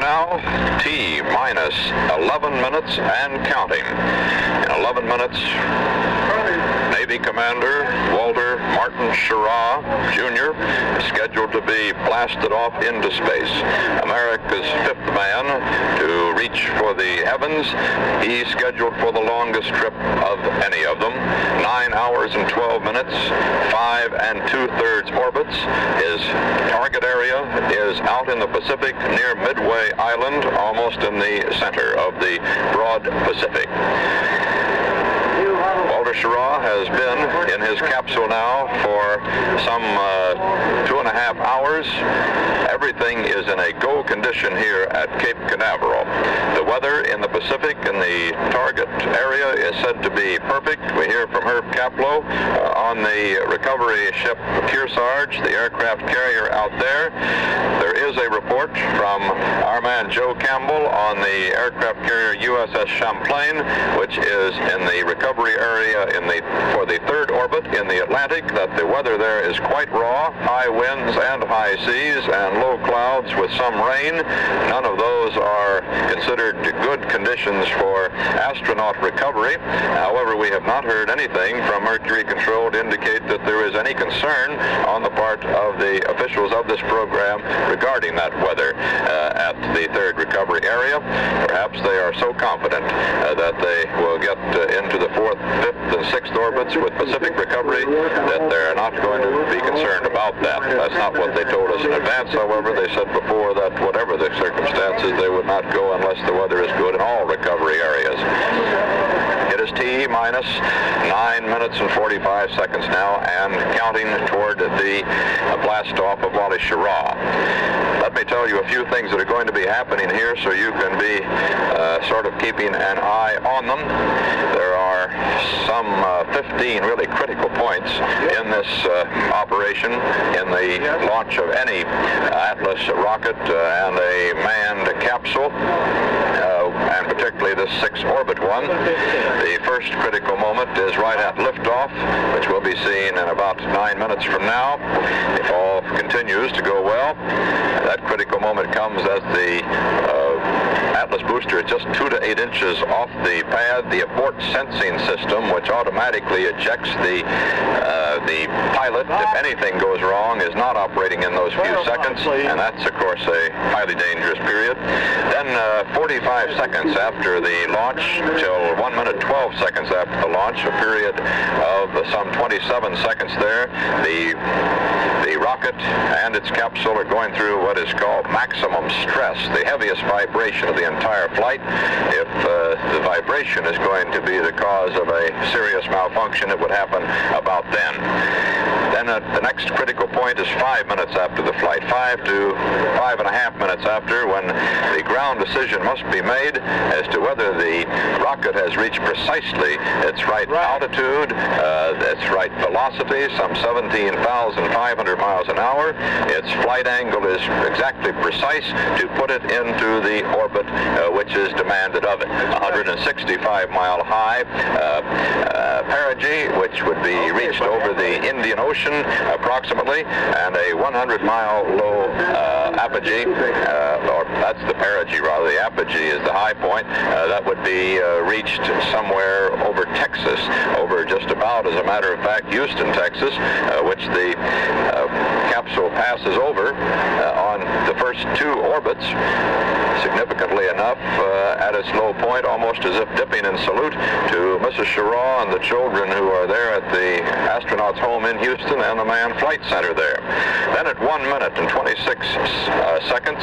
now, T minus 11 minutes and counting. In 11 minutes, Navy Commander Walter Martin Schirra, Jr. is scheduled to be blasted off into space. America's fifth man to reach for the heavens. He's scheduled for the longest trip of any of them. 9 hours and 12 minutes, 5 2/3 orbits. His target area is out in the Pacific near Midway Island, almost in the center of the broad Pacific. Walter Schirra has been in his capsule now for some 2.5 hours. Everything is in a go condition here at Cape Canaveral. The weather in the Pacific in the target area is said to be perfect. We hear from Herb Kaplow on the recovery ship Kearsarge, the aircraft carrier out there. There is a report from our man Joe Campbell on the aircraft carrier USS Champlain, which is in the recovery area for the third orbit in the Atlantic, that the weather there is quite raw, high winds and high seas and low clouds with some rain. None of those are considered good conditions for astronaut recovery. However, we have not heard anything from Mercury Control to indicate that there is any concern on the part of the officials of this program regarding that weather at the third recovery area. Perhaps they are so confident that they will get into the fourth, fifth, and sixth orbits with Pacific recovery that they're not going to be concerned about that. That's not what they told us in advance. However, they said before that whatever the circumstances, they would not go unless the weather is good in all recovery areas. It is T minus 9 minutes and 45 seconds now and counting toward the blast off of Wally Schirra. Let me tell you a few things that are going to be happening here so you can be sort of keeping an eye on them. There are some 15 really critical points in this operation in the launch of any Atlas rocket and a manned capsule, and particularly this 6-orbit one. The first critical moment is right at liftoff, which we'll be seeing in about 9 minutes from now, if all continues to go well. That critical moment comes as the Atlas booster is just 2 to 8 inches off the pad. The abort sensing system, which automatically ejects the pilot if anything goes wrong, is not operating in those few seconds, and that's of course a highly dangerous period. Then 45 seconds after the launch till 1 minute 12 seconds after the launch, a period of some 27 seconds there, the rocket and its capsule are going through what is called maximum stress, the heaviest vibration of the entire flight. If the vibration is going to be the cause of a serious malfunction, it would happen about then. Then the next critical point is 5 minutes after the flight, 5 to 5.5 minutes after, when the ground decision must be made as to whether the rocket has reached precisely its right altitude, its right velocity, some 17,500 miles an hour. Its flight angle is exactly precise to put it into the orbit which is demanded of it. 165-mile high perigee, which would be reached over the Indian Ocean approximately, and a 100-mile low apogee, or that's the perigee rather, the apogee is the high point, that would be reached somewhere over Texas, over just about, as a matter of fact, Houston, Texas, which the capsule passes over on the first 2 orbits, significantly enough, at its low point, almost as if dipping in salute to Mrs. Schirra and the children who are there at the astronauts' home in Houston and the Manned Flight Center there. Then at 1 minute and 26 seconds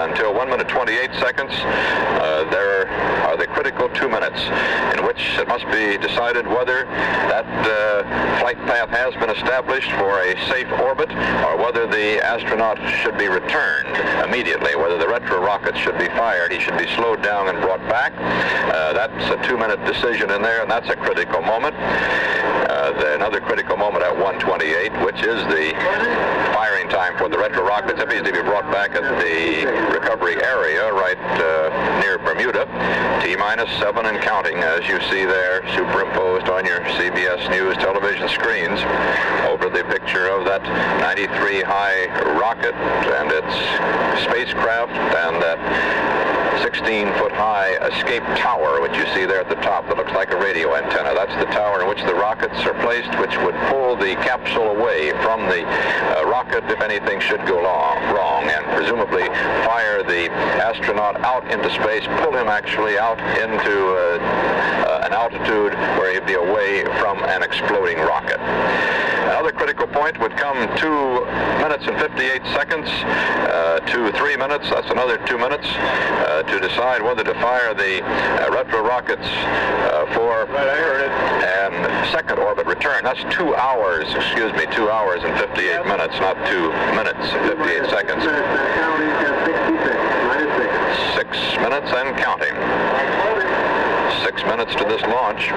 until 1 minute 28 seconds, there are the critical 2 minutes in which it must be decided whether that flight path has been established for a safe orbit or whether the astronaut should be returned immediately, whether the retro rocket should be fired. He should be slowed down and brought back. That's a 2-minute decision in there, and that's a critical moment. Another critical moment at 1:28, which is the firing time for the retro rockets. If he's to be brought back at the recovery area right near Bermuda. T-minus 7 and counting, as you see there, superimposed on your CBS News television screens over the picture of that 93 high rocket and its spacecraft and that 16-foot-high escape tower, which you see there at the top that looks like a radio antenna. That's the tower in which the rockets are placed, which would pull the capsule away from the rocket if anything should go wrong, and presumably fire the astronaut out into space, pull him actually out into an altitude where he'd be away from an exploding rocket. Another critical point would come 2 minutes and 58 seconds to 3 minutes. That's another 2 minutes to decide whether to fire the retro rockets for and second orbit return. That's 2 hours, 2 hours and 58 minutes, not 2 minutes and 58 seconds. 6 minutes and counting. 6 minutes to this launch.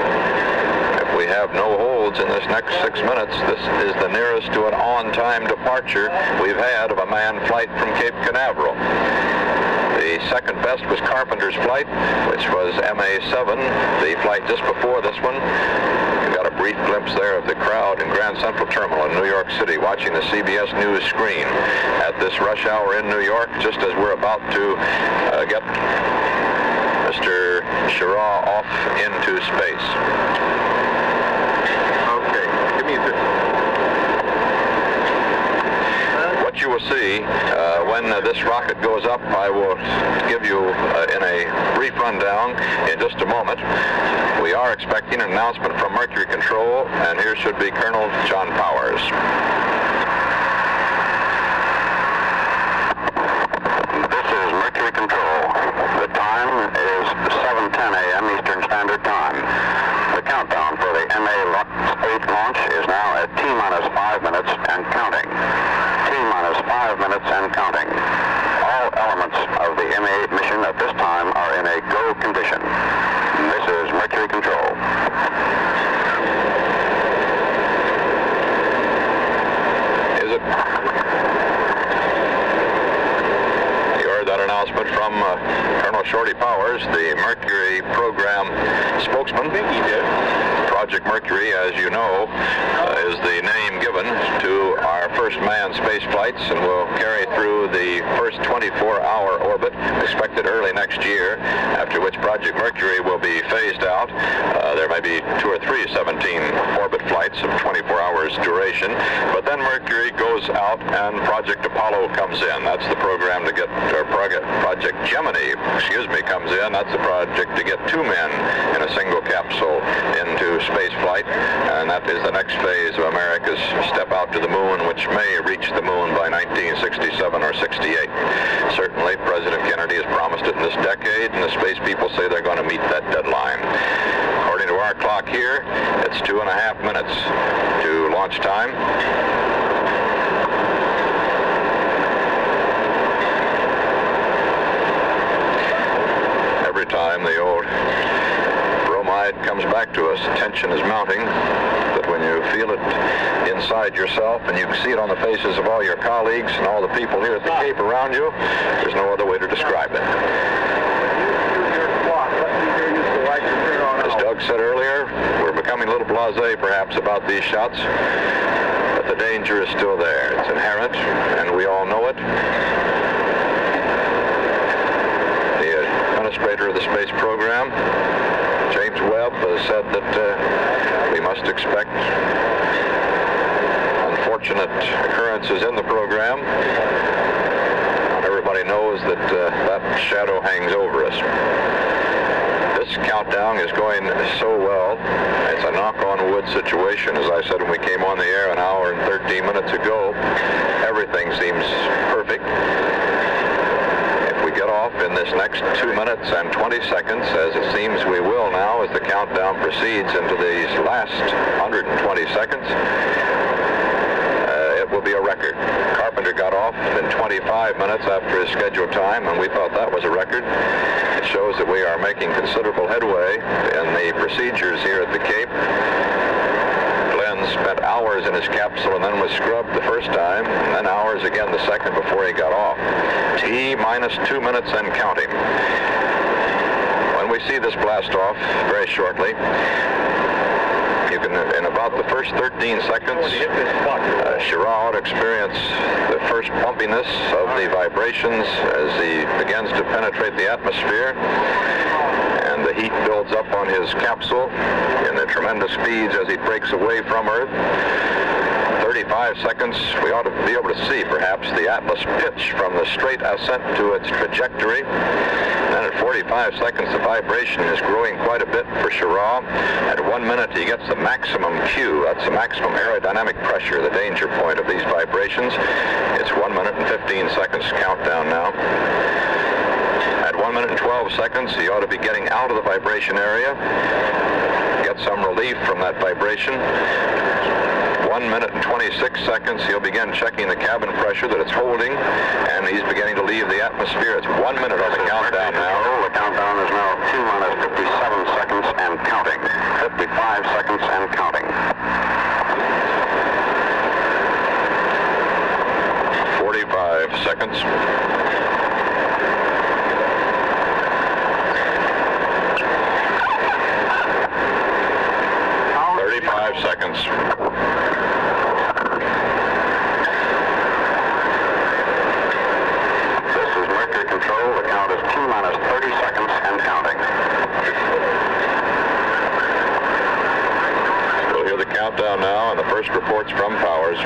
If we have no holds in this next 6 minutes, this is the nearest to an on-time departure we've had of a manned flight from Cape Canaveral. The second best was Carpenter's flight, which was MA7, the flight just before this one. We've got a brief glimpse there of the crowd in Grand Central Terminal in New York City watching the CBS News screen at this rush hour in New York, just as we're about to get Mr. Schirra off into space. Okay, give me what you will see when this rocket goes up, I will give you in a brief rundown in just a moment. We are expecting an announcement from Mercury Control, and here should be Colonel John Powers. This is Mercury Control. The time is 7:10 a.m. Eastern Standard Time. The countdown for the MA8 launch is now at T-minus 5 minutes and counting. T-minus 5 minutes and counting. All elements of the MA8 mission at this time are in a go condition. This is Mercury Control. Is it? You heard that announcement from Colonel Shorty Powers, the Mercury program spokesman. I think he did. Project Mercury, as you know, is the name given to our first manned space flights, and will carry through the first 24-hour orbit, expected early next year, after which Project Mercury will be phased out. There may be 2 or 3 17-orbit flights of 24 hours duration, but then Mercury goes out and Project Apollo comes in. That's the program to get, Project Gemini, comes in. That's the project to get 2 men in a single capsule into space flight, and that is the next phase of America's step out to the moon, which may reach the moon by 1967 or 68. Certainly, President Kennedy has promised it in this decade, and the space people say they're going to meet that deadline. According to our clock here, it's 2.5 minutes to launch time. Every time the old bromide comes back to us, tension is mounting, but when you feel it inside yourself and you can see it on the faces of all your colleagues and all the people here at the Cape around you, there's no other way to describe it. As Doug said earlier, we're becoming a little blasé perhaps about these shots, but the danger is still there. It's inherent, and we all know it. Administrator of the space program, James Webb, has said that we must expect unfortunate occurrences in the program. Everybody knows that that shadow hangs over us. This countdown is going so well. It's a knock-on-wood situation, as I said when we came on the air an hour and 13 minutes ago. Everything seems perfect. Get off in this next 2 minutes and 20 seconds, as it seems we will now as the countdown proceeds into these last 120 seconds. It will be a record. Carpenter got off in 25 minutes after his scheduled time, and we thought that was a record. It shows that we are making considerable headway in the procedures here at the Cape. Spent hours in his capsule and then was scrubbed the first time, and then hours again the second before he got off. T-minus 2 minutes and counting. When we see this blast off very shortly, you can, in about the first 13 seconds, Schirra ought to experience the first bumpiness of the vibrations as he begins to penetrate the atmosphere, and the heat builds up on his capsule in the tremendous speeds as he breaks away from Earth. 35 seconds, we ought to be able to see, perhaps, the Atlas pitch from the straight ascent to its trajectory. Then at 45 seconds, the vibration is growing quite a bit for Schirra. At 1 minute, he gets the maximum Q. That's the maximum aerodynamic pressure, the danger point of these vibrations. It's 1 minute and 15 seconds countdown now. At 1 minute and 12 seconds, he ought to be getting out of the vibration area, get some relief from that vibration. 1 minute and 26 seconds, he'll begin checking the cabin pressure that it's holding, and he's beginning to leave the atmosphere. It's 1 minute on the countdown now. The countdown is now 2 minutes, 57 seconds and counting. 55 seconds and counting. 45 seconds. 35 seconds. This is Mercury Control. The count is 2 minus 30 seconds and counting. We'll hear the countdown now and the first reports from Powers.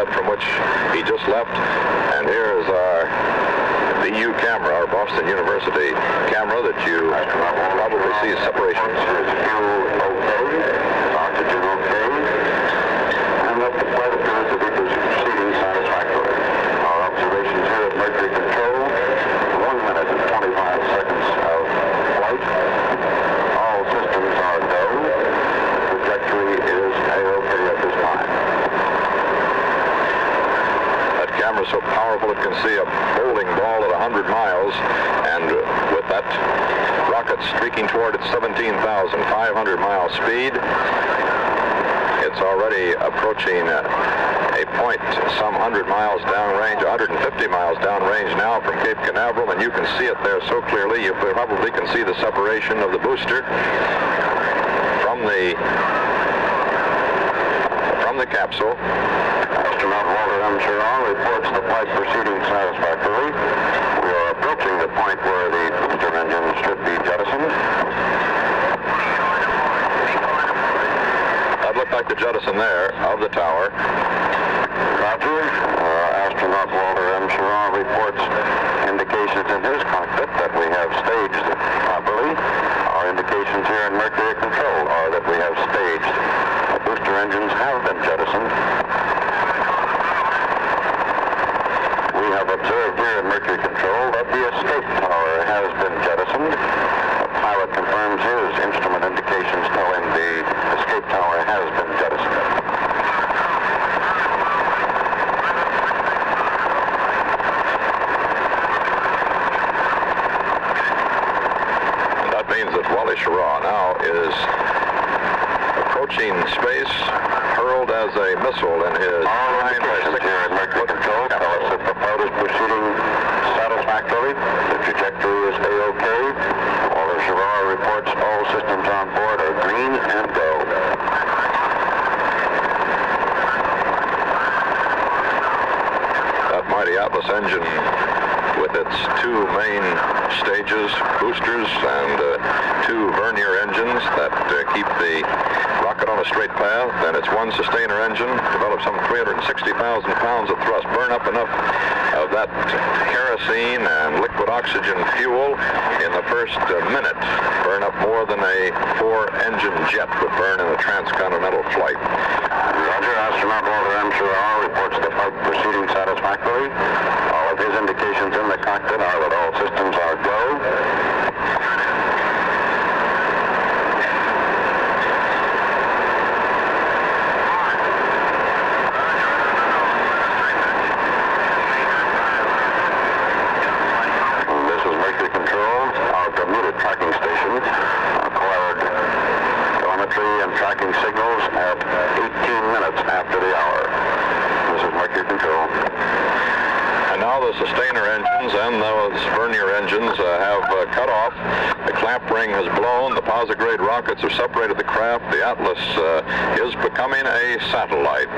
From which he just left, and here is our BU camera, our Boston University camera that you probably see separations. Fuel okay, oxygen okay, and that the flight appearance of it is proceeding satisfactorily. Our observations here at Mercury Control, 1 minute and 25 seconds of flight. All systems are go. The trajectory is A-okay at this time. Camera so powerful it can see a bowling ball at 100 miles, and with that rocket streaking toward its 17,500 mile speed, it's already approaching a point some 100 miles downrange, 150 miles downrange now from Cape Canaveral, and you can see it there so clearly. You probably can see the separation of the booster from the capsule. Astronaut Walter M. Schirra reports the flight proceeding satisfactorily. We are approaching the point where the booster engines should be jettisoned. That looked like the jettison there of the tower. Roger. Astronaut Walter M. Schirra reports indications in his cockpit that we have staged properly. Our indications here in Mercury Control are that we have staged. The booster engines have been jettisoned. We have observed here in Mercury Control that the escape tower has been jettisoned. The pilot confirms his instrument indications tell him the escape tower has been jettisoned. missile in his All indications here at Mercury Control tell us that the flight is proceeding satisfactorily. The trajectory is A-OK. Walter Schirra reports all systems on board are green and go. That mighty Atlas engine, with its two main stages, boosters, and two vernier engines that keep the rocket on a straight path, and its one sustainer engine develops some 360,000 pounds of thrust, burn up enough of that kerosene and liquid oxygen fuel in the first minute, burn up more than a four-engine jet would burn in a transcontinental flight. Roger, astronaut Walter M. Schirra reports the flight proceeding satisfactorily. All of his indications in the cockpit are that all systems are go. This is Mercury Control. Our Bermuda tracking station acquired telemetry and tracking signals at 18 minutes after the hour. This is Mercury Control. And now the sustainer engines and those vernier engines have cut off. The clamp ring has blown. The posigrade rockets have separated the craft. The Atlas is becoming a satellite.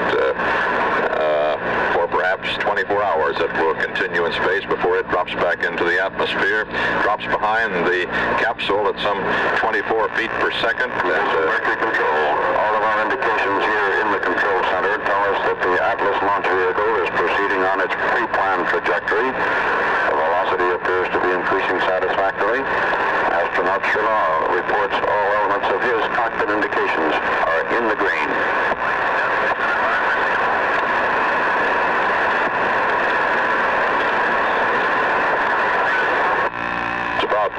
For perhaps 24 hours it will continue in space before it drops back into the atmosphere, drops behind the capsule at some 24 feet per second. Mercury Control. All of our indications here in the control center tell us that the Atlas launch vehicle is proceeding on its pre-planned trajectory. The velocity appears to be increasing satisfactorily. Astronaut Schirra reports all elements of his cockpit indications are in the green. It's about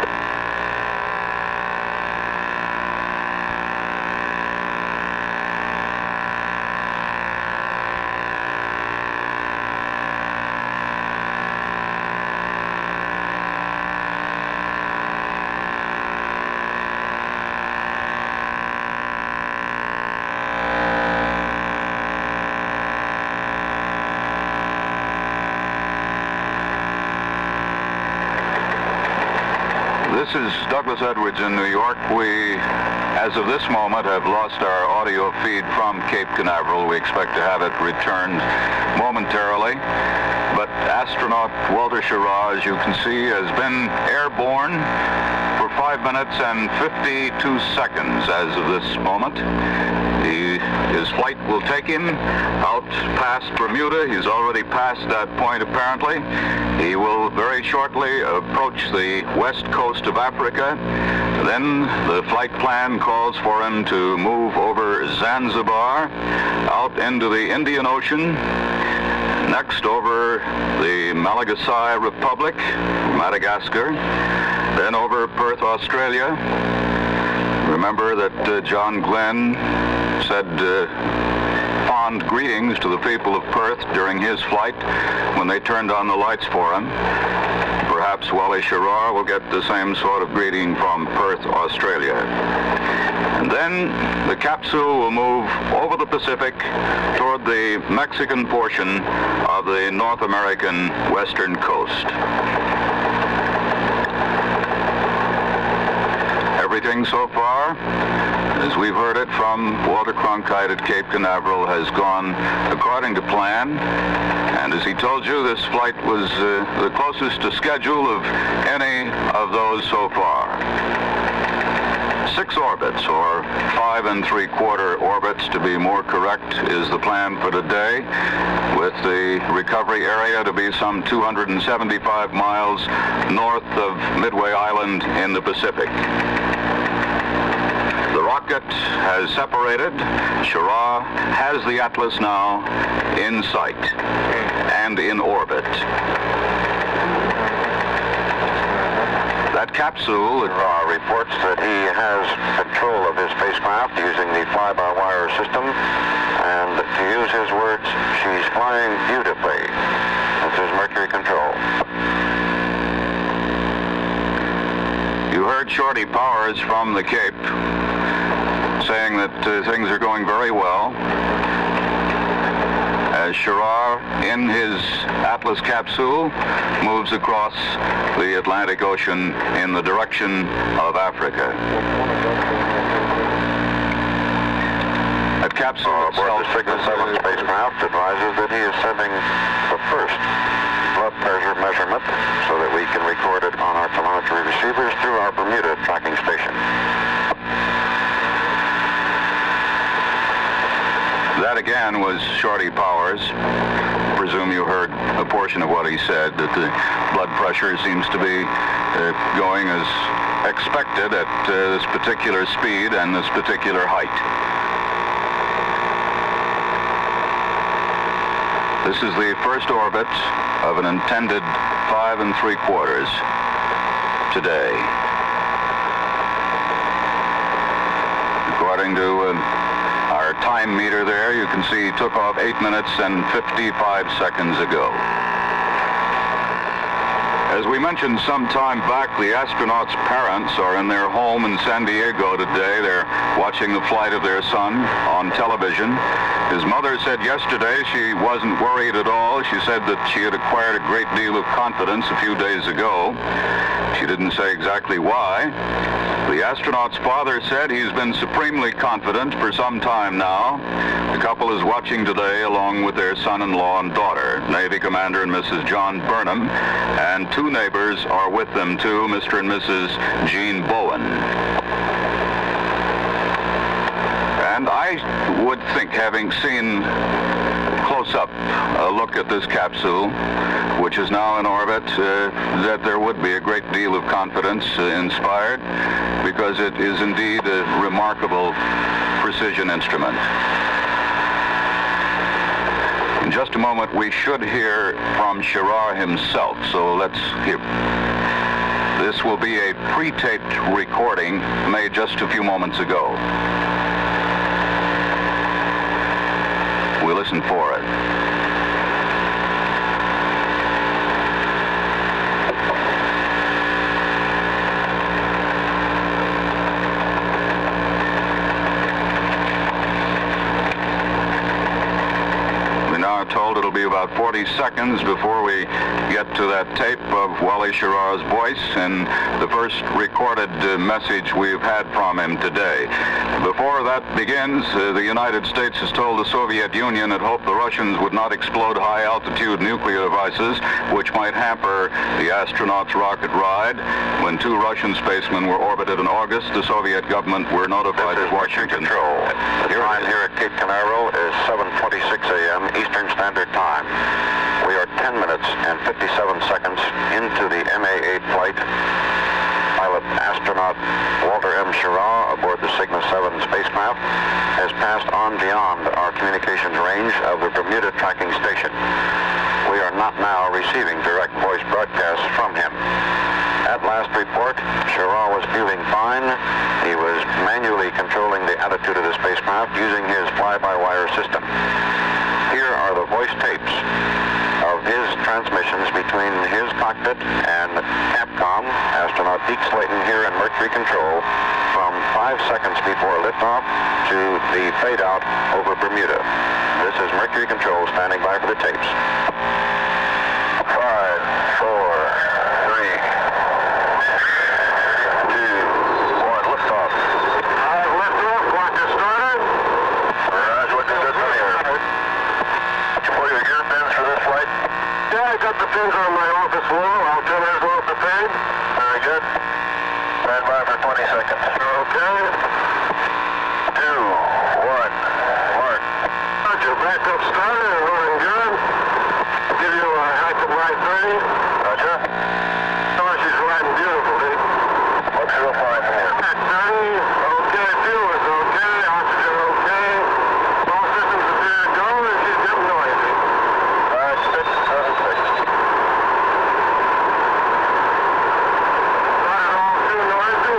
This is Douglas Edwards in New York. We, as of this moment, have lost our audio feed from Cape Canaveral. We expect to have it returned momentarily. But astronaut Walter Schirra, as you can see, has been airborne for 5 minutes and 52 seconds as of this moment. His flight will take him out past Bermuda. He's already passed that point, apparently. He will very shortly approach the west coast of Africa. Then the flight plan calls for him to move over Zanzibar, out into the Indian Ocean, next over the Malagasy Republic, Madagascar, then over Perth, Australia. Remember that John Glenn said fond greetings to the people of Perth during his flight when they turned on the lights for him. Perhaps Wally Schirra will get the same sort of greeting from Perth, Australia. And then the capsule will move over the Pacific toward the Mexican portion of the North American western coast. Everything so far, as we've heard it from Walter Cronkite at Cape Canaveral, has gone according to plan. And as he told you, this flight was the closest to schedule of any of those so far. 6 orbits, or 5 3/4 orbits to be more correct, is the plan for today, with the recovery area to be some 275 miles north of Midway Island in the Pacific. The rocket has separated. Schirra has the Atlas now in sight and in orbit. That capsule reports that he has control of his spacecraft using the fly-by-wire system, and to use his words, she's flying beautifully. This is Mercury Control. You heard Shorty Powers from the Cape saying that things are going very well. Schirra, in his Atlas capsule, moves across the Atlantic Ocean in the direction of Africa. At capsule aboard the Cygnus 7 spacecraft advises that he is sending the first blood pressure measurement so that we can record it on our telemetry receivers through our Bermuda tracking station. That again was Shorty Powers. Presume you heard a portion of what he said, that the blood pressure seems to be going as expected at this particular speed and this particular height. This is the first orbit of an intended 5 3/4 today. According to our time meter there, you can see he took off 8 minutes and 55 seconds ago. As we mentioned some time back, the astronauts' parents are in their home in San Diego today. They're watching the flight of their son on television. His mother said yesterday she wasn't worried at all. She said that she had acquired a great deal of confidence a few days ago. She didn't say exactly why. The astronaut's father said he's been supremely confident for some time now. The couple is watching today along with their son-in-law and daughter, Navy Commander and Mrs. John Burnham, and 2 neighbors are with them too, Mr. and Mrs. Jean Bowen. And I would think, having seen close-up a look at this capsule, which is now in orbit, that there would be a great deal of confidence inspired, because it is indeed a remarkable precision instrument. In just a moment, we should hear from Schirra himself, so let's hear. This will be a pre-taped recording made just a few moments ago. We'll listen for it. Told it'll be about 40 seconds before we get to that tape of Wally Schirra's voice and the first recorded message we've had from him today. Before that begins, the United States has told the Soviet Union it hoped the Russians would not explode high-altitude nuclear devices, which might hamper the astronauts' rocket ride. When 2 Russian spacemen were orbited in August, the Soviet government were notified of Washington. Control. The time here at Cape Canaveral is 7:26 a.m. Eastern Standard Time. We are 10 minutes and 57 seconds into the MA-8 flight. Pilot astronaut Walter M. Schirra aboard the Cygnus 7 spacecraft has passed on beyond our communications range of the Bermuda tracking station. We are not now receiving direct voice broadcasts from him. At last report, Schirra was feeling fine. He was manually controlling the attitude of the spacecraft using his fly-by-wire system. Here are the voice tapes of his transmissions between his cockpit and Capcom, astronaut Deke Slayton here in Mercury Control, from 5 seconds before liftoff to the fade-out over Bermuda. This is Mercury Control standing by for the tapes. 5, 4, 3, 2, 1, liftoff. Liftoff, clock is started. Roger, looking good from here. Did you pull your gear pins for this flight? Yeah, I got the pins on my office wall. I'll turn those off the pin. Very good. Stand by for 20 seconds. Okay. 2, 1, mark. Roger, backup started and running good. I'll give you a height of right 30. Roger. Oh, she's riding beautifully. Looks real fine from here. 30. Okay, fuel is okay. Oxygen okay. All systems appear to go and she's getting noisy. 5, 6, 7, 6. Not at all too noisy.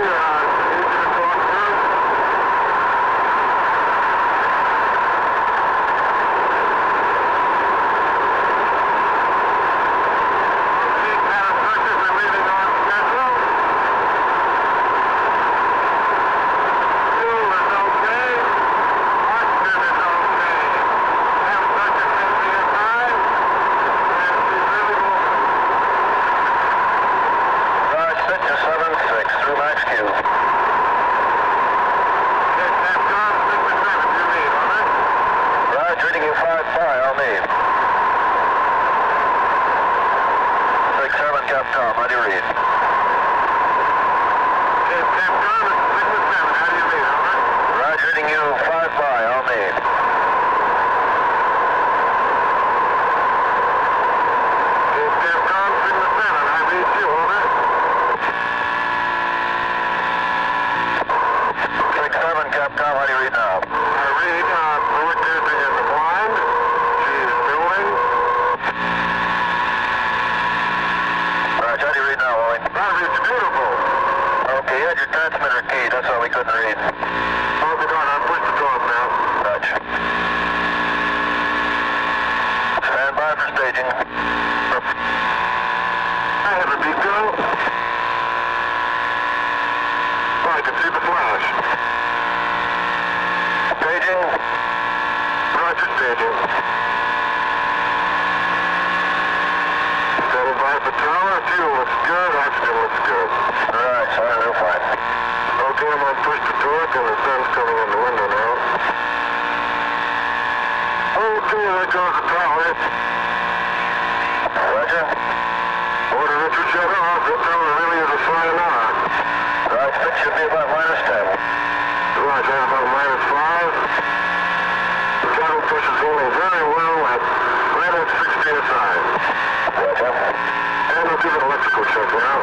Easy to talk through. how do you read? Roger, reading you 5 by, on me. Capcom, how do you read now? I read, Fluid Disney in the blind. She's building. Alright, how do you read now, Wally? That reads beautiful. Okay, you had your transmitter key, that's all we couldn't read. Hold it on, I'll push the door up now. Roger. Stand by for staging. I have a detail. Oh, I can see the flash. Staging. Roger, staging. Standing by for tower. Fuel looks good. Oxygen looks good. Alright, sorry, we're fine. Okay, I'm gonna push the torque and the sun's coming in the window now. Okay, there goes the tower. Roger. Order Richard shut off. That tower really is a flying hour. Right, it should be about -10. Roger, about -5. The cattle push is holding very well at right at 6 psi. Roger. And we'll give it an electrical check now.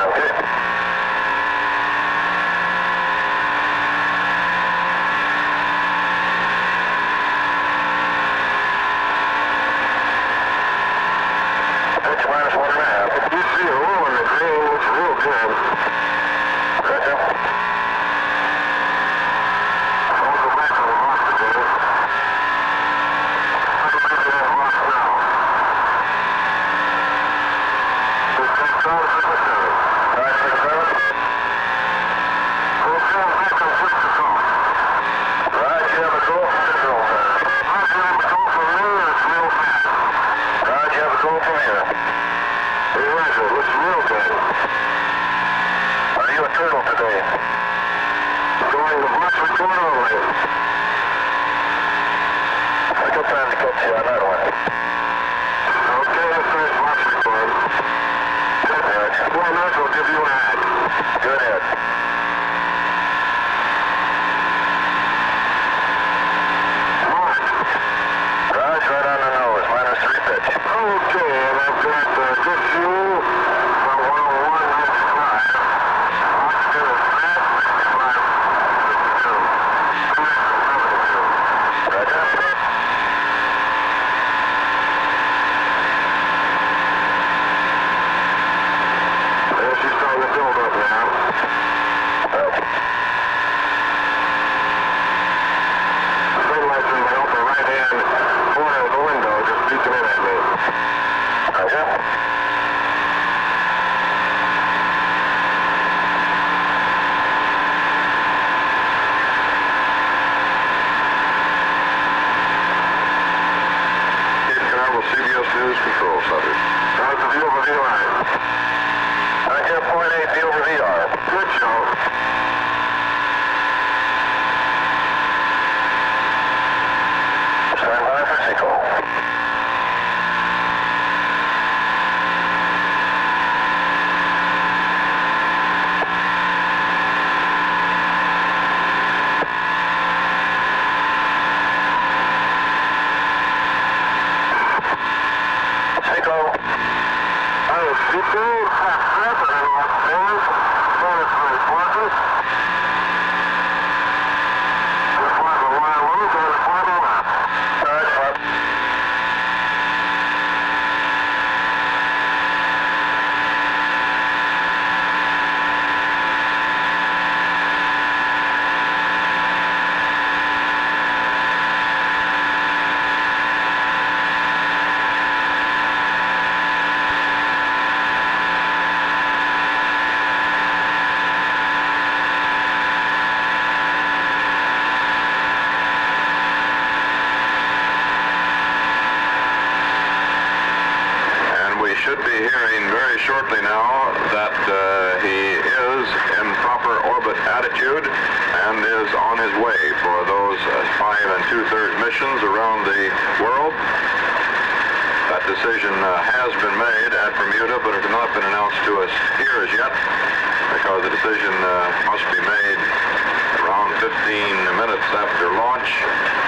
Okay. Pitch -1.5. You see a roll in the green, looks real good. Roger. Turtle today. Going to watch record only. I got time to catch you on that one. Okay, that's nice watch record. Good head. Well, nice, we'll give you a hat. Good head. Mark. Raj, right on the nose, -3 pitch. Okay, and I've got good fuel from 101.95. CBS News Control Center. How's the view over VR? I get 0.8 view over VR. Good show. Stand by for sequel. Should be hearing very shortly now that he is in proper orbit attitude and is on his way for those 5 2/3 missions around the world. That decision has been made at Bermuda, but it has not been announced to us here as yet, because the decision must be made around 15 minutes after launch,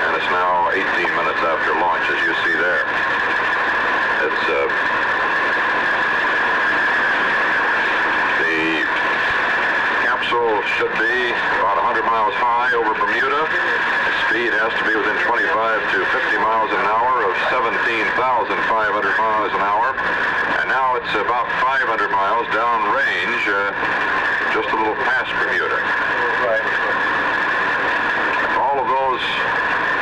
and it's now 18 minutes after launch, as you see there. It's the capsule should be about 100 miles high over Bermuda. The speed has to be within 25 to 50 miles an hour of 17,500 miles an hour, and now it's about 500 miles downrange, just a little past Bermuda. Right. If all of those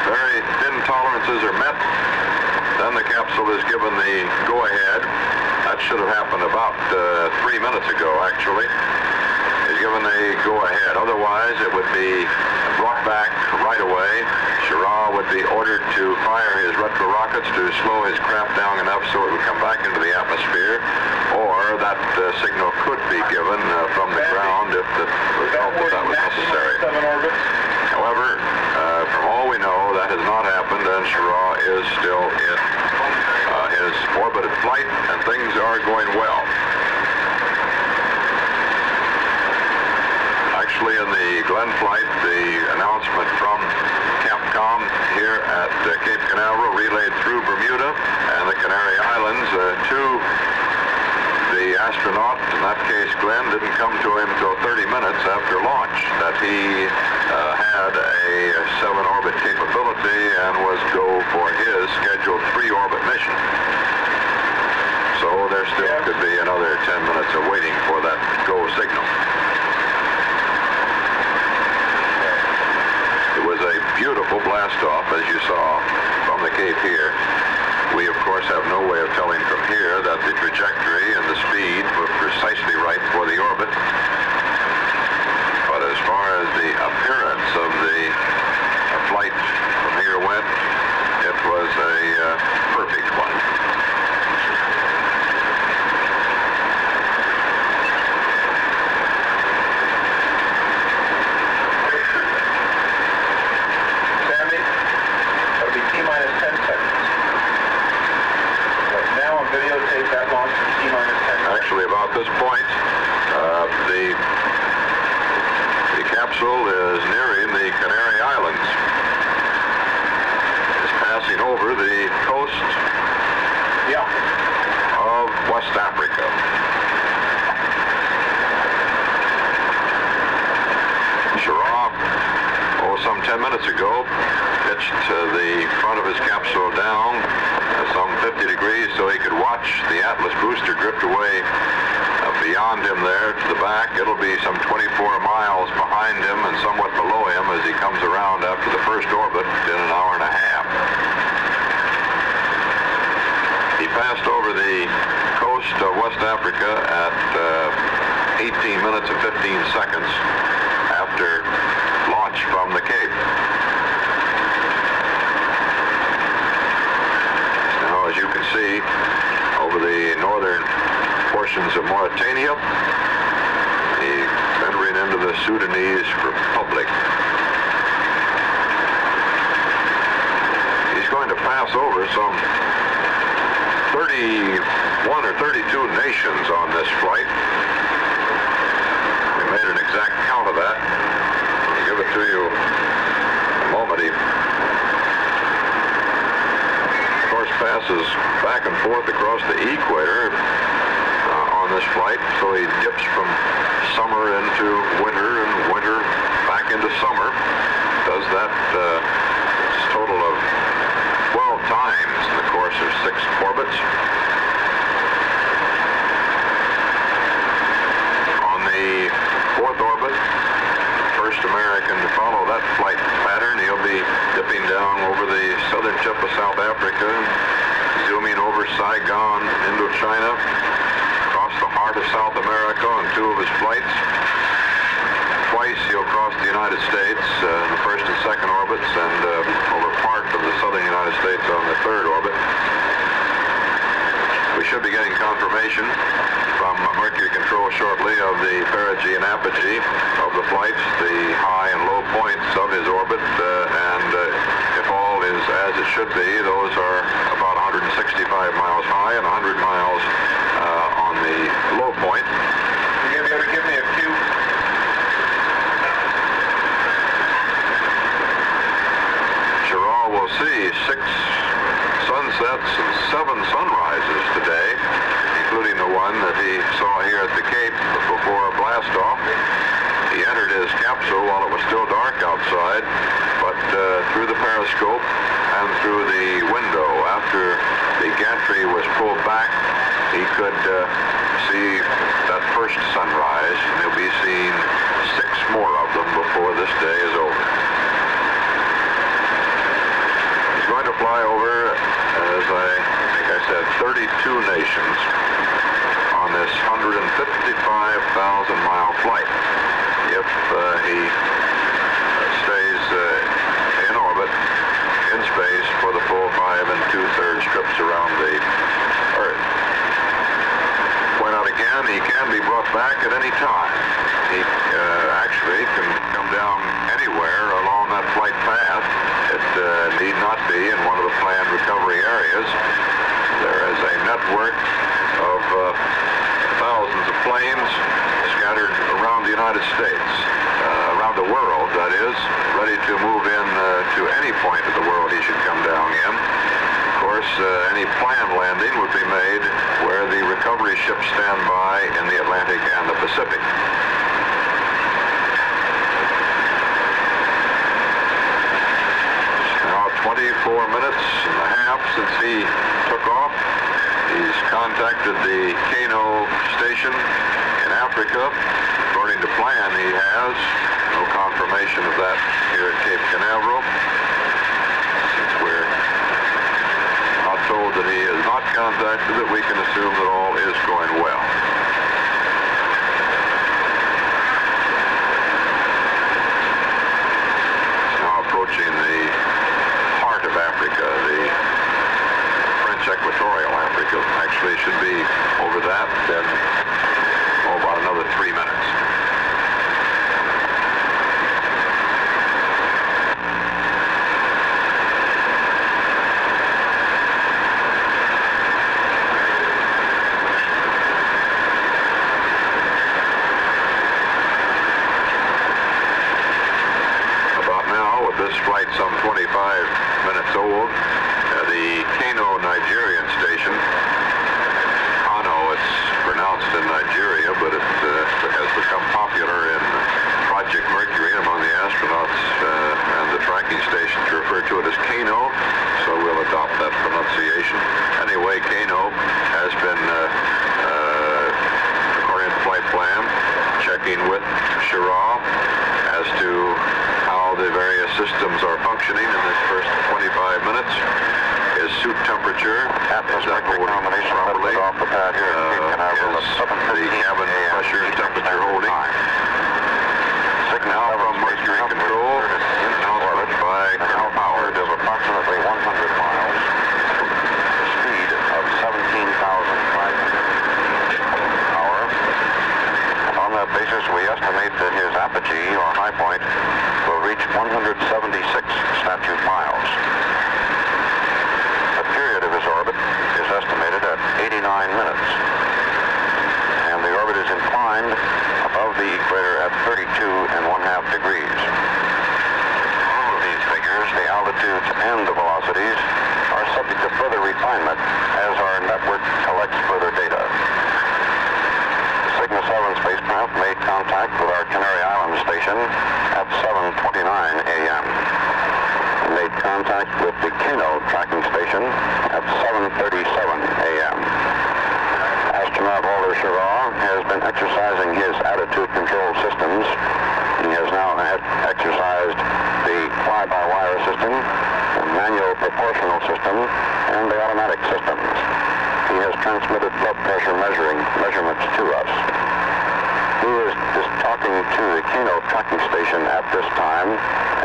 very thin tolerances are met, then the capsule is given the go-ahead. That should have happened about 3 minutes ago, actually. Is given the go-ahead. Otherwise, it would be brought back right away. Schirra would be ordered to fire his retro rockets to slow his craft down enough so it would come back into the atmosphere, or that signal could be given from the ground if it was felt that was necessary. However, from all we know, that has not happened, and Schirra is still in his orbited flight, and things are going well. Actually, in the Glen flight, the announcement from Capcom here at Cape Canaveral relayed through Bermuda and the Canary Islands to the astronaut, in that case Glenn, didn't come to him until 30 minutes after launch, that he had a 7-orbit capability and was go for his scheduled 3-orbit mission. So there still could be another 10 minutes of waiting for that go signal. It was a beautiful blast-off, as you saw from the Cape here. We, of course, have no way of telling from here that the trajectory and the speed were precisely right for the orbit. But as far as the appearance of the flight from here went, it was a perfect one. Actually, about this point, the capsule is nearing the Canary Islands. It's passing over the coast of West Africa. Schirra, some 10 minutes ago, pitched the front of his capsule down some 50 degrees so he could watch the Atlas booster drift away beyond him there to the back. It'll be some 24 miles behind him and somewhat below him as he comes around after the first orbit in an hour and a half. He passed over the coast of West Africa at 18 minutes and 15 seconds after launch from the Cape. Now, as you can see, over the northern portions of Mauritania, entering into the Sudanese Republic. He's going to pass over some 31 or 32 nations on this flight. We made an exact count of that. I'll give it to you in a moment. He, of course, passes back and forth across the equator on this flight, so he dips from summer into winter and winter back into summer. Does that total of 12 times in the course of 6 orbits. On the 4th orbit, first American to follow that flight pattern, he'll be dipping down over the southern tip of South Africa, zooming over Saigon, Indochina, across the heart of South America on 2 of his flights. Twice he'll cross the United States in the 1st and 2nd orbits, and over part of the southern United States on the 3rd orbit. We should be getting confirmation from Mercury Control shortly of the perigee and apogee of the flights, the high and low points of his orbit, and if all is as it should be, those are about 165 miles high could see that first sunrise, and he'll be seeing 6 more of them before this day is over. He's going to fly over, as I think I said, 32 nations on this 155,000-mile flight. If he stays in orbit, in space, for the full 5 2/3 trips around the Earth. Point out again, he can be brought back at any time. He actually can come down anywhere along that flight path. It need not be in one of the planned recovery areas. There is a network of thousands of planes scattered around the United States, around the world, that is, ready to move in to any point of the world he should come down in. Of course, any planned landing would be made where the recovery ships stand by in the Atlantic and the Pacific. It's now 24 minutes and a half since he took off. He's contacted the Kano station in Africa. According to plan, he has. No confirmation of that here at Cape Canaveral. Since we're not told that he is not contacted it, we can assume that all is going well. It's now approaching the heart of Africa, the French equatorial Africa. Actually, it should be over that in about another 3 minutes. This flight some 25 minutes old. The Kano Nigerian station, Kano, it's pronounced in Nigeria, but it has become popular in Project Mercury among the astronauts and the tracking stations refer to it as Kano, so we'll adopt that pronunciation. Anyway, Kano has been, according to flight plan, checking with Schirra as to how the various systems are functioning in this first 25 minutes. His suit temperature is holding properly. Is the cabin pressure and temperature holding. Signal from Mercury Control, announcement by Colonel Howard of approximately 100 miles, speed of 17,500 hour. On that basis, we estimate that his apogee, or high point, will reach 176 statute miles. The period of his orbit is estimated at 89 minutes, and the orbit is inclined above the equator at 32½ degrees. All of these figures, the altitudes and the velocities, are subject to further refinement as our network collects further data. Sigma 7 spacecraft made contact with our Canary Islands station at 7:29 a.m. Made contact with the Kano tracking station at 7:37 a.m. Astronaut Walter Schirra has been exercising his attitude control systems. He has now exercised the fly-by-wire system, the manual proportional system, and the automatic systems. He has transmitted blood pressure measurements to us. He is talking to the Kano tracking station at this time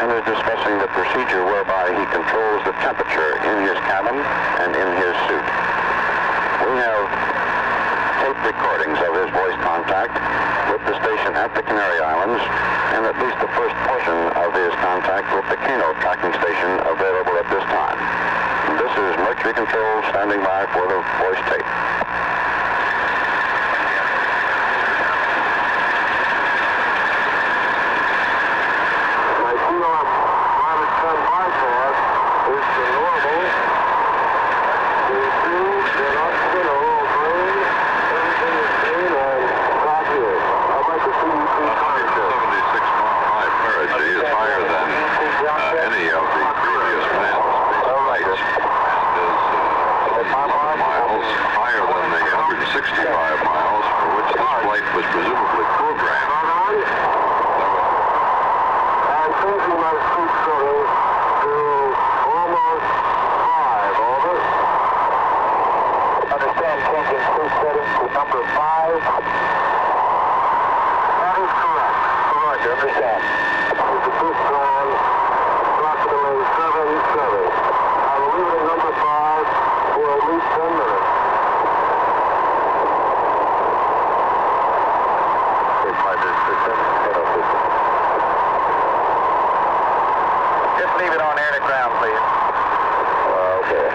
and is discussing the procedure whereby he controls the temperature in his cabin and in his suit. We have tape recordings of his voice contact with the station at the Canary Islands and at least the first portion of his contact with the Kano tracking station available at this time. This is Mercury Control standing by for the voice tape. and changing crew settings to number 5. That is correct. Roger, understand. This is the boost time, approximately 7:30. I will leave it at number 5 for at least 10 minutes. Just leave it on air to ground, please. Okay.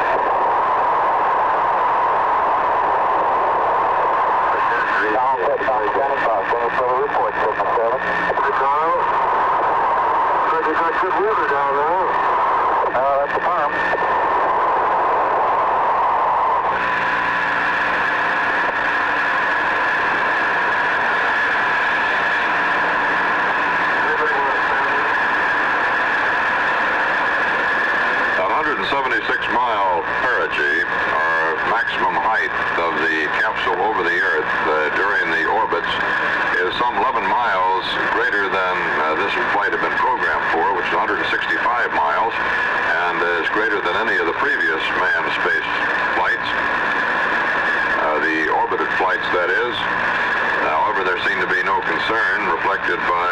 Report, Signal 7. Carl. You got good weather down there. That's the farm. At 176-mile perigee, or maximum height of the capsule over the Earth during the orbits, is some 11 miles greater than this flight had been programmed for, which is 165 miles, and is greater than any of the previous manned space flights, the orbited flights, that is. However, there seemed to be no concern reflected by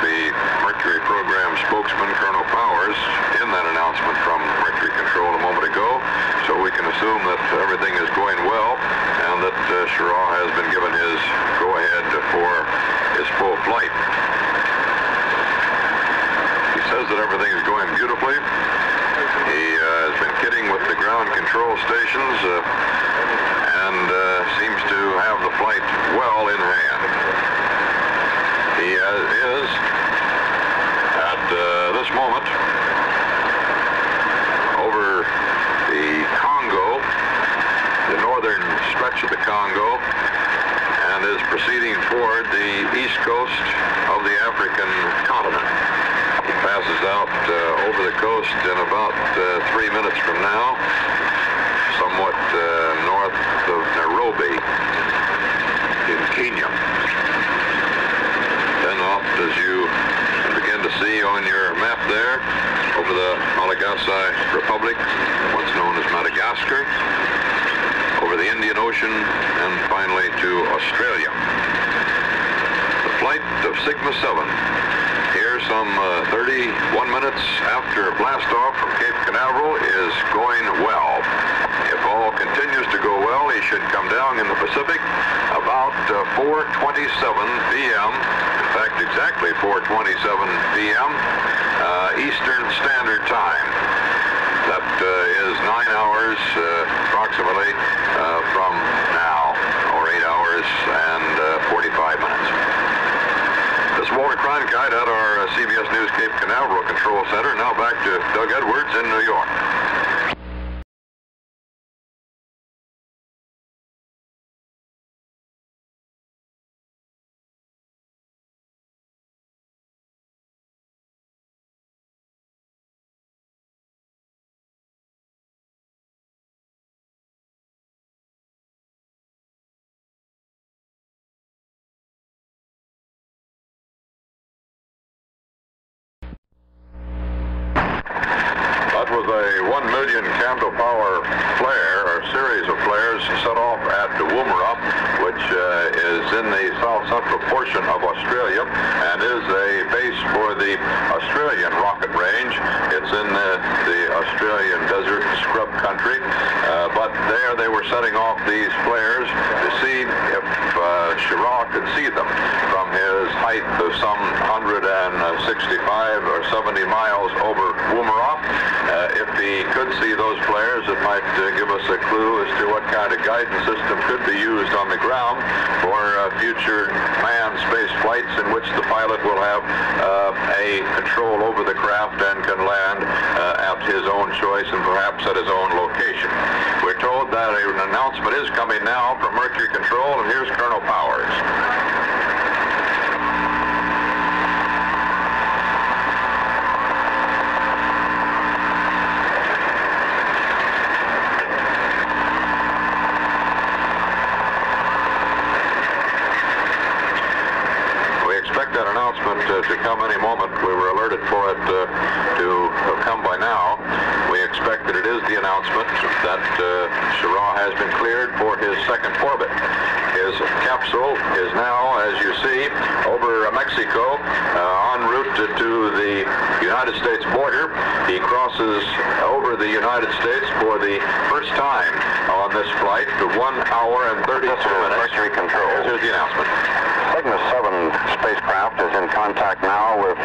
the Mercury program spokesman, Colonel Powers, in that announcement from Mercury Control a moment ago. So we can assume that everything is going well and that Schirra has been given his go-ahead for his full flight. He says that everything is going beautifully. He has been kidding with the ground control stations and seems to have the flight well in hand. He is, at this moment, over the Congo, the northern stretch of the Congo, and is proceeding toward the east coast of the African continent. He passes out over the coast in about 3 minutes from now, somewhat north of Nairobi in Kenya. Then off, as you begin to see on your map there, over the Malagasy Republic, what's known as Madagascar, over the Indian Ocean, and finally to Australia. The flight of Sigma 7, here some 31 minutes after blastoff from Cape Canaveral, is going well. If all continues to go well, he should come down in the Pacific about 4:27 p.m. In fact, exactly 4:27 p.m. Eastern Standard Time. That is 9 hours approximately from now, or 8 hours and 45 minutes. This is Walter Cronkite at our CBS News Cape Canaveral Control Center. Now back to Doug Edwards in New York. That was a 1 million candle power flare, or series of flares, set off at Woomera, which is in the south-central portion of Australia and is a base for the Australian rocket range. It's in the Australian desert scrub country, but there they were setting off these flares to see if Schirra could see them from his height of some 165 or 70 miles over Woomera. If he could see those flares, it might give us a clue as to what kind of guidance system could be used on the ground for future manned space flights in which the pilot will have a control over the craft and can land at his own choice and perhaps at his own location. We're told that an announcement is coming now from Mercury Control, and here's Colonel Powers. That announcement to come any moment. We were alerted for it to come by now. We expect that it is the announcement that Schirra has been cleared for second orbit. His capsule is now, as you see, over Mexico, en route to the United States border. He crosses over the United States for the first time on this flight to 1 hour and 32 minutes. Mercury Control. Here's the announcement. Cygnus 7 spacecraft is in contact now with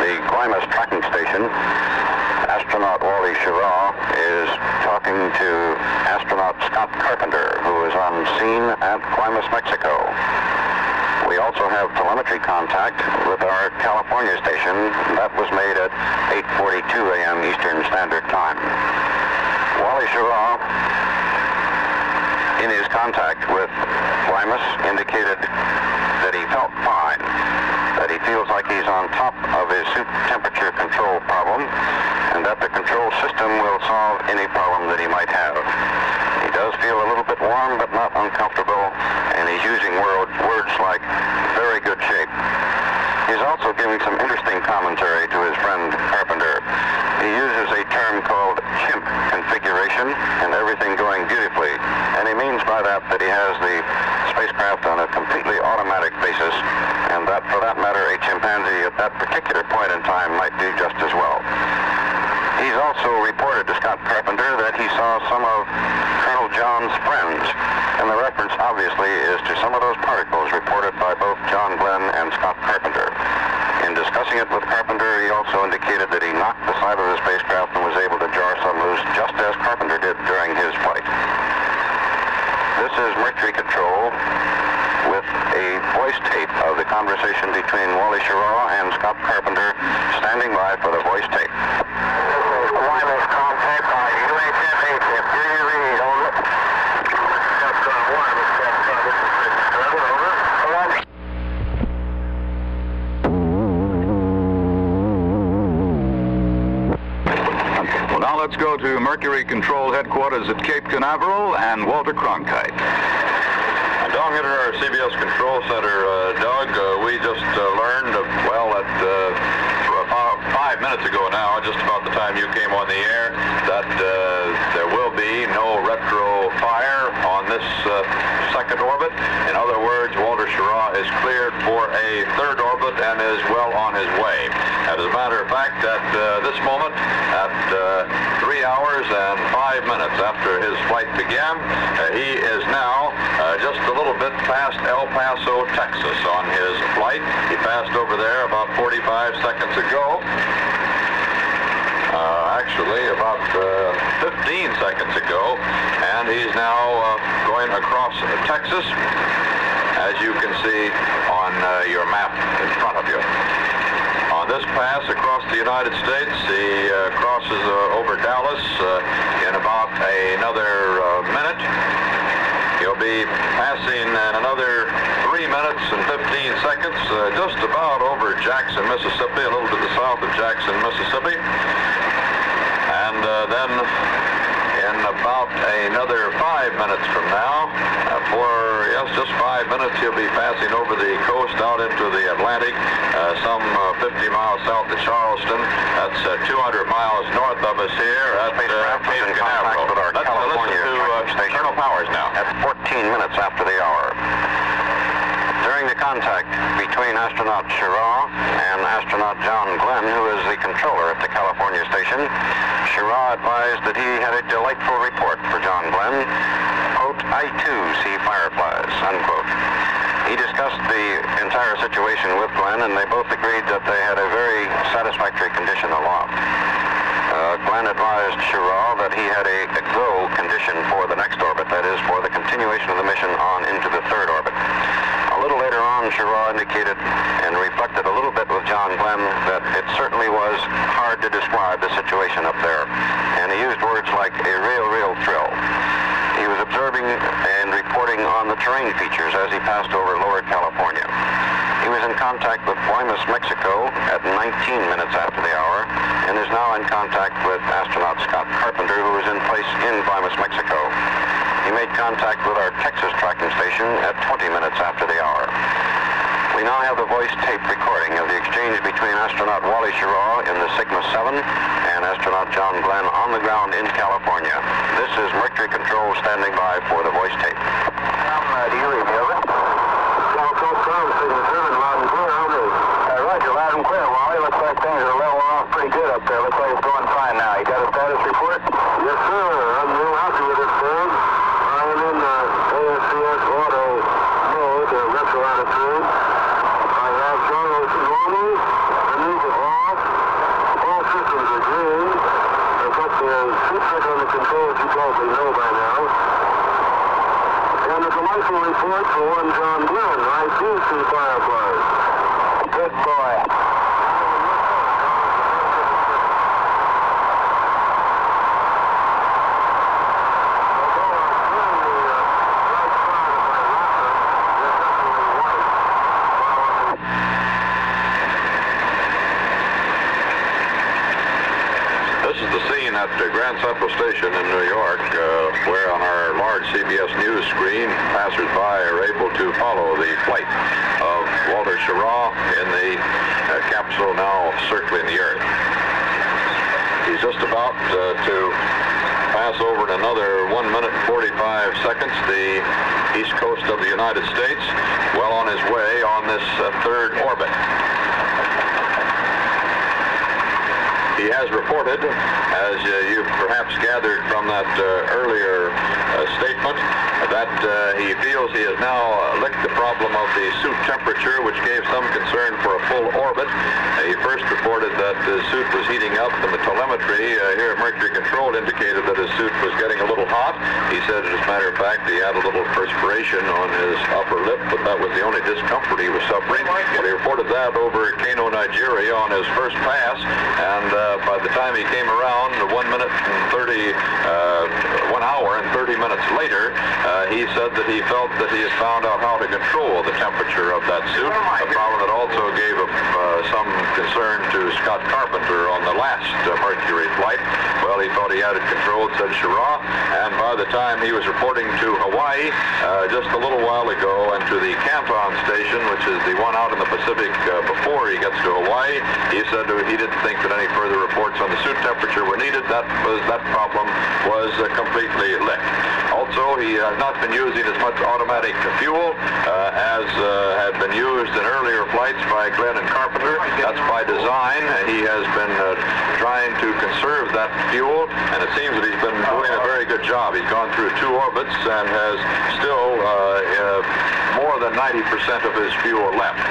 the Guaymas tracking station. Astronaut Wally Schirra is talking to astronaut Scott Carpenter, who is on scene at Guaymas, Mexico. We also have telemetry contact with our California station. That was made at 8:42 a.m. Eastern Standard Time. Wally Schirra, in his contact with Guaymas, indicated that he felt fine, that he feels like he's on top of his suit temperature control problem, and that the control system will solve any problem that he might have. He does feel a little bit warm, but not uncomfortable, and he's using words like very good shape. He's also giving some interesting commentary to his friend Carpenter. He uses a term called chimp configuration, and everything going beautifully. And he means by that he has the spacecraft on a completely automatic basis, and that, for that matter, a chimpanzee at that particular point in time might do just as well. He's also reported to Scott Carpenter that he saw some of Colonel John's friends, and the reference obviously is to some of those particles reported by both John Glenn and Scott Carpenter. In discussing it with Carpenter, he also indicated that he knocked the side of the spacecraft and was able to jar some loose, just as Carpenter did during his flight. This is Mercury Control with a voice tape of the conversation between Wally Schirra and Scott Carpenter, standing by for the voice tape. This is Guaymas contact by UHF ATIP. Do you read? Over. That's 1. This is 7. Over. Well, now let's go to Mercury Control Headquarters at Cape Canaveral and Walter Cronkite. Down here at our CBS Control Center, Doug, we just learned, about 5 minutes ago now, just about the time you came on the air, that there will be no retro fire on this second orbit. In other words, Walter Schirra is cleared for a third orbit and is well on his way. As a matter of fact, at this moment, at 3 hours and 5 minutes after his flight began, he is now just a little bit past El Paso, Texas on his flight. He passed over there about 45 seconds ago. Actually, about 15 seconds ago, and he's now going across Texas, as you can see on your map in front of you. On this pass across the United States, he crosses over Dallas in about another minute. He'll be passing in another 3 minutes and 15 seconds, just about over Jackson, Mississippi, a little to the south of Jackson, Mississippi. And then in about another 5 minutes from now, just 5 minutes, he'll be passing over the coast out into the Atlantic, some 50 miles south of Charleston. That's 200 miles north of us here at Cape Canaveral. Let's listen to Colonel Powers now. At 14 minutes after the hour. During the contact between astronaut Schirra and astronaut John Glenn, who is the controller at the California station, Schirra advised that he had a delightful report for John Glenn. Quote, "I too see fireflies," unquote. He discussed the entire situation with Glenn, and they both agreed that they had a very satisfactory condition aloft. Glenn advised Schirra that he had a go condition for the next orbit, that is, for the continuation of the mission on into the third orbit. A little later on, Schirra indicated and reflected a little bit with John Glenn that it certainly was hard to describe the situation up there, and he used words like a real thrill. He was observing and reporting on the terrain features as he passed over Lower California. He was in contact with Guaymas, Mexico at 19 minutes after the hour, and is now in contact with astronaut Scott Carpenter, who is in place in Guaymas, Mexico. He made contact with our Texas tracking station at 20 minutes after the hour. We now have the voice tape recording of the exchange between astronaut Wally Schirra in the Cygnus 7 and astronaut John Glenn on the ground in California. This is Mercury Control standing by for the voice tape. report for one John Glenn. I do see fireflies. Good boy. At Grand Central Station in New York, where on our large CBS News screen, passers-by are able to follow the flight of Walter Schirra in the capsule now circling the Earth. He's just about to pass over in another 1 minute and 45 seconds the east coast of the United States, well on his way on this third orbit. He has reported, as you've perhaps gathered from that earlier statement, that he feels he has now licked the problem of the suit temperature, which gave some concern for a full orbit. He first reported that the suit was heating up, and the telemetry here at Mercury Control indicated that his suit was getting a little hot. He said, as a matter of fact, he had a little perspiration on his upper lip, but that was the only discomfort he was suffering. When he reported that over Kano, Nigeria on his first pass, and by the time he came around, 1 hour and 30 minutes later, he said that he felt that he had found out how to control the temperature of that suit, a problem that also gave some concern to Scott Carpenter on the last Mercury flight. Well, he thought he had it controlled, said Schirra, and by the time he was reporting to Hawaii just a little while ago, and to the Canton station, which is the one out in the Pacific before he gets to Hawaii, he said he didn't think that any further reports on the suit temperature were needed. That problem was completely licked. Also, he has not been using as much automatic fuel as had been used in earlier flights by Glenn and Carpenter. That's by design. He has been trying to conserve that fuel, and it seems that he's been doing a very good job. He's gone through 2 orbits and has still more than 90% of his fuel left.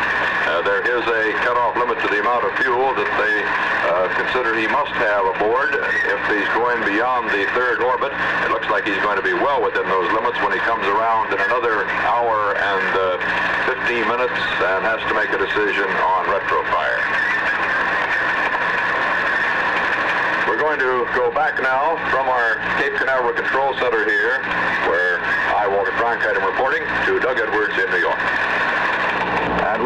There is a cutoff limit to the amount of fuel that they consider he must have aboard if he's going beyond the third orbit. It looks like he's going to be well within those limits when he comes around in another hour and 15 minutes and has to make a decision on retrofire. We're going to go back now from our Cape Canaveral Control Center here, where I, Walter Cronkite, am reporting, to Doug Edwards in New York. And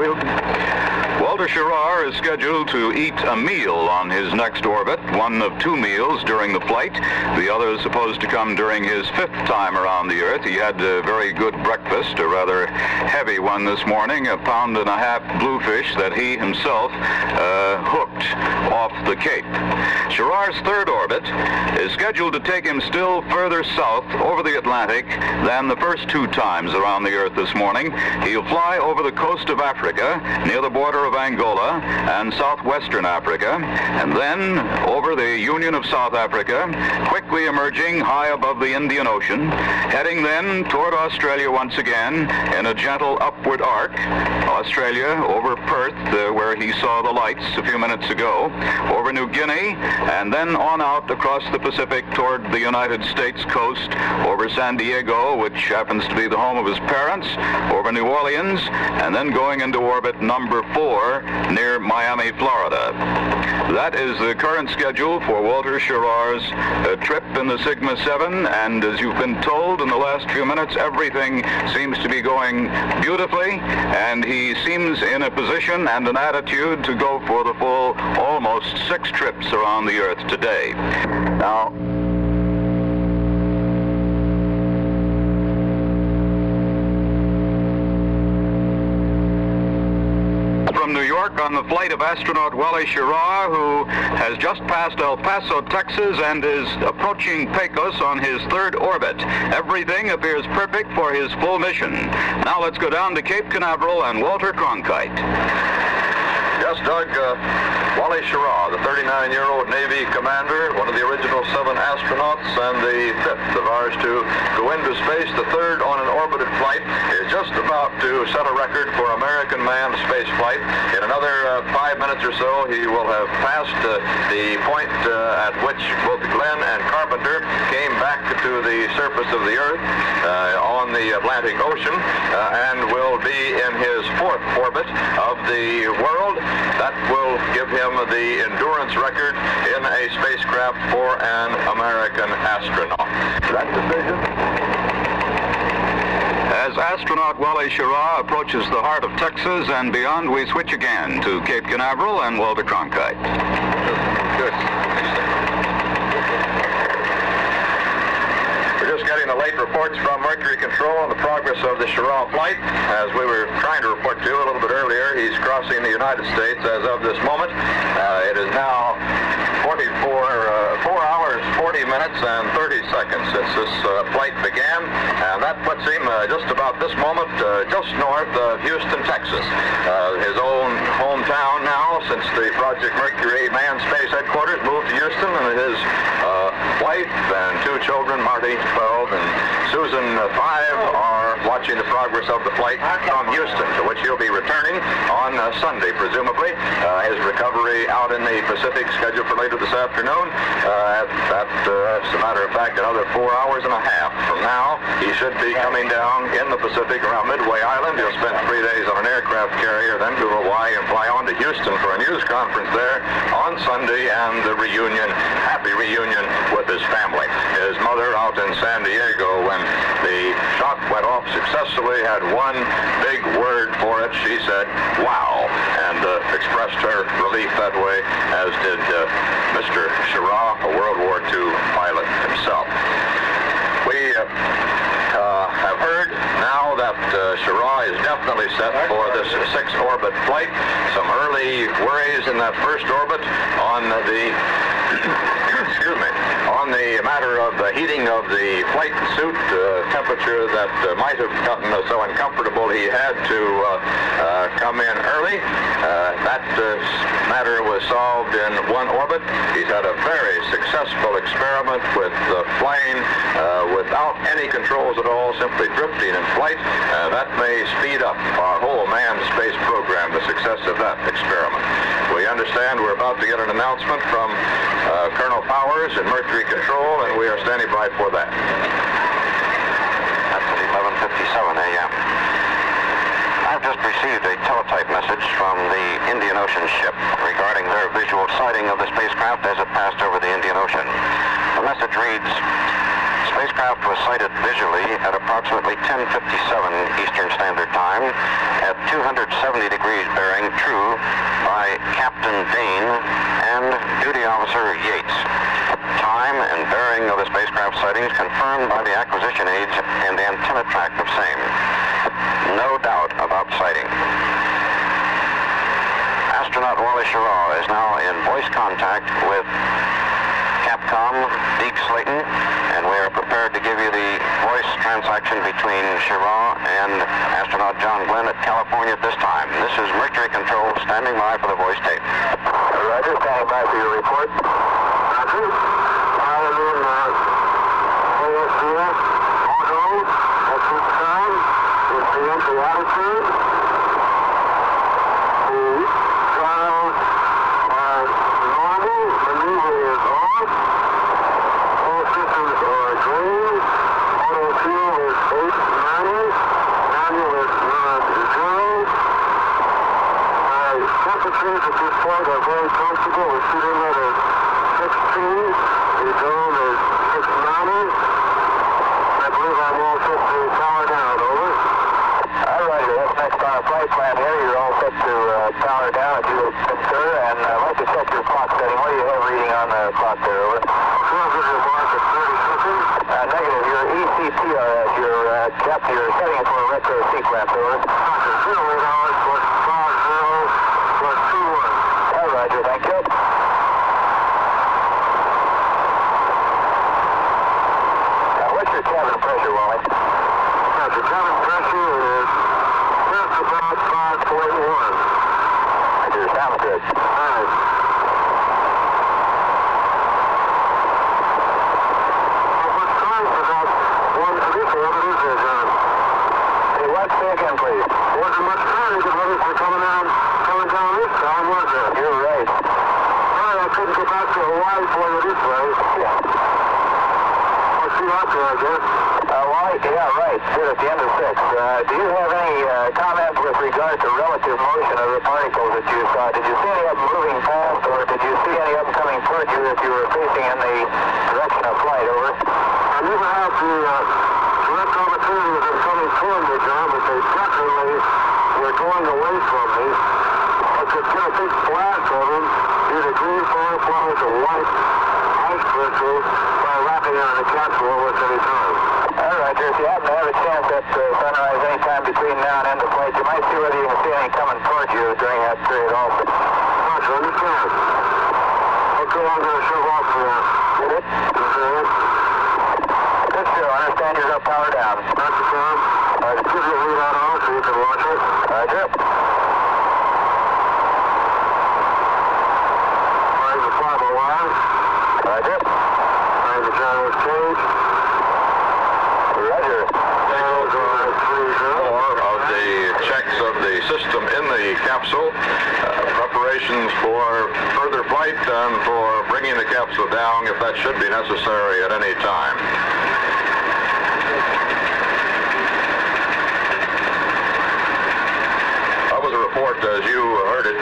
Walter Schirra is scheduled to eat a meal on his next orbit, one of 2 meals during the flight. The other is supposed to come during his 5th time around the Earth. He had a very good breakfast, a rather heavy one this morning, a 1.5 pound bluefish that he himself hooked off the Cape. Schirra's 3rd orbit is scheduled to take him still further south over the Atlantic than the first 2 times around the Earth this morning. He'll fly over the coast of Africa, near the border of Angola and southwestern Africa, and then over the Union of South Africa, quickly emerging high above the Indian Ocean, heading then toward Australia once again in a gentle upward arc. Australia over Perth, where he saw the lights a few minutes ago, over New Guinea, and then on out across the Pacific toward the United States coast, over San Diego, which happens to be the home of his parents, over New Orleans, and then going into orbit number 4 near Miami, Florida. That is the current schedule for Walter Schirra's trip in the Sigma 7, and as you've been told in the last few minutes, everything seems to be going beautifully, and he seems in a position and an attitude to go for the full almost 6 trips around the Earth today. Now, from New York on the flight of astronaut Wally Schirra, who has just passed El Paso, Texas, and is approaching Pecos on his 3rd orbit. Everything appears perfect for his full mission. Now let's go down to Cape Canaveral and Walter Cronkite. Yes, Doug, Wally Schirra, the 39-year-old Navy commander, one of the original 7 astronauts, and the 5th of ours to go into space, the 3rd on an orbited flight, is just about to set a record for American manned space flight. In another 5 minutes or so, he will have passed the point at which both Glenn and Carpenter came back to the surface of the Earth on the Atlantic Atlantic Ocean and will be in his 4th orbit of the world. That will give him the endurance record in a spacecraft for an American astronaut. That decision. As astronaut Wally Schirra approaches the heart of Texas and beyond, we switch again to Cape Canaveral and Walter Cronkite. Good. We're just getting the late reports from Mercury Control on the progress of the Schirra flight. As we were trying to report to you a little bit earlier, he's crossing the United States as of this moment. It is now 4 hours, 40 minutes, and 30 seconds since this flight began, and that puts him just about this moment just north of Houston, Texas. His own hometown now, since the Project Mercury manned space headquarters moved to Houston, and his wife and 2 children, Marty, 12, and Susan, 5, are watching the progress of the flight from Houston, to which he'll be returning on Sunday, presumably. His recovery out in the Pacific scheduled for later this afternoon. As a matter of fact, another 4 hours and a half from now, he should be coming down in the Pacific around Midway Island. He'll spend 3 days on an aircraft carrier, then to Hawaii, and fly on to Houston for a news conference there on Sunday, and the reunion, happy reunion with his family. His mother out in San Diego, when the shot went off successfully, had one big word for it. She said, "Wow," and expressed her relief that way, as did Mr. Schirra, a World War II pilot himself. We have heard now that Schirra is definitely set for this 6th orbit flight. Some early worries in that 1st orbit on the excuse me, on the matter of the heating of the flight suit, temperature that might have gotten so uncomfortable he had to come in early. That matter was solved in 1 orbit. He's had a very successful experiment with flying without any controls at all, simply drifting in flight. That may speed up our whole manned space program, the success of that experiment. We understand we're about to get an announcement from Colonel Powers in Mercury Control, and we are standing by for that. That's at 11:57 a.m. I've just received a teletype message from the Indian Ocean ship regarding their visual sighting of the spacecraft as it passed over the Indian Ocean. The message reads, spacecraft was sighted visually at approximately 10:57 Eastern Standard Time at 270 degrees bearing true by Captain Dane and Duty Officer Yates. Time and bearing of the spacecraft sightings confirmed by the acquisition aids and the antenna tract of same. No doubt about sighting. Astronaut Wally Schirra is now in voice contact with Capcom Deke Slayton, and we are prepared to give you the voice transaction between Schirra and astronaut John Glenn at California at this time. This is Mercury Control standing by for the voice tape. Roger, standing by for your report. Roger. I am in ASDS, Moto, at this time, with the entry altitude. The trials are normal, maneuver is off. All systems are green. Auto fuel is 890. Manual is 0. Temperatures at this point are very comfortable. We're shooting at a 16. The dome is 690. I believe I'm all set to power down. Over. All right, that's next on our flight plan here. You're all set to power down if you will concur. And I'd like to check your clock setting. What do you have reading on the clock there? Over. 1200 mark at 30 seconds. Negative. Your ECTRS, your captain, you're setting it for a retro sequence. Over. 08 hours for 50 plus 21. All right, Roger. Thank you. What's your cabin pressure, Wally? The cabin pressure is just about 5.1. Roger. Sounds good. All right. What's time for that one for this orbit is there, John? Hey, what? Say again, please. Wasn't much time to let us coming down this time, was there? You're right. Sorry, I couldn't get back to Hawaii for you this way. Yeah. I'll see you out there, I guess. Hawaii? Yeah, right. good at the end of 6. Do you have any comment with regard to relative motion of the particles that you saw? Did you see any of them moving past, or did you see any of them coming toward you if you were facing in the direction of flight? Over. I never had the direct opportunity of them coming toward me, John, but they definitely were going away from me. I could get a big blast of them, either green fireflies or white ice crystals, by wrapping on the capsule almost any time. All right, if you happen to have a chance at sunrise anytime between now and end of flight, you might see whether you can see any coming toward you during that period also. Roger, you can. Okay, I'm going to shove off now. Get it? Good show. I understand you're going to power down. Roger, Tom. Give you a readout on so you can watch it. Roger. Find the 501. Roger. Find the gyro's cage. Roger. More of the checks of the system in the capsule, preparations for further flight and for bringing the capsule down if that should be necessary at any time. That was a report, as you heard it,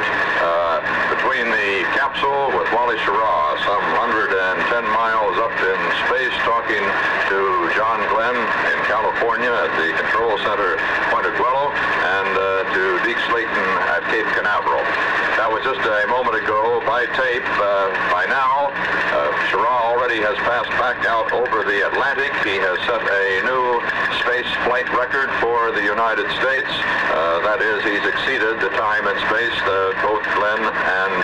between the capsule with Wally Schirra, some 110 miles up in space, talking to John Glenn in California at the Control Center, Point Aguelo, and to Deke Slayton at Cape Canaveral. That was just a moment ago by tape. By now, Schirra already has passed back out over the Atlantic. He has set a new space flight record for the United States. That is, he's exceeded the time and space that both Glenn and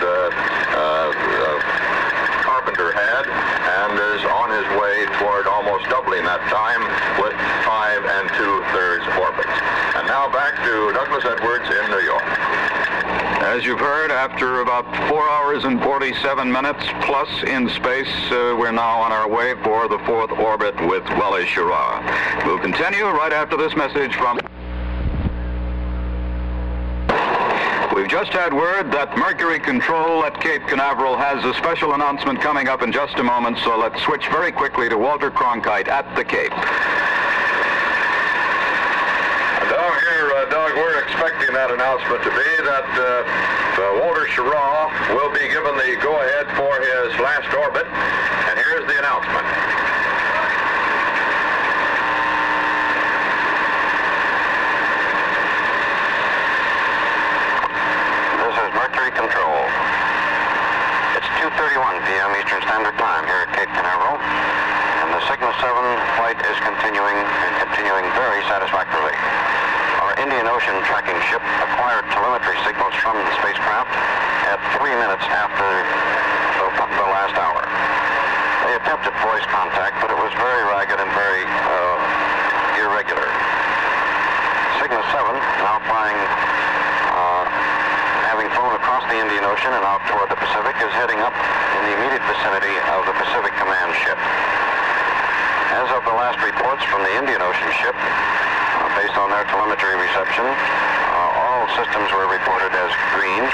Carpenter had, and is on his way toward almost doubling that time with 5 2/3 orbits. And now back to Douglas Edwards in New York. As you've heard, after about 4 hours and 47 minutes plus in space, we're now on our way for the 4th orbit with Wally Schirra. We'll continue right after this message from... We've just had word that Mercury Control at Cape Canaveral has a special announcement coming up in just a moment, so let's switch very quickly to Walter Cronkite at the Cape. Down here, Doug, we're expecting that announcement to be that Walter Schirra will be given the go-ahead for his last orbit, and here's the announcement. This is Mercury Control. It's 2:31 p.m. Eastern Standard Time here at Cape Canaveral, and the Cygnus 7 flight is continuing very satisfactorily. Our Indian Ocean tracking ship acquired telemetry signals from the spacecraft at 3 minutes after the last hour. They attempted voice contact, but it was very ragged and very irregular. Cygnus 7, now flying, having flown across the Indian Ocean and out toward the Pacific, is heading up in the immediate vicinity of the Pacific Command ship. As of the last reports from the Indian Ocean ship, based on their telemetry reception, all systems were reported as green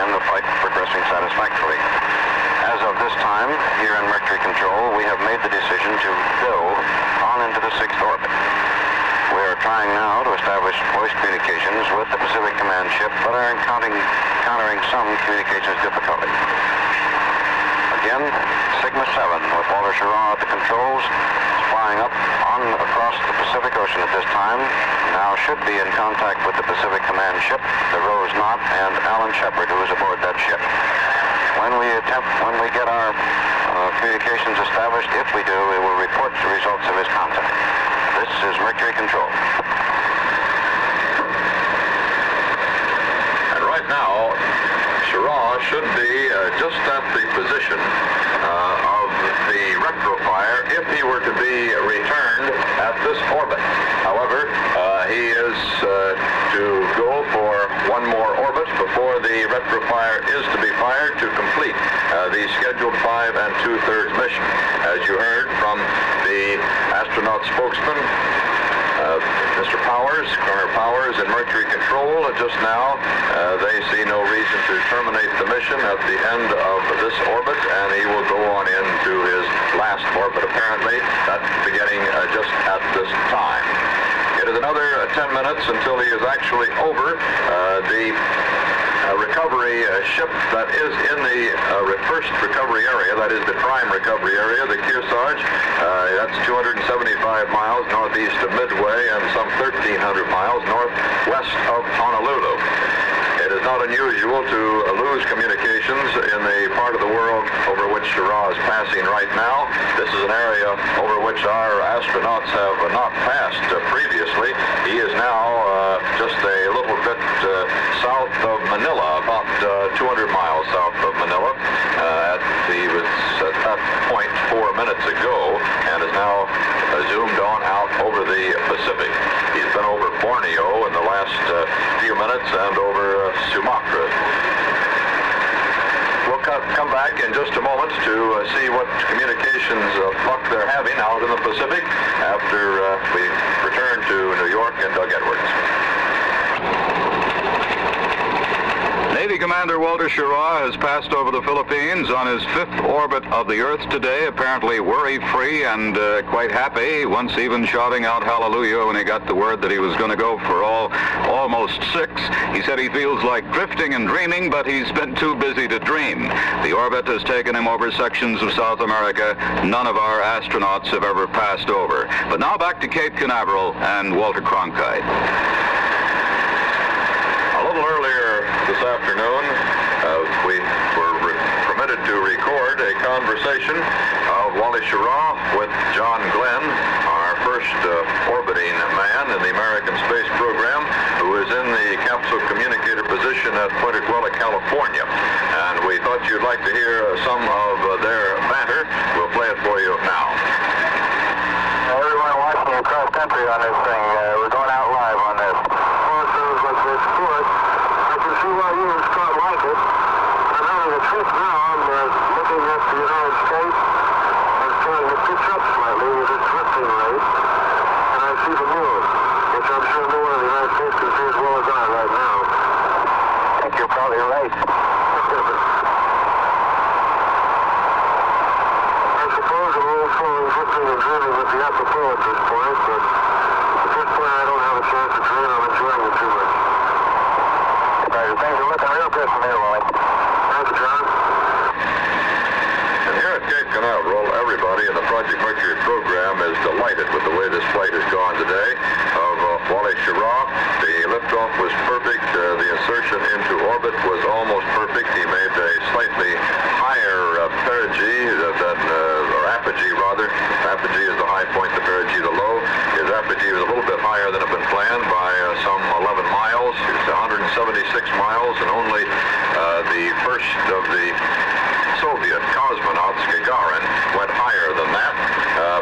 and the flight progressing satisfactorily. As of this time, here in Mercury Control, we have made the decision to build on into the 6th orbit. We are trying now to establish voice communications with the Pacific Command ship, but are encountering some communications difficulty. Again, Cygnus 7 with Walter Schirra at the controls, flying up across the Pacific Ocean at this time, now should be in contact with the Pacific Command ship, the Rose Knott, and Alan Shepard, who is aboard that ship. When we get our communications established, if we do, we will report the results of his contact. This is Mercury Control. And right now, Schirra should be just at the position of the retrofire if he were to be returned at this orbit. However, he is to go for one more orbit before the retrofire is to be fired to complete the scheduled 5 2/3 mission. As you heard from the astronaut spokesman, Mr. Powers, Colonel Powers in Mercury Control, just now, they see no reason to terminate the mission at the end of this orbit, and he will go on into his last orbit, apparently. That's beginning just at this time. 10 minutes until he is actually over. The recovery ship that is in the first recovery area, that is the prime recovery area, the Kearsarge, that's 275 miles northeast of Midway and some 1,300 miles northwest of Honolulu. It is not unusual to lose communications in the part of the world over which Schirra is passing right now. This is an area over which our astronauts have not passed previously. He is now just a little bit south of Manila, about 200 miles south of Manila. He was at that point 4 minutes ago and is now zoomed on out over the Pacific. He's been over Borneo in the last few minutes and over Sumatra. We'll come back in just a moment to see what communications luck they're having out in the Pacific after we return to New York and Doug Edwards. Navy Commander Walter Schirra has passed over the Philippines on his 5th orbit of the Earth today, apparently worry-free and quite happy, once even shouting out hallelujah when he got the word that he was going to go for almost 6. He said he feels like drifting and dreaming, but he's been too busy to dream. The orbit has taken him over sections of South America none of our astronauts have ever passed over. But now back to Cape Canaveral and Walter Cronkite. A little earlier this afternoon, we were permitted to record a conversation of Wally Schirra with John Glenn, our first orbiting man in the American space program, who is in the capsule communicator position at Point Aguila, California. And we thought you'd like to hear some of their banter. We'll play it for you now. Everyone watching you cross country on this thing, we're going out live on this. Well, it sounds like this sport. I can see why you and Scott like it. I'm having a trip now. I'm looking at the United States. I'm trying to pitch up slightly with its drifting rate. And I see the moon, which I'm sure no one in the United States can see as well as I right now. I think you're probably right. I suppose I'm a little slowly drifting and dreaming with the apropos at this point, but at this point I don't have a chance to dream. I'm enjoying it too much. Things are looking real good from here, Wally. Thank you, John. And here at Cape Canaveral, everybody in the Project Mercury program is delighted with the way this flight has gone today of Wally Schirra. The liftoff was perfect. The insertion into orbit was almost perfect. He made a slightly higher perigee or apogee rather. Apogee is the high point, the perigee the low. His apogee was a little bit higher than had been planned by some 11 miles. It's 176 miles, and only the first of the Soviet cosmonauts, Gagarin, went higher than that.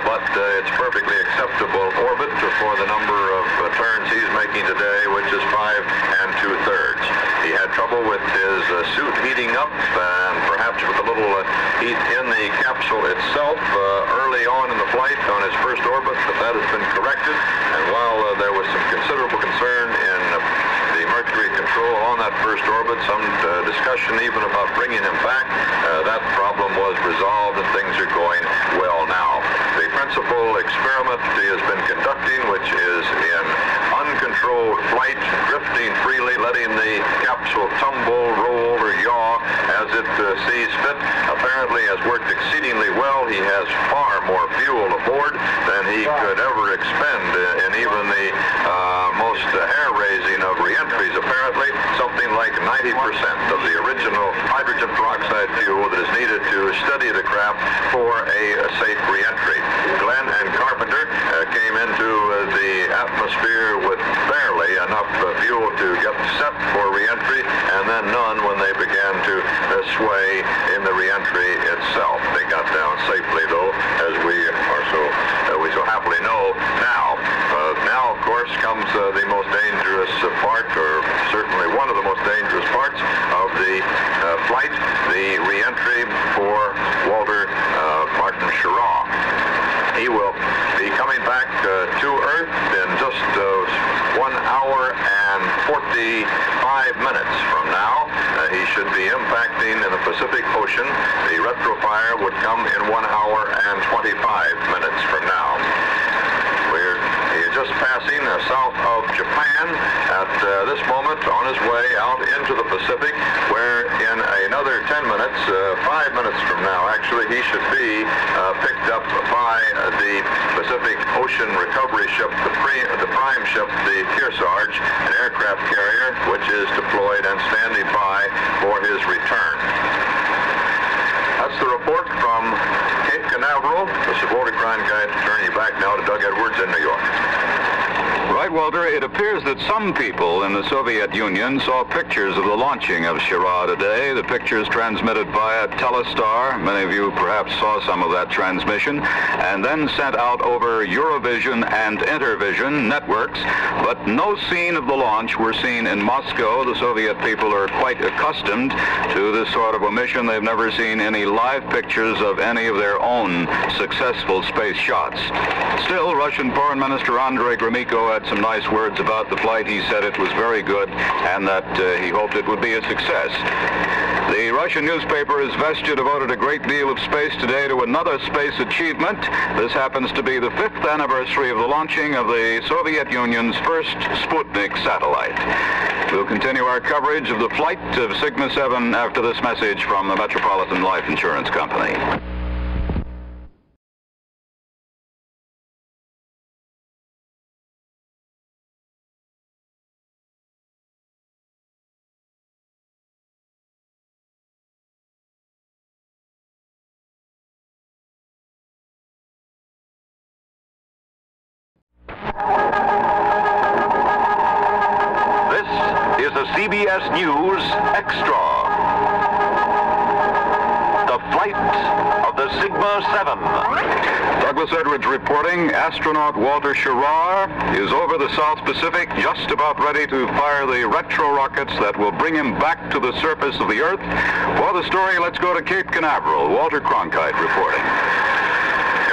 But it's perfectly acceptable orbit for the number of turns he's making today, which is 5 2/3. He had trouble with his suit heating up, and perhaps with a little heat in the capsule itself early on in the flight on his first orbit, but that has been corrected. And while there was some considerable concern in the Mercury control on that first orbit, some discussion even about bringing him back, that problem was resolved and things are going well now. The principal experiment he has been conducting, which is in uncontrolled flight, drifting freely, letting the capsule tumble, roll, or yaw as it sees fit, apparently has worked exceedingly well. He has far more fuel aboard than he could ever expend in even the most hair-raising of reentries. Apparently, something like 90% of the original hydrogen peroxide fuel that is needed to steady the craft for a safe reentry. Glenn and Carpenter came into the atmosphere with barely enough fuel to get set for reentry, and then none when they began to sway in the reentry itself. They got down safely, though, as we so happily know now. Now, of course, comes the most dangerous part, or certainly one of the most dangerous parts of the flight, the reentry for Walter Martin Schirra. He will be coming back to Earth in just 1 hour and 45 minutes from now. He should be impacting in the Pacific Ocean. The retrofire would come in 1 hour and 25 minutes from now. He is just passing south of Japan. on his way out into the Pacific, where in another 10 minutes, 5 minutes from now, actually, he should be picked up by the Pacific Ocean Recovery Ship, the prime ship, the Kearsarge, an aircraft carrier, which is deployed and standing by for his return. That's the report from Cape Canaveral. This is Walter Cronkite, turning you back now to Doug Edwards in New York. Right, Walter, it appears that some people in the Soviet Union saw pictures of the launching of Schirra today. The pictures transmitted via Telestar. Many of you perhaps saw some of that transmission, and then sent out over Eurovision and Intervision networks. But no scene of the launch were seen in Moscow. The Soviet people are quite accustomed to this sort of a mission. They've never seen any live pictures of any of their own successful space shots. Still, Russian Foreign Minister Andrei Gromyko had some nice words about the flight. He said it was very good and that he hoped it would be a success. The Russian newspaper Izvestia devoted a great deal of space today to another space achievement. This happens to be the 5th anniversary of the launching of the Soviet Union's first Sputnik satellite. We'll continue our coverage of the flight of Sigma 7 after this message from the Metropolitan Life Insurance Company. This is a CBS News Extra. The flight of the Sigma 7. Douglas Edwards reporting. Astronaut Walter Schirra is over the South Pacific, just about ready to fire the retro rockets that will bring him back to the surface of the Earth. For the story, let's go to Cape Canaveral. Walter Cronkite reporting.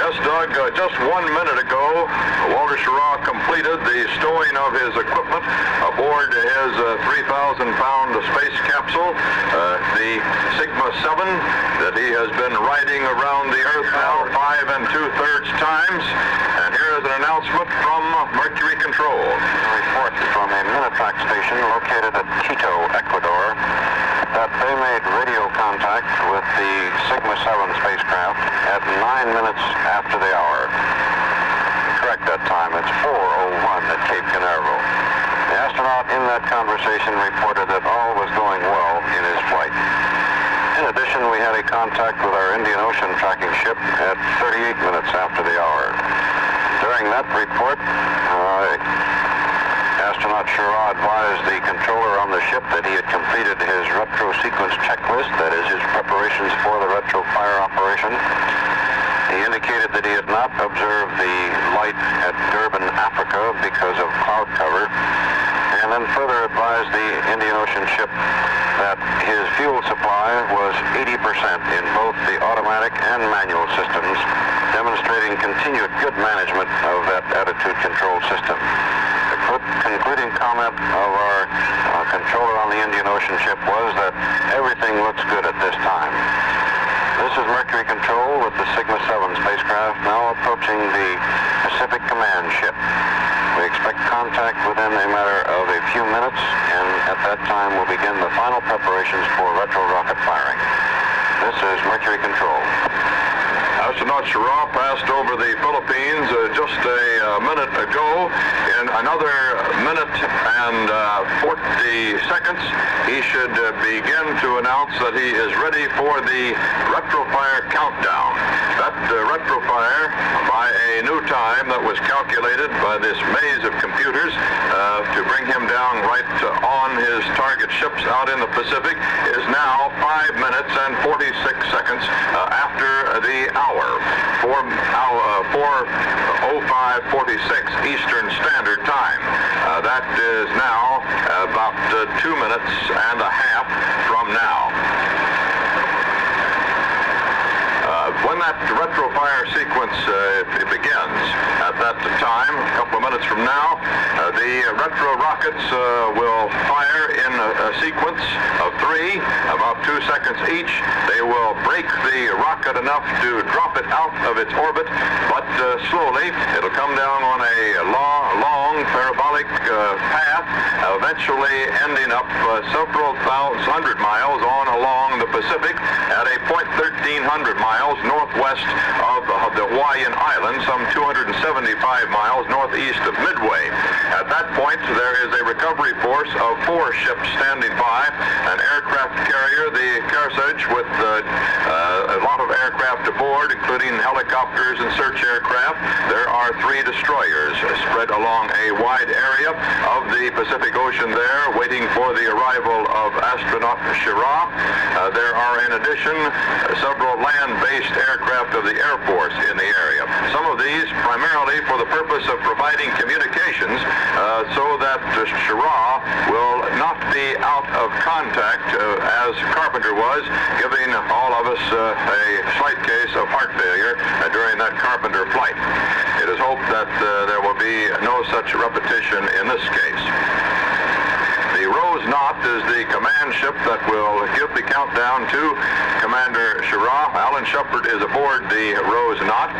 Yes, Doug, just 1 minute ago, Walter Schirra completed the stowing of his equipment aboard his 3,000-pound space capsule, the Sigma 7, that he has been riding around the Earth now 5 2/3 times. And here is an announcement from Mercury Control. A report from a Minitrack station located at Quito, Ecuador, that they made radio contact with the Sigma 7 spacecraft at 9 minutes after the hour. Correct that time, it's 4:01 at Cape Canaveral. The astronaut in that conversation reported that all was going well in his flight. In addition, we had a contact with our Indian Ocean tracking ship at 38 minutes after the hour. During that report, astronaut Schirra advised the controller on the ship that he had completed his retro sequence checklist, that is, his preparations for the retro fire operation. He indicated that he had not observed the light at Durban, Africa, because of cloud cover, and then further advised the Indian Ocean ship that his fuel supply was 80% in both the automatic and manual systems, demonstrating continued good management of that attitude control system. The concluding comment of our controller on the Indian Ocean ship was that everything looks good at this time. This is Mercury Control with the Sigma 7 spacecraft now approaching the Pacific Command ship. We expect contact within a matter of a few minutes, and at that time we'll begin the final preparations for retro rocket firing. This is Mercury Control. Astronaut Schirra passed over the Philippines just a minute ago. In another minute and 40 seconds, he should begin to announce that he is ready for the retrofire countdown. That retrofire, by a new time that was calculated by this maze of computers to bring him down right on his target ships out in the Pacific, is now 5 minutes and 46 seconds after the hour. 4:05:46 Eastern Standard Time. That is now about 2 minutes and a half from now. When that retrofire sequence begins, at that time, a couple of minutes from now, the retro rockets will fire in a sequence of 3, about 2 seconds each. They will break the rocket enough to drop it out of its orbit, but slowly. It'll come down on a long parabolic path, eventually ending up several hundred miles on along the Pacific at a point 1,300 miles northwest of the Hawaiian Islands, some 275 miles northeast of Midway. At that point, there is a recovery force of 4 ships standing by, an aircraft carrier, the ksc, with a lot of aircraft aboard, including helicopters and search aircraft. There are 3 destroyers spread along a wide area of the Pacific Ocean there, waiting for the arrival of astronaut Schirra. There are, in addition, several land-based aircraft of the Air Force in the area. Some of these primarily for the purpose of providing communications so that Schirra will not be out of contact as Carpenter was, giving all of us a slight case of heart failure during that Carpenter flight. It is hoped that there will be no such repetition in this case. The Rose Knot is the command ship that will give the countdown to Commander Schirra. Alan Shepard is aboard the Rose Knot.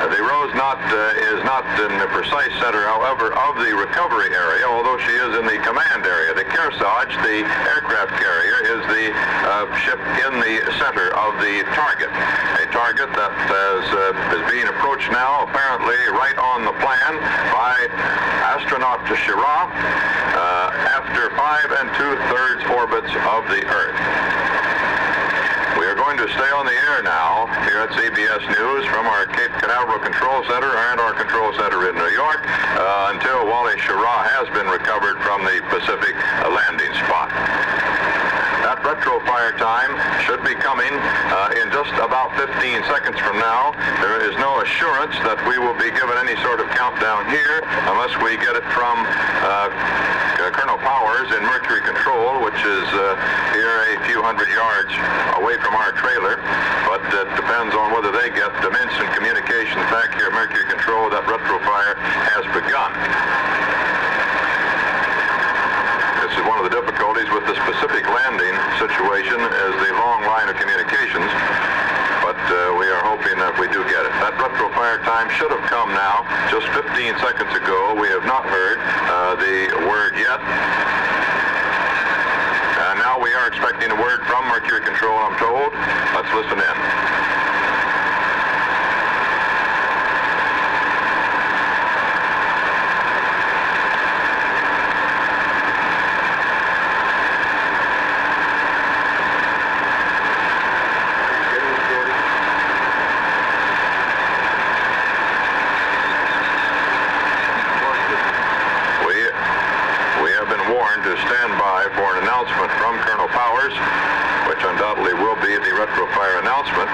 The Rose Knot is not in the precise center, however, of the recovery area, although she is in the command area. The ksc, the aircraft carrier, is the ship in the center of the target. A target that is being approached now, apparently right on the plan by astronaut Schirra after 5 2/3 orbits of the Earth. We are going to stay on the air now here at CBS News from our Cape Canaveral Control Center and our Control Center in New York until Wally Schirra has been recovered from the Pacific landing spot. That retro fire time should be coming in just about 15 seconds from now. There is no assurance that we will be given any sort of countdown here unless we get it from Colonel Powers in Mercury Control, which is here a few hundred yards away from our trailer. But it depends on whether they get instant communications back here at Mercury Control that retro fire has begun. This is one of the difficulties with the specific landing situation is the long line of communications, but we are hoping that we do get it. That retro fire time should have come now, just 15 seconds ago. We have not heard the word yet. Now we are expecting a word from Mercury Control, I'm told. Let's listen in. To stand by for an announcement from Colonel Powers, which undoubtedly will be the retro fire announcement,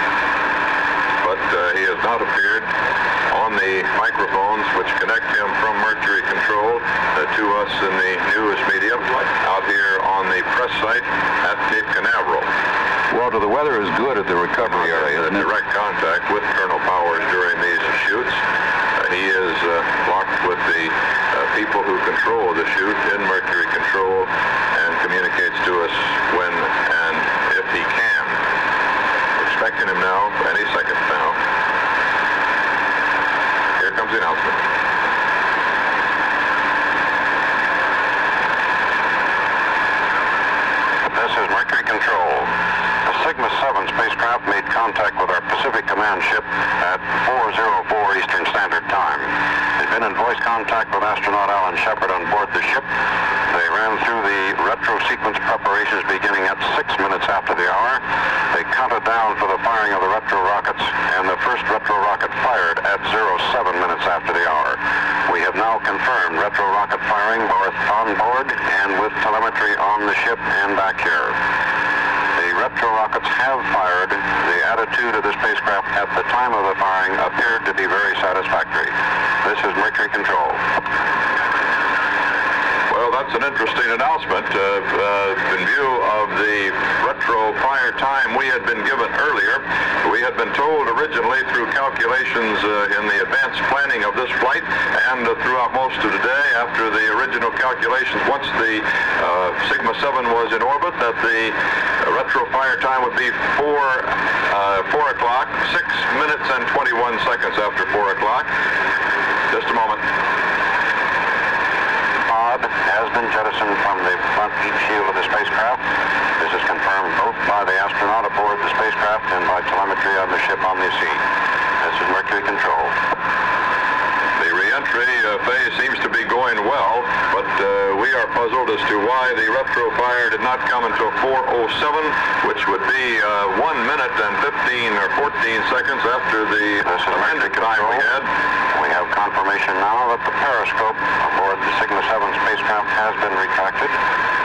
but he has not appeared on the microphones which connect him from Mercury Control to us in the news media out here on the press site at Cape Canaveral. Walter, the weather is good at the recovery area. Direct contact with Colonel Powers during these shoots. He is locked with the people who control the chute in Mercury Control and communicates to us when and if he can. We're expecting him now, any second now. Here comes the announcement. This is Mercury Control. The Sigma 7 spacecraft made contact with our Pacific Command ship at 4:04 Eastern Standard Time. They've been in voice contact with astronaut Alan Shepard on board the ship. They ran through the retro sequence preparations beginning at 6 minutes after the hour. They counted down for the firing of the retro rockets, and the first retro rocket fired at 07 minutes after the hour. We have now confirmed retro rocket firing both on board and with telemetry on the ship and back here. The retro rockets have fired. The attitude of the spacecraft at the time of the firing appeared to be very satisfactory. This is Mercury Control. Well, that's an interesting announcement in view of the retro retro fire time we had been given earlier. We had been told originally through calculations in the advanced planning of this flight and throughout most of the day after the original calculations, once the Sigma 7 was in orbit, that the retro fire time would be 4 o'clock, 6 minutes and 21 seconds after 4 o'clock. Just a moment. Pod has been jettisoned from the front heat shield of the spacecraft. This is confirmed both by the astronaut aboard the spacecraft and by telemetry on the ship on the sea. This is Mercury Control. The re-entry phase seems to be going well, but we are puzzled as to why the retro fire did not come until 4:07, which would be 1 minute and 15 or 14 seconds after the amended time we had. We have confirmation now that the periscope aboard the Sigma 7 spacecraft has been retracted,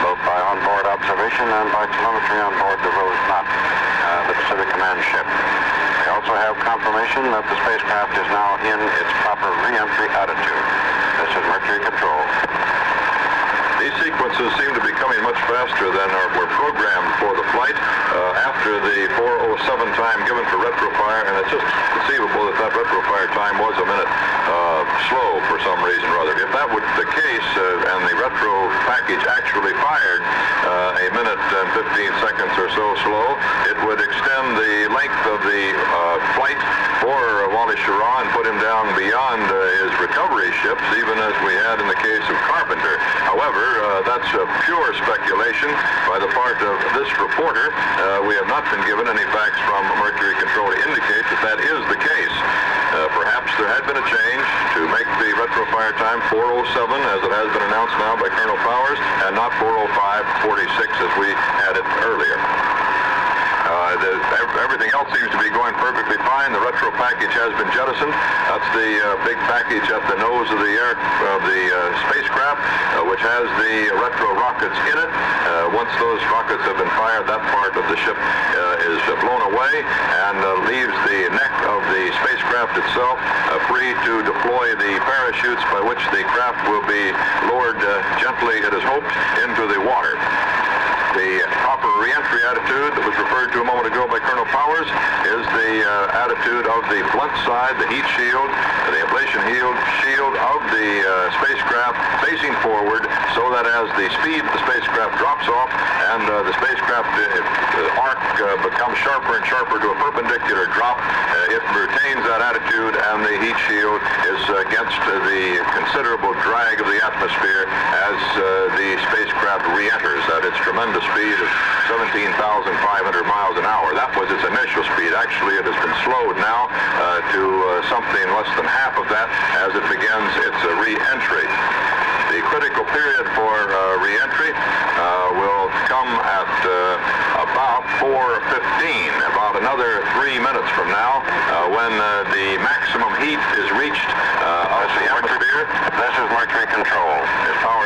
both by onboard observation and by telemetry on board the Rose Knot, the Pacific Command ship. We also have confirmation that the spacecraft is now in its proper re-entry attitude. This is Mercury Control. These sequences seem to be coming much faster than were programmed for the flight after the 4:07 time given for retrofire, and it's just conceivable that that retrofire time was a minute slow for some reason or other. If that were the case and the retro package actually fired a minute and 15 seconds or so slow, it would extend the length of the flight for Wally Schirra and put him down beyond his recovery ships, even as we had in the case of Carpenter. However, that's pure speculation by the part of this reporter. We have not been given any facts from Mercury Control to indicate that that is the case. Perhaps there had been a change to make the retrofire time 4:07, as it has been announced now by Colonel Powers, and not 4:05:46 as we had it earlier. Everything else seems to be going perfectly fine. The retro package has been jettisoned. That's the big package at the nose of the spacecraft, which has the retro rockets in it. Once those rockets have been fired, that part of the ship is blown away and leaves the neck of the spacecraft itself free to deploy the parachutes by which the craft will be lowered gently, it is hoped, into the water. The proper re-entry attitude that was referred to a moment ago by Colonel Powers is the attitude of the blunt side, the heat shield, the ablation shield of the spacecraft facing forward, so that as the speed of the spacecraft drops off and the spacecraft arc becomes sharper and sharper to a perpendicular drop, it retains that attitude and the heat shield is against the considerable drag of the atmosphere as the spacecraft re-enters at its tremendous speed of 17,500 miles an hour. That was its initial speed. Actually, it has been slowed now to something less than half of that as it begins its re-entry. The critical period for re-entry will come at about 4:15, about another 3 minutes from now, when the maximum heat is reached of the atmosphere. This is Mercury Control.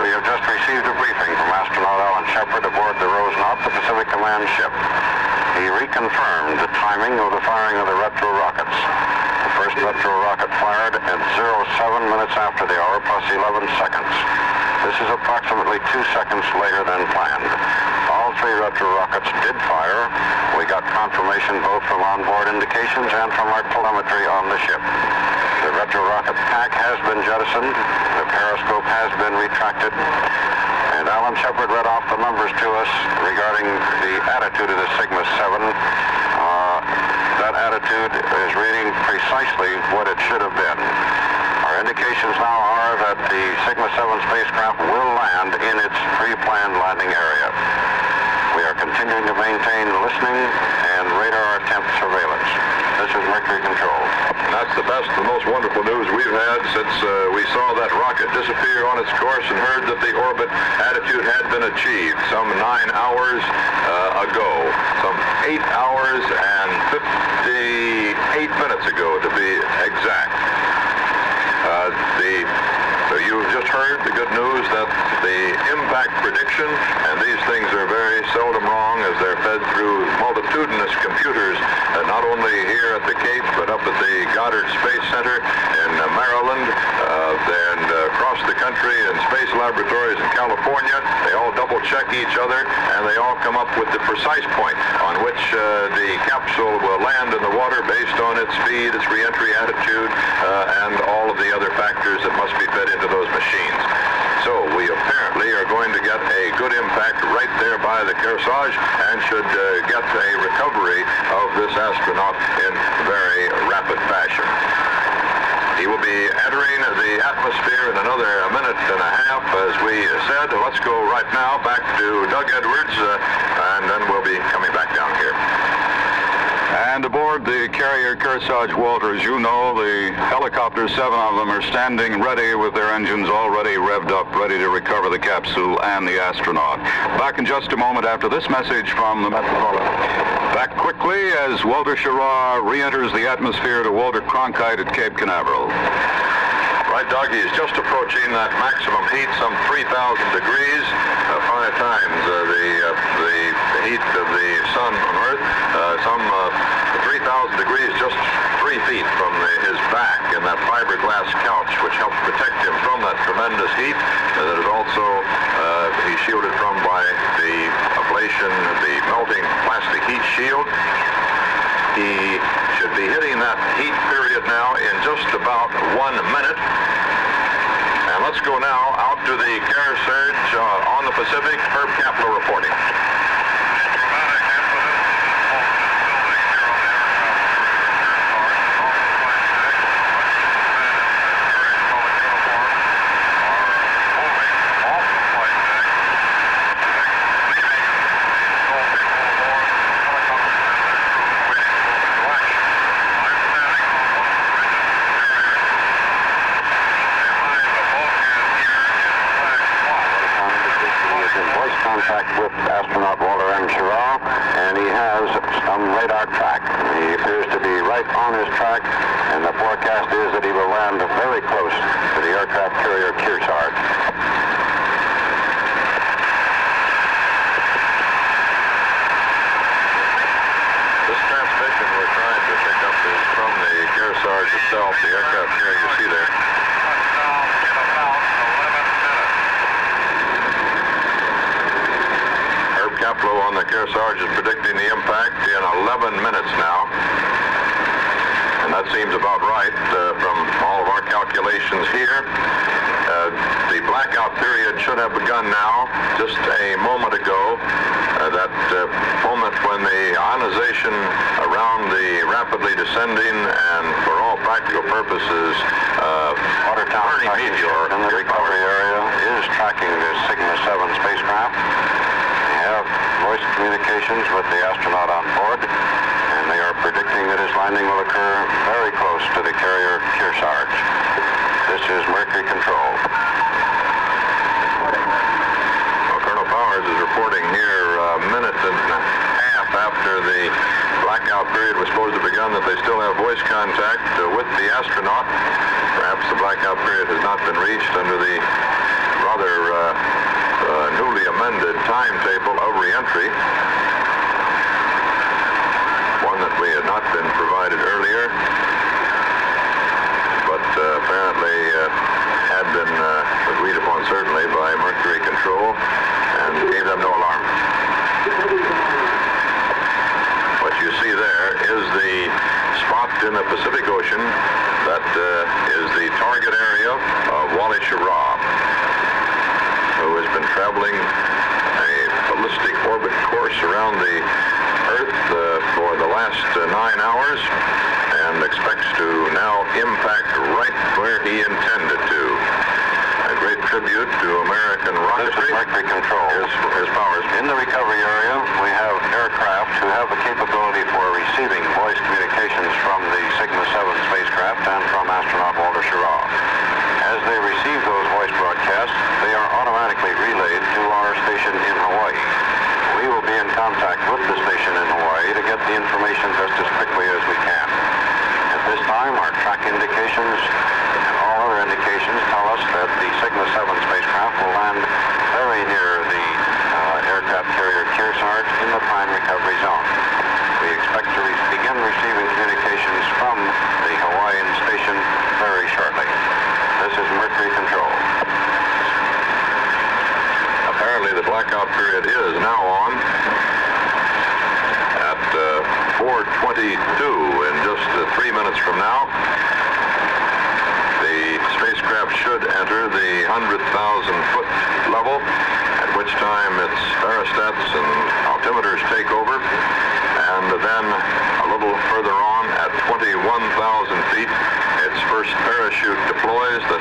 We have just received a briefing from astronaut Alan Shepard aboard the Rose Knot, the Pacific Command ship. He reconfirmed the timing of the firing of the retro rockets. The first retro rocket fired at 07 minutes after the hour plus 11 seconds. This is approximately 2 seconds later than planned. All three retro rockets did fire. We got confirmation both from onboard indications and from our telemetry on the ship. The retro rocket pack has been jettisoned. The periscope has been retracted. And Alan Shepard read off the numbers to us regarding the attitude of the Sigma 7. That attitude is reading precisely what it should have been. Our indications now are that the Sigma 7 spacecraft will land in its pre-planned landing area. We are continuing to maintain listening and radar attempt surveillance. This is Mercury Control. That's the best, the most wonderful news we've had since we saw that rocket disappear on its course and heard that the orbit attitude had been achieved some 9 hours ago, some 8 hours and 58 minutes ago to be exact. So you've just heard the good news that the impact prediction, and these things are very seldom wrong as they're fed through multitudinous computers, not only here at the Cape, but up at the Goddard Space Center in Maryland, and across the country in space labs. laboratories in California. They all double-check each other, and they all come up with the precise point on which the capsule will land in the water based on its speed, its re-entry attitude, and all of the other factors that must be fed into those machines. So we apparently are going to get a good impact right there by the Kearsarge and should get a recovery of this astronaut in very rapid fashion. He will be entering the atmosphere in another minute and a half, as we said. Let's go right now back to Doug Edwards, and then we'll be coming back down here. And aboard the carrier Kearsarge Walter, as you know, the helicopters, 7 of them, are standing ready with their engines already revved up, ready to recover the capsule and the astronaut. Back in just a moment after this message from the Metropolitan. Back quickly as Walter Schirra re-enters the atmosphere to Walter Cronkite at Cape Canaveral. Right, Doug, he's just approaching that maximum heat, some 3,000 degrees, 5 times the heat of the sun on Earth, some 3,000 degrees, just 3 feet from his back in that fiberglass couch, which helps protect him from that tremendous heat that is also he's shielded from by the ablation, the melting plastic heat shield. He should be hitting that heat period now in just about 1 minute. And let's go now out to the Kearsarge on the Pacific. Herb Kaplow reporting. Contact with astronaut Walter M. Schirra, and he has some radar track. He appears to be right on his track, and the forecast is that he will land very close to the aircraft carrier Kearsarge. This transmission we're trying to pick up is from the Kearsarge itself, the aircraft carrier you see there. Kaplow on the Kearsarge is predicting the impact in 11 minutes now. And that seems about right from all of our calculations here. The blackout period should have begun now, just a moment ago. That moment when the ionization around the rapidly descending and for all practical purposes Water tower meteor in the recovery area is tracking the Sigma 7 spacecraft. Have voice communications with the astronaut on board, and they are predicting that his landing will occur very close to the carrier Kearsarge. This is Mercury Control. Well, Colonel Powers is reporting here a minute and a half after the blackout period was supposed to have begun that they still have voice contact with the astronaut. Perhaps the blackout period has not been reached under the rather newly amended timetable of re-entry, one that we had not been provided earlier, but apparently had been agreed upon certainly by Mercury Control and gave them no alarm. What you see there is the spot in the Pacific Ocean that is the target area of Wally Schirra, who has been traveling a ballistic orbit course around the Earth for the last 9 hours and expects to now impact right where he intended to. A great tribute to American rocketry. This is Mercury Control. Here's Powers. In the recovery area, we have aircraft who have the capability for receiving voice communications from the Sigma 7 spacecraft and from astronaut Walter Schirra. As they receive those voice broadcasts, they are automatically relayed to our station in Hawaii. We will be in contact with the station in Hawaii to get the information just as quickly as we can. At this time, our track indications and all other indications tell us that the Sigma 7 spacecraft will land very near the aircraft carrier Kearsarge in the prime recovery zone. We expect to begin receiving communications from the Hawaiian station very shortly. This is Mercury Control. blackout period is now on at 4:22, in just 3 minutes from now. The spacecraft should enter the 100,000-foot level, at which time its aerostats and altimeters take over, and then a little further on at 21,000 feet, its first parachute deploys, the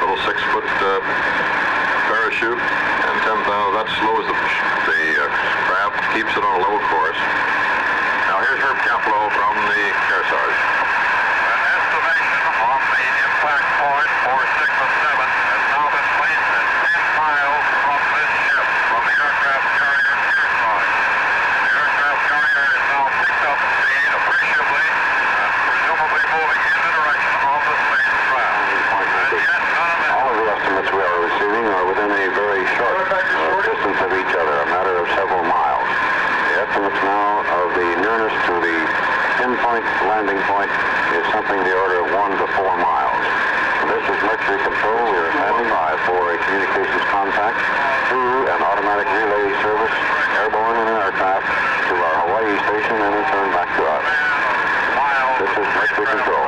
little 6-foot parachute, and 10,000, that slows the craft, keeps it on a level course. Now here's Herb Kaplow from the Kearsarge. An estimation on the impact point for Sigma 7 has now been placed at 10 miles from this ship, from the aircraft carrier Kearsarge. The aircraft carrier is now picked up speed appreciably and presumably moving in the direction of the spacecraft. And yet none of all of the estimates we are receiving are within a very short distance of each other, a matter of several miles. The estimates now of the nearness to the pinpoint landing point is something the order of 1 to 4 miles. This is Mercury Control. We are standing by for a communications contact through an automatic relay service, airborne in an aircraft, to our Hawaii station and in turn back to us. This is Mercury Control.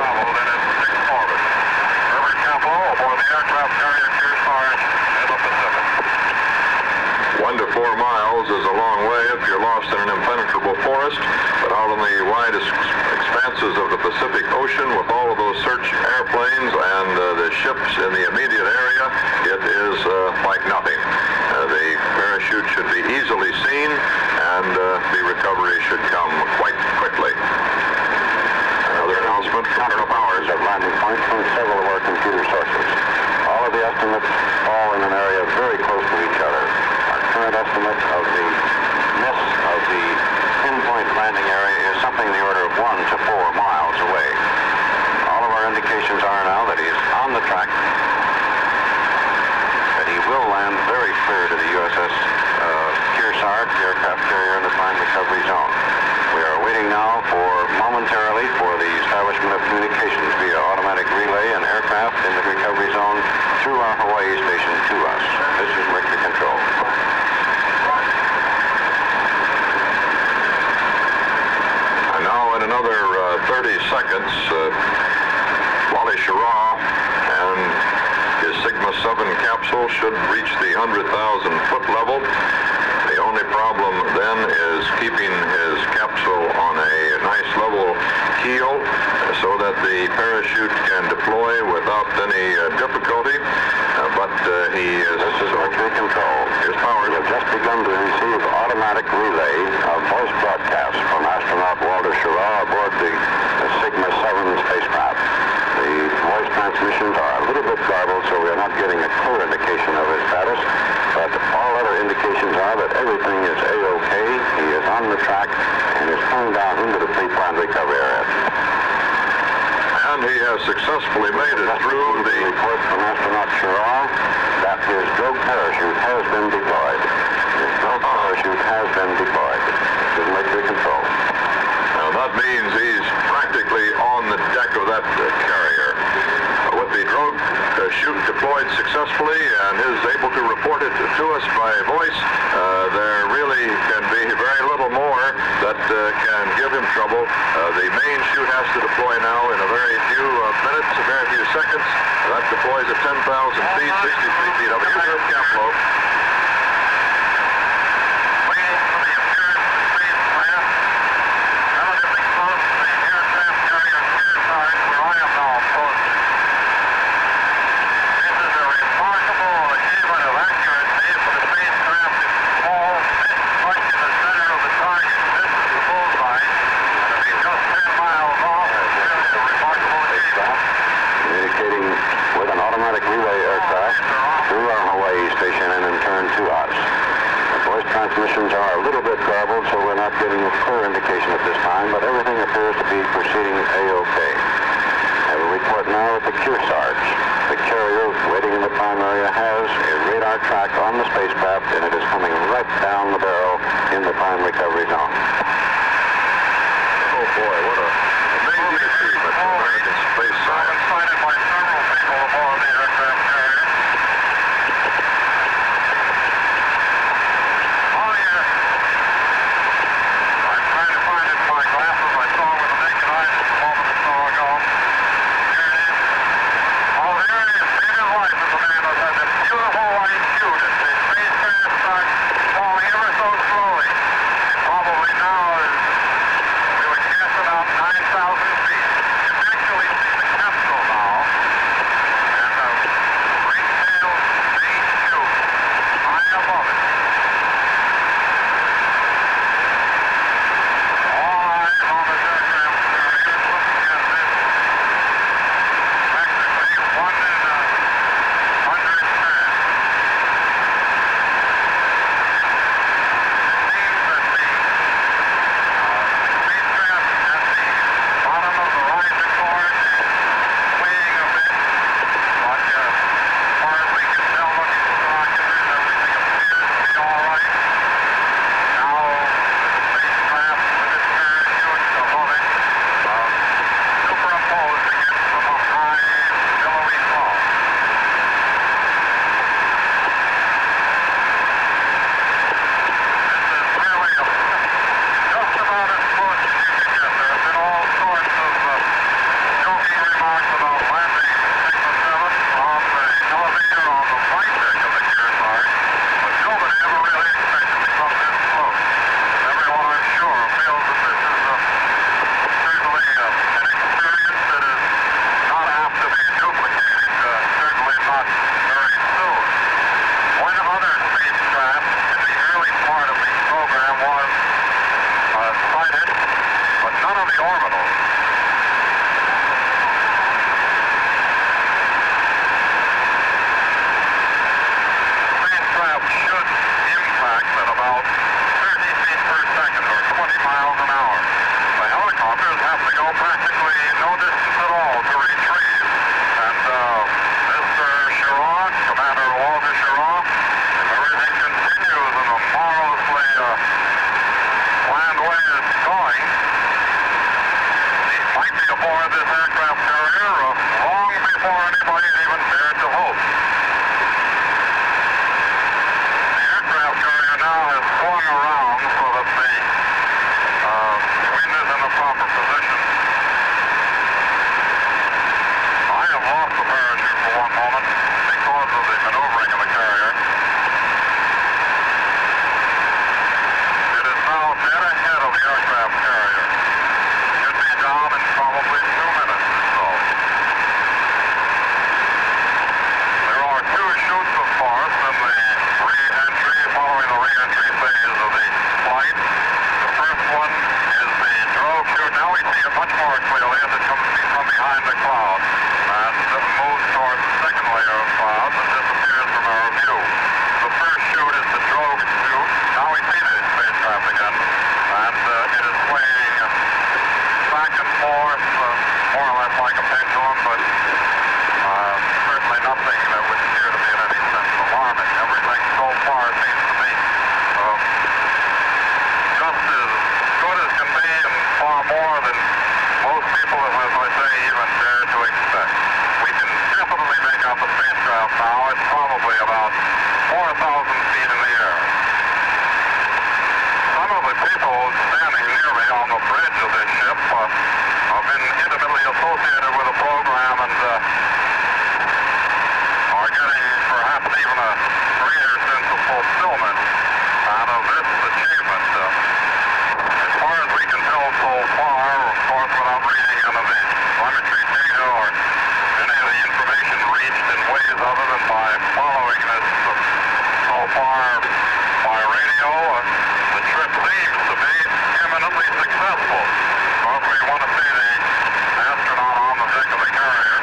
Herbert Kaplow aboard the aircraft carrier Kearsarge in the Pacific. 1 to 4 miles is a long way if you're lost in an impenetrable forest, but out in the widest expanses of the Pacific Ocean with all of those search airplanes and the ships in the immediate area, it is like nothing. The parachute should be easily seen, and the recovery should come quite quickly. Another announcement from Colonel Powers at landing point from several of our computer sources. All of the estimates fall in an area very close to each other. Our current estimate of the miss of the pinpoint landing area is something in the order of 1 to 4 miles away. All of our indications are now that he is on the track, that he will land very clear to the USS Kearsarge, the aircraft carrier in the prime recovery zone. We are waiting now momentarily for the establishment of communications via automatic relay and aircraft in the recovery zone through our Hawaii station to us. This is Mercury Control. And now in another 30 seconds, Wally Schirra and his Sigma 7 capsule should reach the 100,000-foot level. The only problem then is keeping his capsule on a nice level keel so that the parachute can deploy without any difficulty, but he is... This is Mercury Control. Here's Powers. We have just begun to receive automatic relay of voice broadcasts from astronaut Walter Schirra aboard the Sigma 7 spacecraft. The voice transmissions are a little bit garbled, so we are not getting a clear indication of his status, but all other indications are that everything is A-OK. He is on the track and is coming down into the pre-planned recovery area. And he has successfully made it through the... report from astronaut Schirra that his drogue parachute has been deployed. His drogue parachute has been deployed. This is Mercury Control. Now that means he's practically on the deck of that carrier. With the drogue chute deployed successfully and is able to report it to us by voice, there really can be very little more that can give him trouble. The main chute has to deploy now in a very few minutes, a very few seconds. That deploys at 10,000 feet, 63 feet up. Here's Herb Kaplow. Transmissions are a little bit garbled, so we're not getting a clear indication at this time, but everything appears to be proceeding A-OK. I have a report now at the Kearsarge. The carrier waiting in the prime area has a radar track on the spacecraft, and it is coming right down the barrel in the prime recovery zone. Oh boy, what a amazing achievement for American space science. Sighted by several people aboard the aircraft carrier. far by radio, the trip seems to be eminently successful. So if we want to see the astronaut on the deck of the carrier,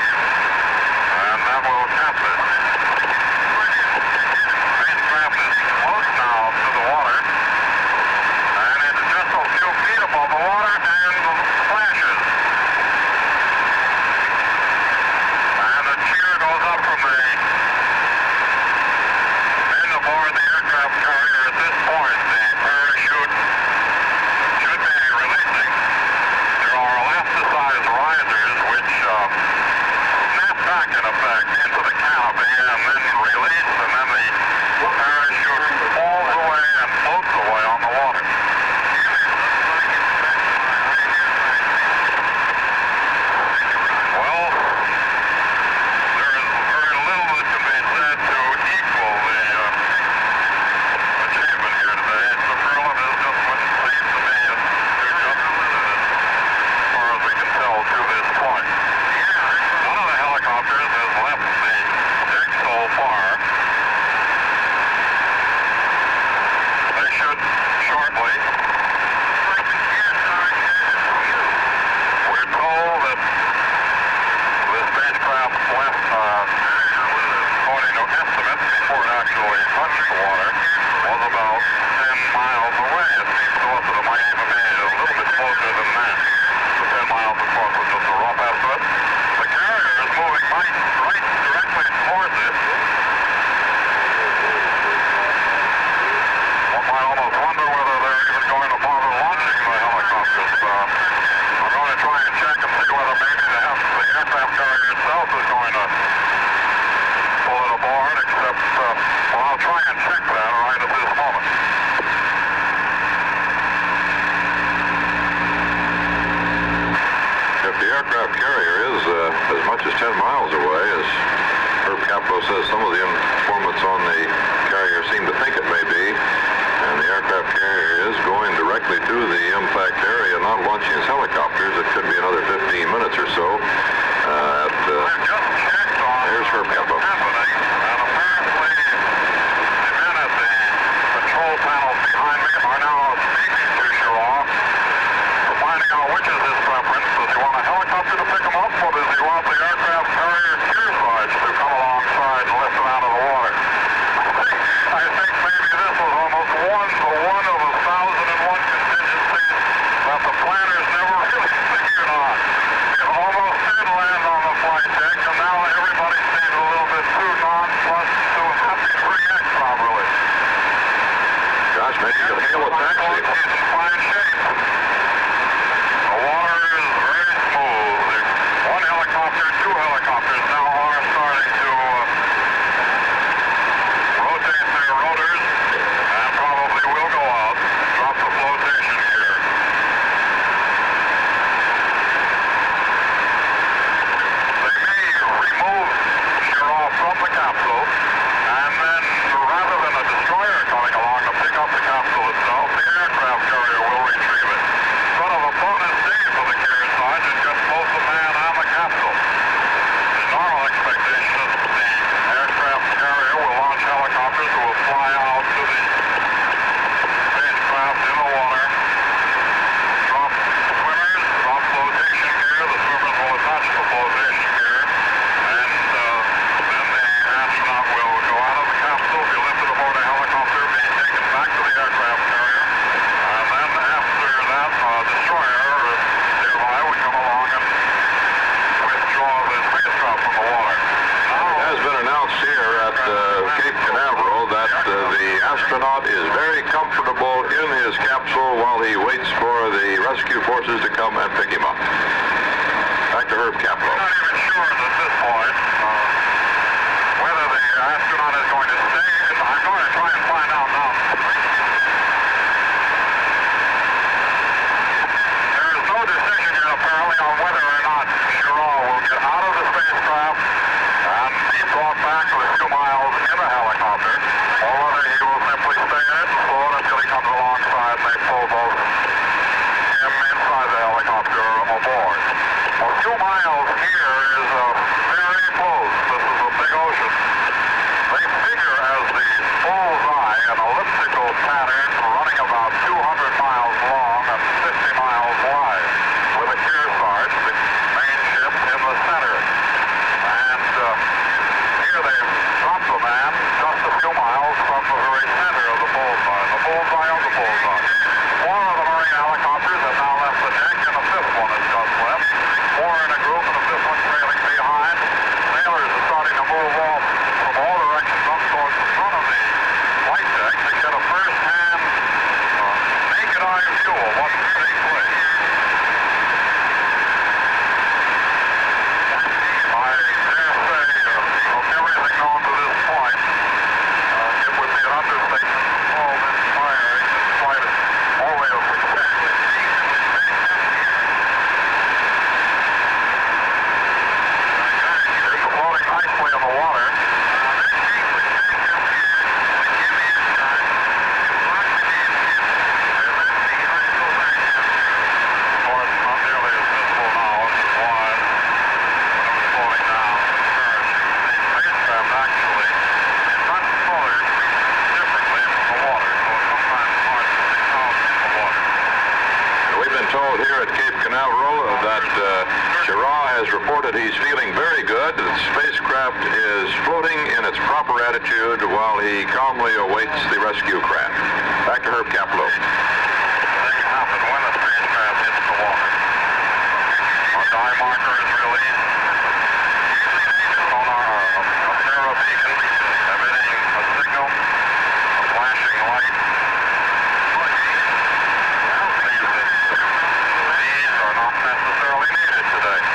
and that will cap it. Spacecraft is close now to the water, and it's just a few feet above the water and flashes. And a cheer goes up from the men aboard the aircraft carrier at this point. The parachute should be releasing. There are elasticized risers which snap back in effect into the canopy and then release, and then the parachute falls away and floats away on the water. Well, there is very little that can be said to equal the achievement here today. Superlative just wouldn't seem to me to justice as far as we can tell to this point. One of the helicopters has left the deck so far. They should shortly. We're told that the spacecraft left, according to estimates, before it actually touched the water, was about 10 miles away. It seems to us that it might even be a little bit closer than that. The 10 miles, of course, was just a rough estimate. The carrier is moving right directly towards it. One might almost wonder whether they're even going to bother launching the helicopters. I'm going to try and check and see whether maybe the aircraft carrier itself is going to pull it aboard, except, well, I'll try and check that right at this moment. If the aircraft carrier is as much as 10 miles away, as Herb Caplow says some of the informants on the carrier seem to think it may be, and the aircraft carrier is going directly to the impact area, not launching its helicopters, it could be another 15 minutes or so. I've just checked on Here's Herb Caplow. what's happening, and apparently the men at the control panels behind me are now speaking to Schirra, finding out which is his preference. Does he want a helicopter to pick him up, or does he want the aircraft carrier kearsarge to come alongside and lift him out of the water? I think maybe this was almost one of 1,001 contingencies that the planners never really figured on. It almost did land on the flight deck, and now everybody seems a little bit too nonplussed to happy to react properly. Gosh, maybe you could hail a taxi. He's in fine shape. The water is very smooth. One helicopter, two helicopters now are starting to rotate their rotors and probably will go out. Drop the flotation gear. They may remove Schirra from the capsule, and then rather than a destroyer coming along to pick up the capsule itself, the aircraft carrier will retrieve it. Sort of a bonus day for the kearsarge and get both the man and the capsule. The normal expectation is that the aircraft carrier will launch helicopters who will fly out to the spacecraft in the water, drop swimmers, drop flotation gear. The swimmers will attach the flotation gear, and then the astronaut will go out of the capsule, be lifted aboard a helicopter, be taken back to the aircraft carrier, and then after that, destroyer nearby would come along and withdraw the spacecraft from the water. It has been announced here at Cape Canaveral that the astronaut is very comfortable in his capsule while he waits for the rescue forces to come and pick him up. Back to Herb Caplow. We're not even sure at this point whether the astronaut is going to stay. I'm going to try and find out now. There is no decision yet apparently on whether or not Schirra will get out of the spacecraft and be brought back a few miles in a helicopter, or whether he will simply stay in it and float until he comes alongside and they pull both him inside the helicopter aboard. A few miles here is very close. This is a big ocean. They figure as the bull's eye that he's feeling very good. The spacecraft is floating in its proper attitude while he calmly awaits the rescue craft. Back to Herb Kaplow. Things happen when the spacecraft hits the water. Our dive marker is released. Sonar, a Schirra beacon emitting a signal, a flashing light. These are not necessarily needed today.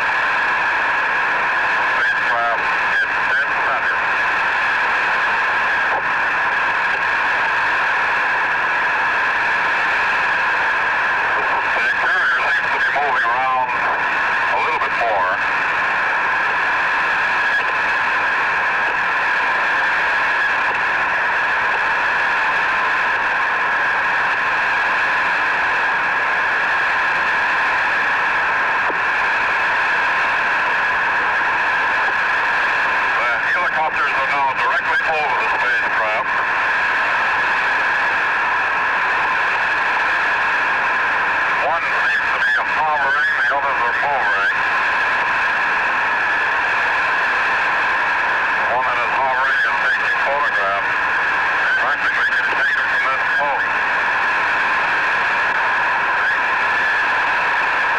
Spacecraft is dead center. The carrier seems to be moving around a little bit more. The helicopters are now directly over the spacecraft. One seems to be hovering, the others are moving. The one that is hovering is taking photographs. Practically can take it from this close.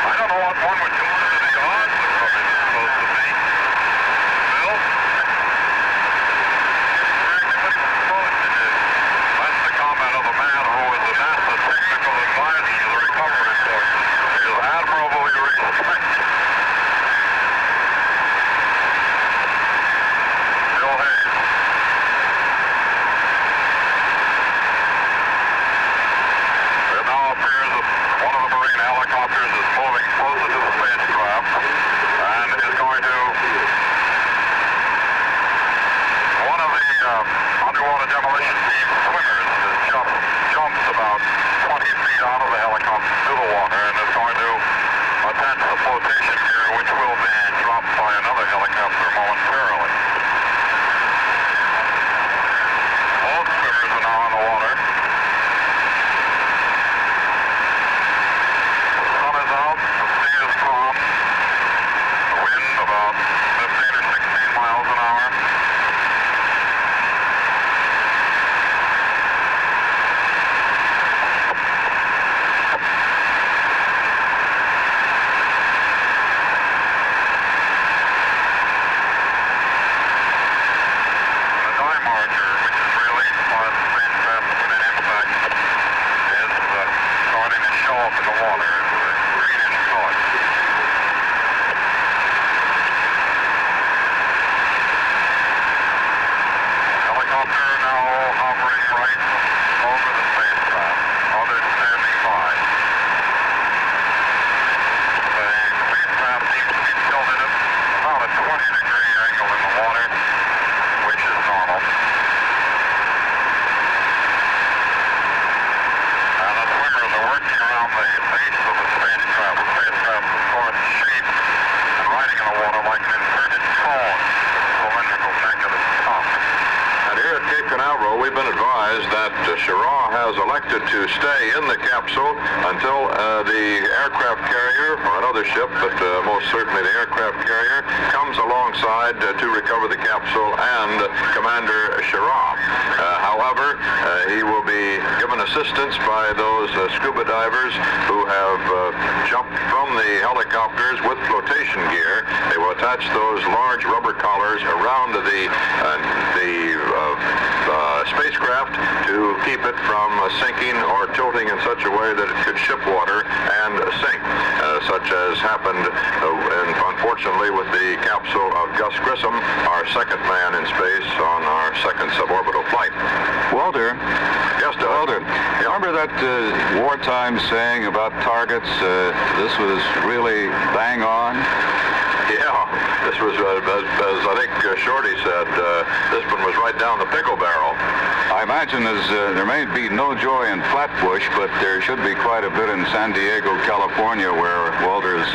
I don't know what one would consider the odds of coming this close to me. Bill? That's the comment of the man who is the NASA technical advisor to the recovery force. He is admirably respected. Bill Hayes. It now appears that one of the Marine helicopters is moving closer to the spacecraft and is going to... One of the underwater demolition team swimmers has jumped about 20 feet out of the helicopter to the water and is going to attach the flotation gear, which will be dropped by another helicopter momentarily. Both swimmers are now in the water. The sun is out, the sea is calm, the wind about 15 or 16 miles an hour. The dive marker, which is released by the spacecraft when it impacts, is starting to show up in the water. It's a greenish color. Helicopter now hovering right over the spacecraft. Others standing by. The spacecraft seems to be tilted at about a 20-degree angle in the water, which is normal. And the swimmers are working around the base of the spacecraft. The spacecraft is sort of shaped and riding in the water like an inverted cone, cylindrical neck at its top. And here at Cape Canaveral, we've been advised that Schirra has elected to stay in the capsule until the aircraft carrier, or another ship, but most certainly the aircraft carrier, comes alongside to recover the capsule and Commander Schirra. However, he will be given assistance by those scuba divers who have jumped from the helicopters with flotation gear. They will attach those large rubber collars around the spacecraft to keep it from sinking or tilting in such a way that it could ship water and sink, such as happened, unfortunately, with the capsule of Gus Grissom, our second man in space on our second suborbital flight. Walter. Yes, Doug. Walter, you remember that wartime saying about targets? This was really bang on. Yeah, this was, as I think Shorty said, this one was right down the pickle barrel. I imagine there may be no joy in Flatbush, but there should be quite a bit in San Diego, California, where Walter's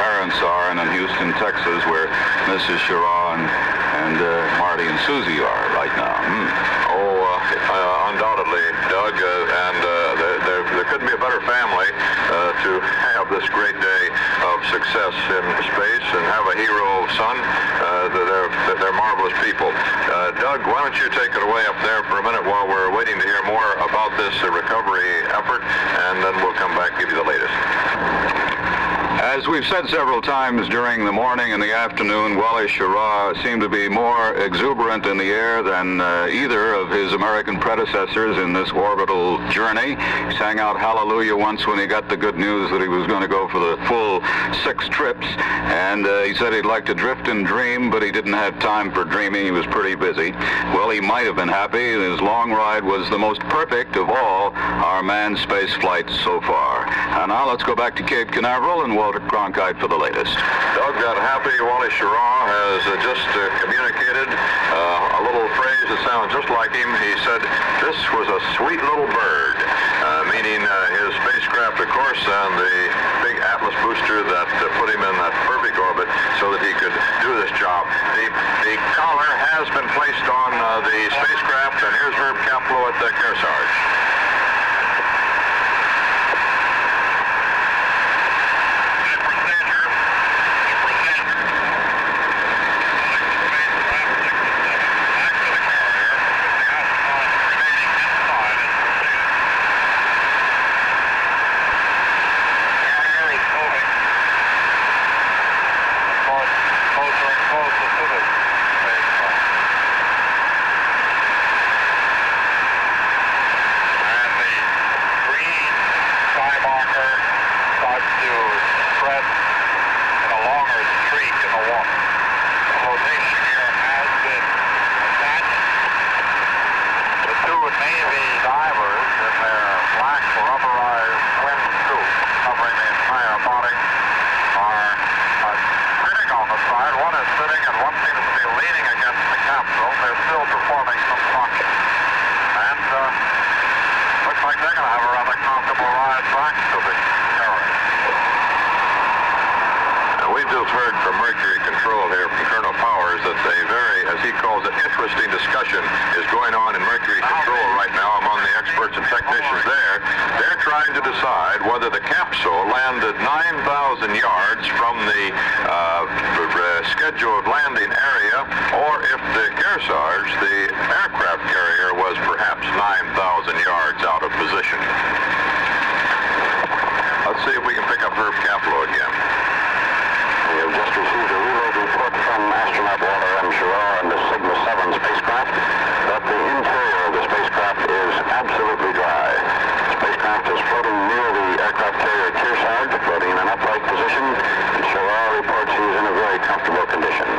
parents are, and in Houston, Texas, where Mrs. Schirra and Marty and Susie are right now. Undoubtedly, Doug, and there couldn't be a better family to have this great day of success in space and have a hero Doug, why don't you take it away up there for a minute while we're waiting to hear more about this recovery effort, and then we'll come back and give you the latest. As we've said several times during the morning and the afternoon, Wally Schirra seemed to be more exuberant in the air than either of his American predecessors in this orbital journey. He sang out hallelujah once when he got the good news that he was going to go for the full 6 trips, and he said he'd like to drift and dream, but he didn't have time for dreaming. He was pretty busy. Well, he might have been happy. His long ride was the most perfect of all our manned space flights so far. And now let's go back to Cape Canaveral and Walter Cronkite for the latest. Doug got happy. Wally Schirra has just communicated a little phrase that sounds just like him. He said, "This was a sweet little bird," meaning his spacecraft, of course, and the big Atlas booster that put him in that perfect orbit so that he could do this job. The collar has been placed on the spacecraft, and here's Herb Kaplow at the Kearsarge. Discussion is going on in Mercury Control right now among the experts and technicians there. They're trying to decide whether the capsule landed 9,000 yards from the scheduled landing area, or if the Kearsarge, the aircraft carrier, was perhaps 9,000 yards out of position. Let's see if we can pick up Herb Kaplow again. We have just received a reload report from astronaut Walter M. Schirra and the Sigma 7 spacecraft that the interior of the spacecraft is absolutely dry. The spacecraft is floating near the aircraft carrier Kearsarge, floating in an upright position, and Schirra reports he is in a very comfortable condition.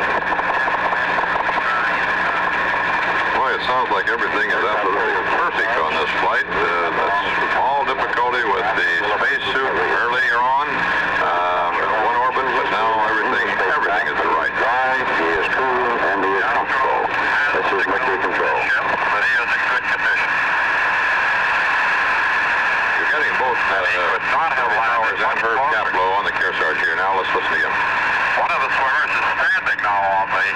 Boy, it sounds like everything is absolutely perfect on this flight. That's all difficulty with the spacesuit earlier on. One orbit, but now everything is right. Dry, he is cool, and he is comfortable. This is Mercury Control. But he is in good condition. You're getting both Powers and Herb Kaplow on the Kearsarge here. Now let's listen to him. One of the swimmers is standing now on the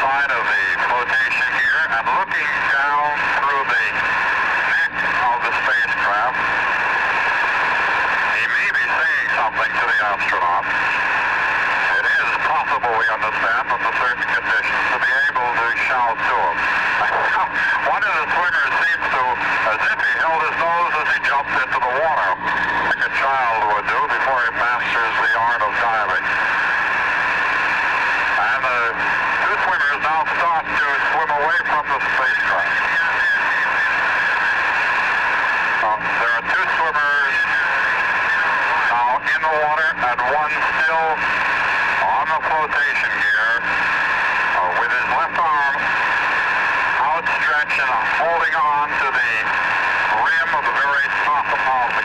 side of the flotation gear and looking down through the neck of the spacecraft. He may be saying something to the astronaut. It is possible, we understand, under certain conditions, to be able to shout to him. One of the swimmers seems to, as if he held his nose as he jumped into the water, like a child would do before he masters the art of diving. And the two swimmers now start to swim away from the spacecraft. There are two swimmers now in the water and one still on the flotation gear with his left arm outstretched and holding on to the rim of the very top of the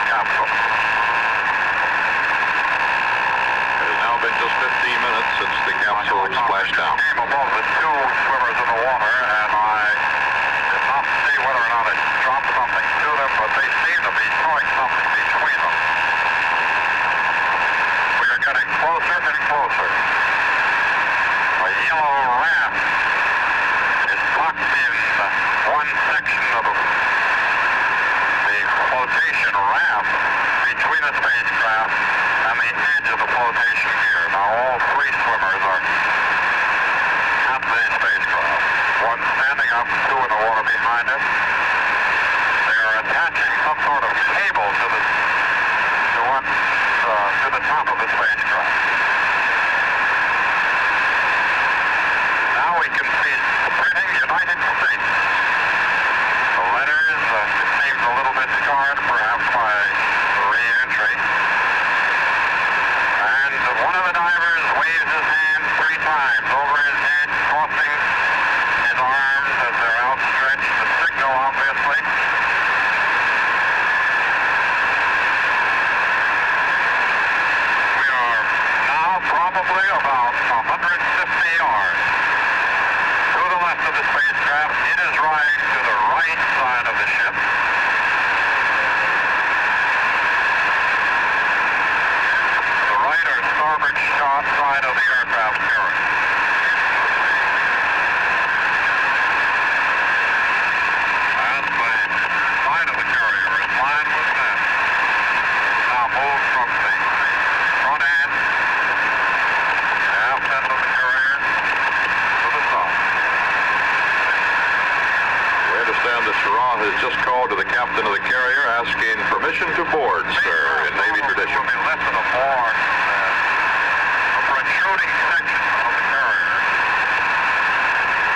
captain of the carrier asking permission to board, sir, in Navy tradition. Will be lifted aboard a protruding section of the carrier.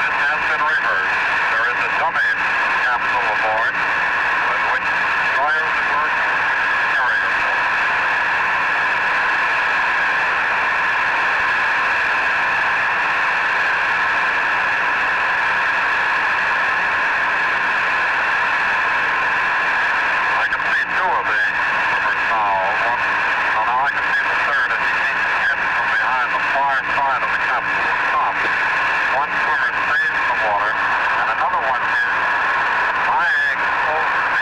This has been reversed. There is a dummy capsule aboard with which destroyers that work carrier. I can see two of the swimmers now. Now I can see the third as he keeps heading from behind the far side of the capsule top. One swimmer stays in the water, and another one is lying close to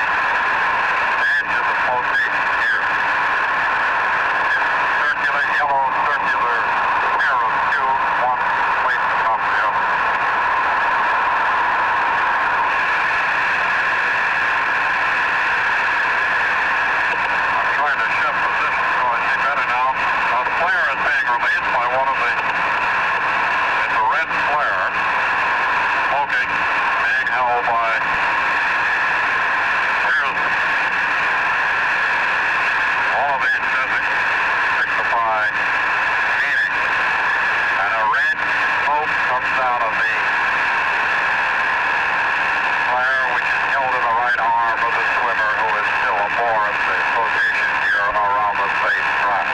the edge of the flotation gear. Circular, yellow circular pair of tubes, one placed atop the other. I'm trying to shift position so I see better now. The flare is being released by one of the... It's a red flare, smoking, being held by... Here's... All of these signify meaning. And a red smoke comes out of the flare, which is held in the right arm of the swimmer who is still aboard the flotation gear around the face strap.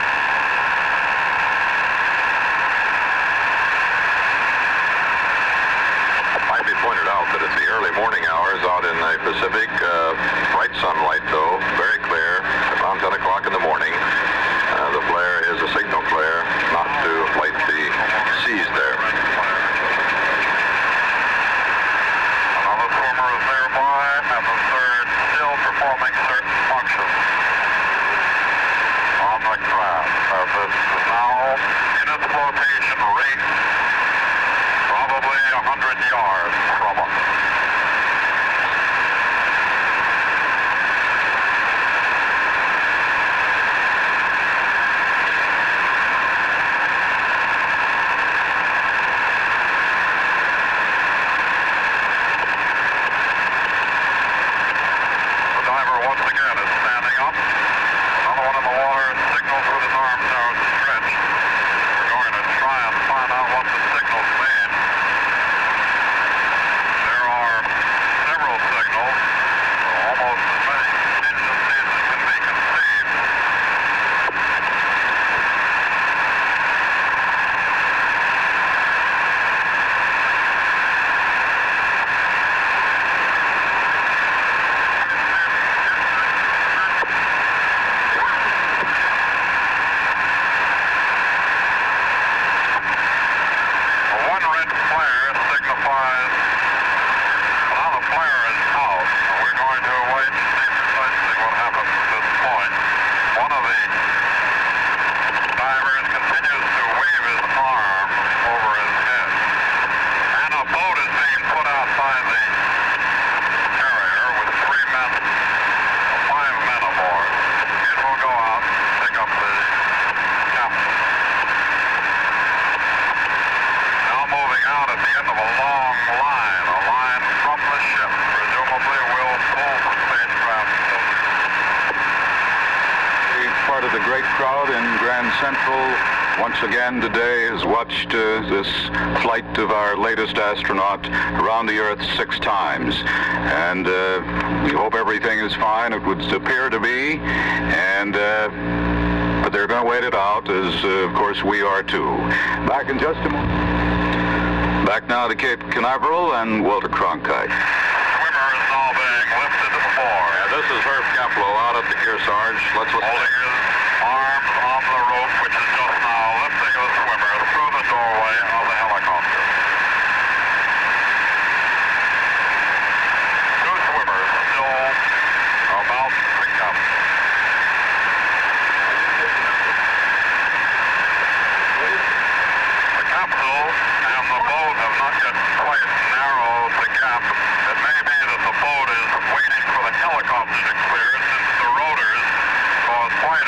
It might be pointed out that it's the early morning hours out in the Pacific. Bright sunlight, though, very clear. Around 10 o'clock in the morning. The flare is a signal flare, not to light the seas there. Another swimmer is nearby, and the third still performing certain functions on the craft. This is now in its flotation rate, probably 100 yards from us. The diver once again is standing up. Another one in the water signals with his arms out stretched. We're going to try and find out what the signals mean. There are several signals, almost as many contingencies as can be conceived. One red flare signifies another flare is out. We're going to wait and see precisely what happens at this point. One of the divers continues to wave his arm over his head. And a boat is being put outside the carrier with 5 men aboard. It will go out and pick up the captain. Now moving out at the end of a long line, a line from the ship, presumably will pull the spacecraft. Part of the great crowd in Grand Central once again today has watched this flight of our latest astronaut around the Earth 6 times. And we hope everything is fine. It would appear to be. And but they're going to wait it out, as of course we are too. Back in just a moment. Back now to Cape Canaveral and Walter Cronkite. Swimmer is now being lifted aboard. And this is Herb Caplow out at the Kearsarge. Let's Holding his arms on the rope, which is just now lifting the swimmer through the doorway of the helicopter. Two swimmers still about to pick up. The capsule and the boat have not yet quite narrowed the gap. It may be that the boat is waiting for the helicopter to clear since the rotors cause quite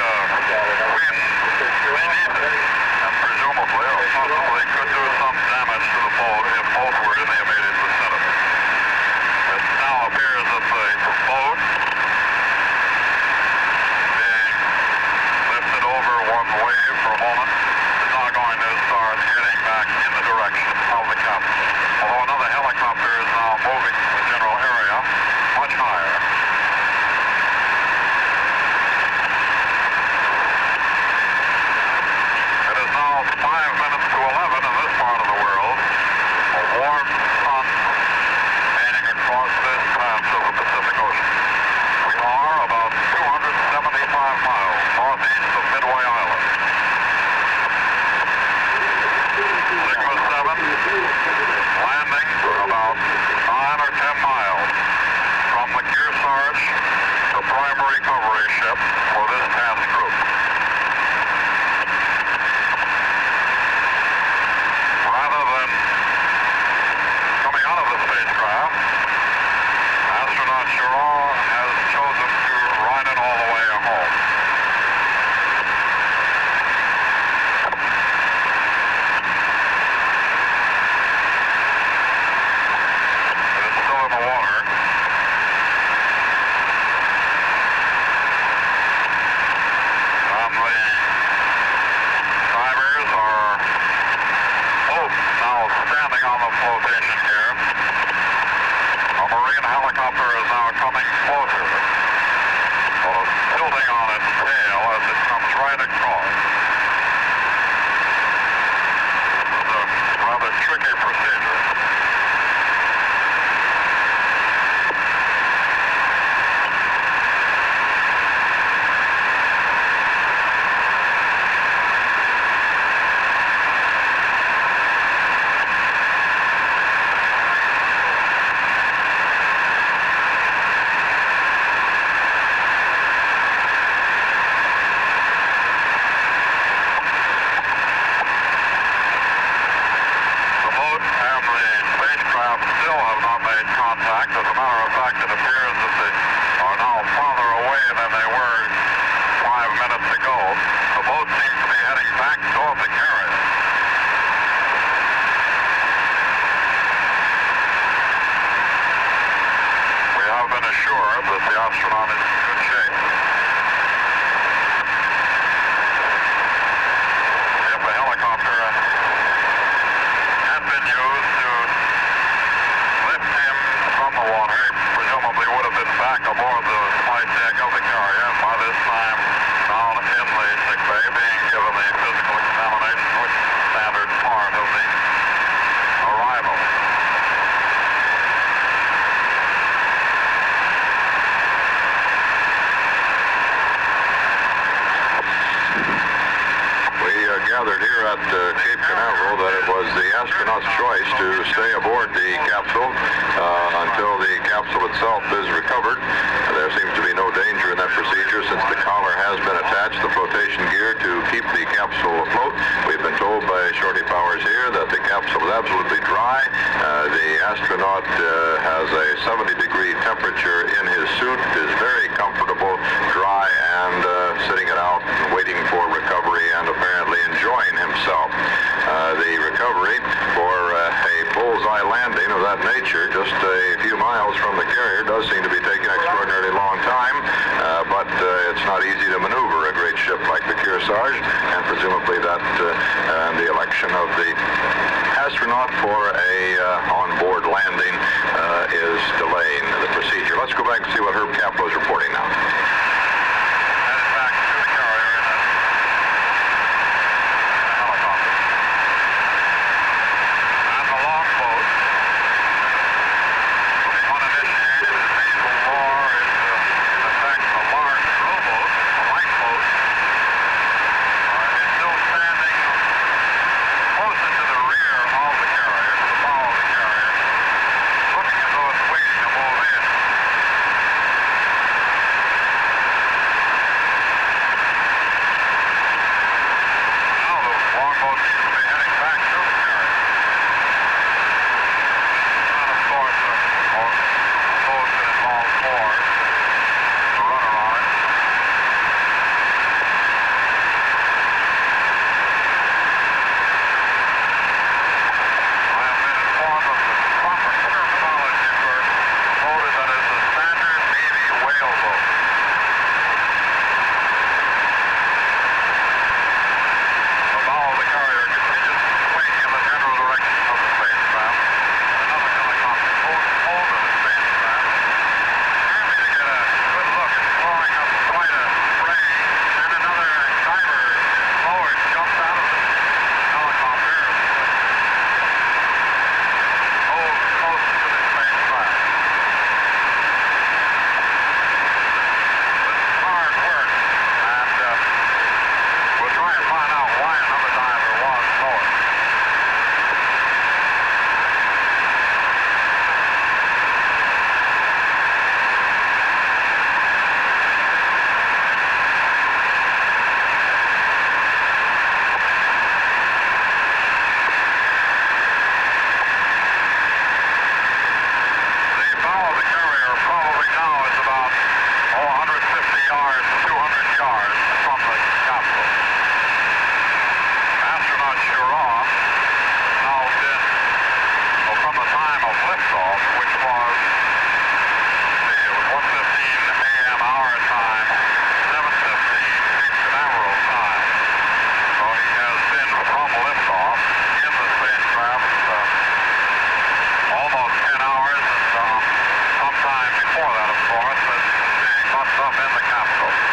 the astronaut's choice to stay aboard the capsule until the capsule itself is recovered. There seems to be no danger in that procedure since the collar has been attached, the flotation gear, to keep the capsule afloat. We've been told by Shorty Powers here that the capsule is absolutely dry. The astronaut has a 70-degree temperature in his suit, is very comfortable, dry, and sitting it out, waiting for recovery and apparently enjoying himself. The recovery for a bullseye landing of that nature, just a few miles from the carrier, does seem to be taking an extraordinarily long time, but it's not easy to maneuver a great ship like the Kearsarge, and presumably that the election of the astronaut for a on-board landing is delaying the procedure. Let's go back and see what Herb Kaplow is reporting now. Before that, of course, but getting much up in the capsule.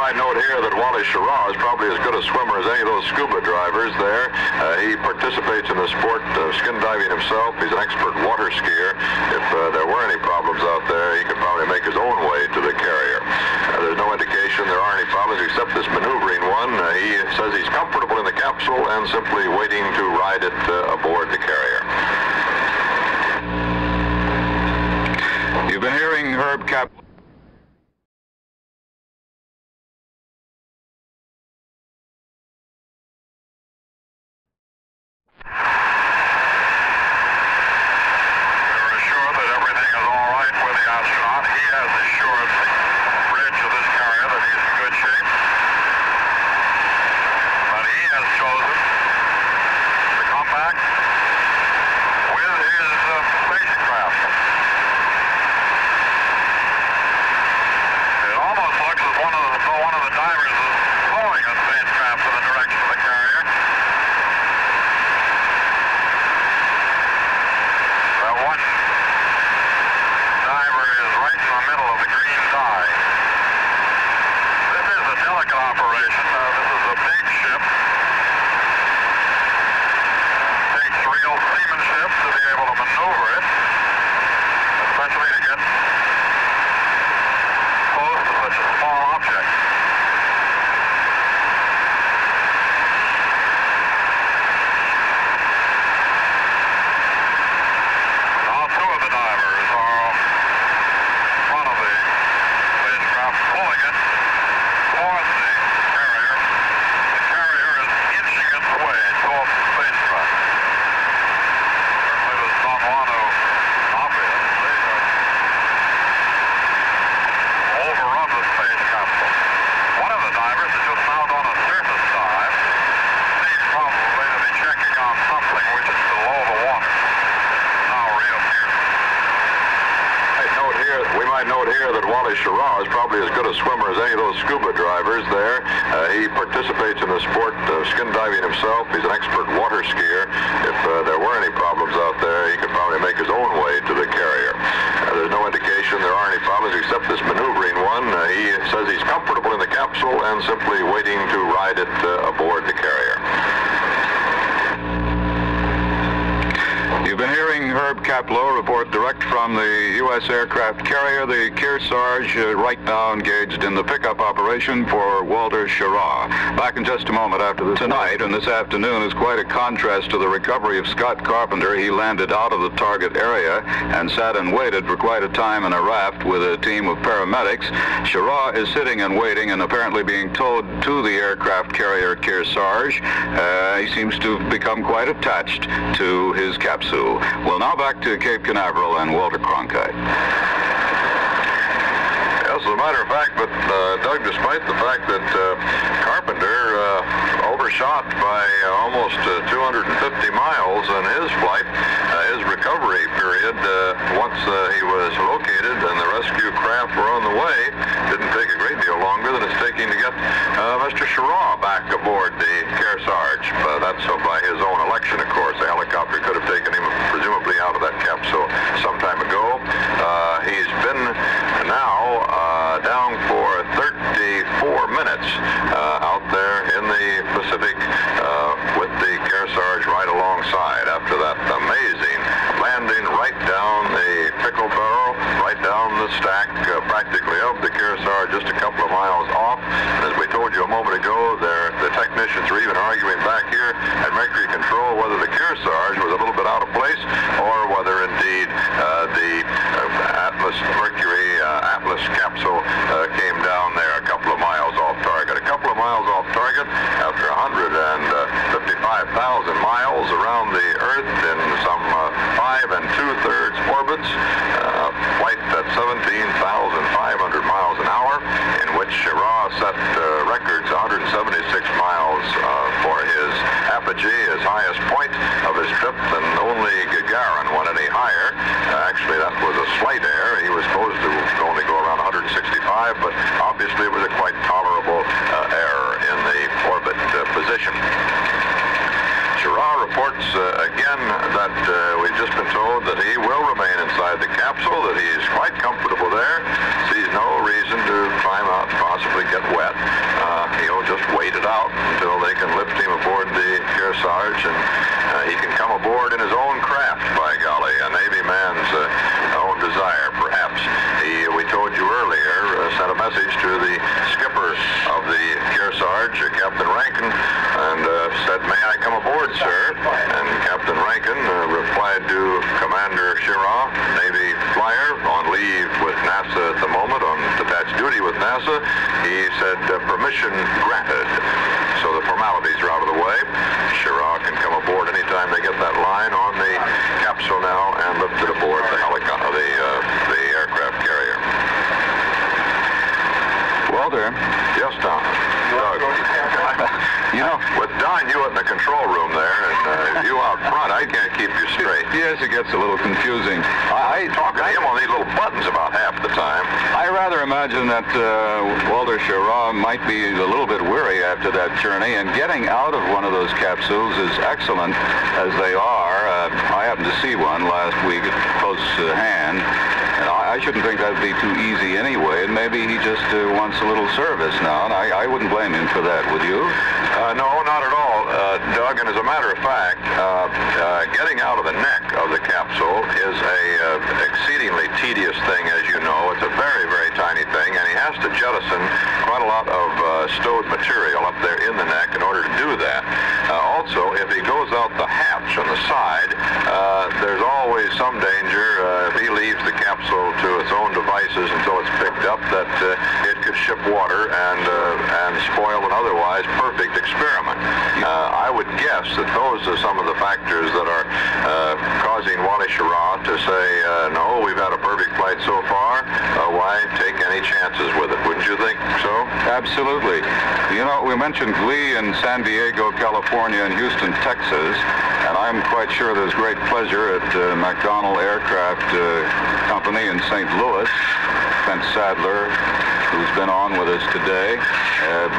might note here that Wally Schirra is probably as good a swimmer as any of those scuba drivers there. He participates in the sport of skin diving himself. He's an expert water skier. If there were any problems out there, he could probably make his own way to the carrier. There's no indication there are any problems except this maneuvering one. He says he's comfortable in the capsule and simply waiting to ride it aboard the carrier. You've been hearing Herb Kapler. Schirra is probably as good a swimmer as any of those scuba drivers there. He participates in the sport of skin diving himself. He's an expert water skier. If there were any problems out there, he could probably make his own way to the carrier. There's no indication there are any problems except this maneuvering one. He says he's comfortable in the capsule and simply waiting to ride it aboard the carrier. You've been hearing Herb Kapler report direct from the U.S. aircraft carrier, the Kearsarge, right now engaged in the pickup operation for Walter Schirra. Back in just a moment after this. Tonight and this afternoon is quite a contrast to the recovery of Scott Carpenter. He landed out of the target area and sat and waited for quite a time in a raft with a team of paramedics. Schirra is sitting and waiting and apparently being towed to the aircraft carrier Kearsarge. He seems to have become quite attached to his capsule. Well, now back to Cape Canaveral and Walter Cronkite. Yes, as a matter of fact, but Doug, despite the fact that Carpenter overshot by almost 250 miles on his flight, his recovery period, once he was located and the rescue craft were on the way, didn't take a great deal longer than it's taking to get Mr. Schirra back aboard the Kearsarge. That's by his own election, of course. The helicopter could have taken him presumably out of that capsule some time ago. He's been now down for 34 minutes out there in the Pacific with the Kearsarge right alongside after that amazing landing right down the pickle barrel, right down the stack practically of the Kearsarge, just a couple of miles off. And as we told you a moment ago, the technicians are even arguing back here at Mercury Control whether the Kearsarge was a little bit out of place or whether indeed the Atlas capsule came down there a couple of miles off target. A couple of miles off target after 155,000 miles around the Earth in some 5 2/3 orbits, flight at 17,500 miles an hour, in which Schirra set records 176 miles for his apogee, his highest point of his trip, and only Gagarin went any higher. Actually, that was a slight error. He was supposed to only go around 165, but obviously it was a quite tolerable error in the orbit position. Schirra reports again that we've just been told that he will remain inside the capsule, that he is quite comfortable there, sees no reason to climb out and possibly get wet. out until they can lift him aboard the Kearsarge, and he can come aboard in his own craft, by golly, a Navy man's own desire, perhaps. We told you earlier, sent a message to the skipper of the Kearsarge, Captain Rankin, and said, "May I come aboard, sir?" And Captain Rankin replied to Commander Schirra, Navy flyer, on leave with NASA at the moment, on detached duty with NASA. He said, "Permission granted." So the formalities are out of the way. Schirra can come aboard anytime they get that line on the capsule now and lift it aboard the helicopter, the aircraft carrier. Walter. Yes, Tom. Doug. You know, with Don Hewitt in the control room there, and you out front, I can't keep you straight. Yes, it gets a little confusing. I talk to him on these little buttons about half the time. I rather imagine that Walter Schirra might be a little bit weary after that journey, and getting out of one of those capsules, as excellent as they are, I happened to see one last week at close hand, and I shouldn't think that'd be too easy anyway, and maybe he just wants a little service now, and I wouldn't blame him for that, would you? No, not at all, Doug, and as a matter of fact, getting out of the neck of the capsule is a exceedingly tedious thing, as you know. It's a very, very tiny thing, and he has to jettison quite a lot of stowed material up there in the neck in order to do that. Also, if he goes out the hatch on the side, there's always some danger if he leaves the capsule to its own devices until it's picked up that it could ship water and spoil an otherwise perfect experiment. I would guess that those are some of the factors that are causing Wally Schirra to say, no, we've had a perfect flight so far. Why take any chances with it? Wouldn't you think so? Absolutely. You know, we mentioned Glee in San Diego, California, and Houston, Texas, and I'm quite sure there's great pleasure at McDonnell Aircraft Company in St. Louis. Spence Sadler, who's been on with us today,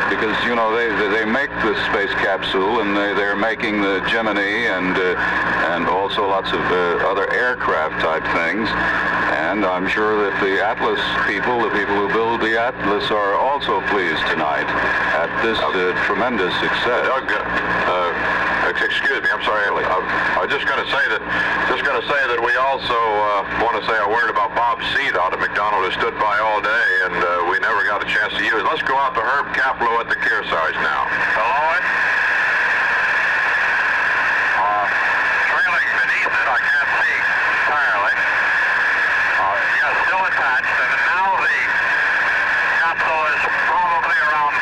because, you know, they make the space capsule, and they're making the Gemini and also lots of other aircraft type things. And I'm sure that the Atlas people, the people who build the Atlas, are also pleased tonight at this tremendous success. Doug, excuse me, I'm sorry. I was just going to say that we also want to say a word about Bob Seed out at McDonald, who stood by all day, and we never got a chance to use. Let's go out to Herb Kaplow at the Kearsarge now. Hello, it. Trailing beneath it, I can't see entirely. Yeah, still attached, and now the capsule is probably around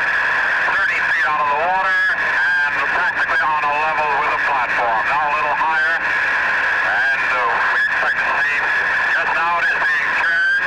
30 feet out of the water and practically on a level with the platform. Now a little higher, and we expect to see, just now it is being turned.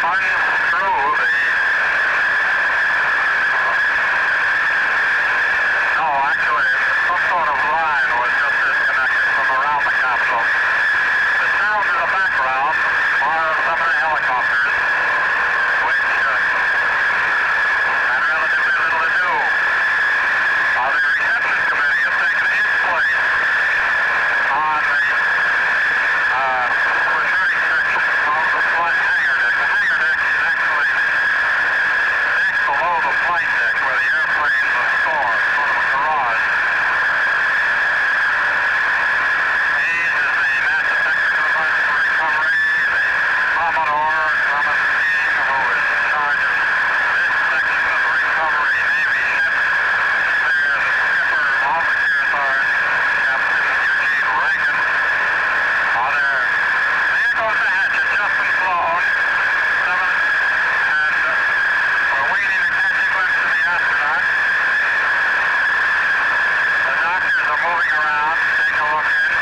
unscrew the... No, actually, some sort of line was just disconnected from around the capsule. The sound in the background are some of the helicopters, which had relatively little to do. The reception committee has taken its place on the returning section of the flight hangar deck. The hangar deck is actually the deck below the flight deck where the airplanes are stored, sort of a garage. Hayes is the NASA Technical Advisor for Recovery, the Commodore, Thomas King, who is in charge of this section of the recovery Navy ship. There, the skipper of the Schirra, Captain Eugene Rankin. There goes the hatch. It's just been flown. 7, and we're waiting to catch a glimpse of the astronaut. The doctors are moving around, taking a look in.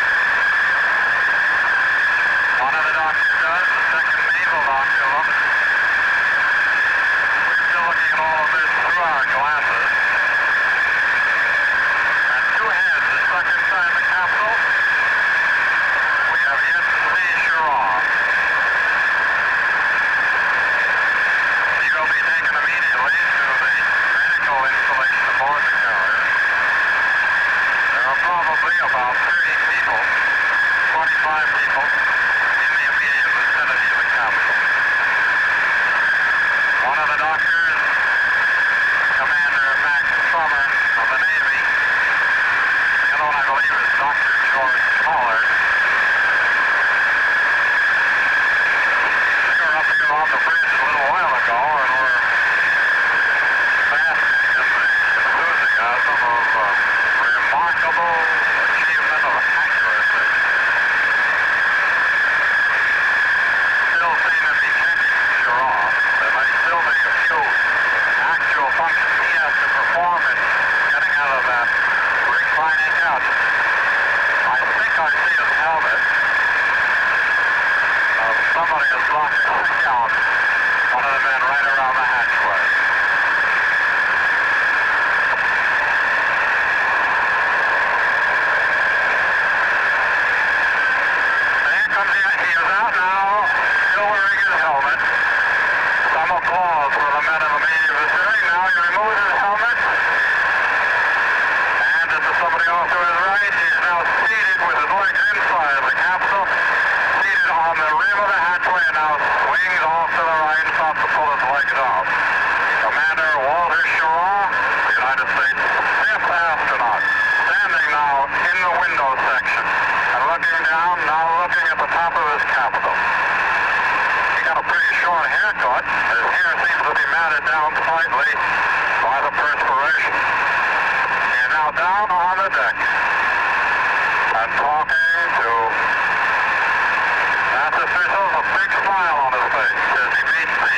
One of the doctors does, the second naval doctor looks. We're still looking at all of this through our glasses. And two heads are stuck inside the capsule. We have yet to see Schirra. He will be taken immediately to the medical installation aboard the carrier. There are probably about 30 people, 25 people, in the immediate vicinity of the capsule. One of the doctors, Commander Max Trummer of the Navy, the other one I believe is Dr. George Pollard. We were up here on the bridge a little while ago and we're basking in the enthusiasm of remarkable achievement of accuracy. Still seem to be checking Schirra. There may still be a few actual functions he has to perform in getting out of that reclining couch. I think I see his helmet. Somebody is locking the couch. One of the men right around the hatchway. There comes he is out now, still wearing his helmet. Some applause for the men in the immediate vicinity. Now he removes his helmet. And this is somebody off to his right. He's now seated with his legs inside of the capsule. Seated on the rim of the hatchway and now swings off to the right, stops to pull his legs out. Commander Walter Schirra, the United States 5th astronaut, standing now in the window section and looking down, now looking at the top of his capsule. He got a pretty short haircut. His hair seems to be matted down slightly by the perspiration. He is now down on the deck and talking to NASA officials, a big smile on his face as he meets the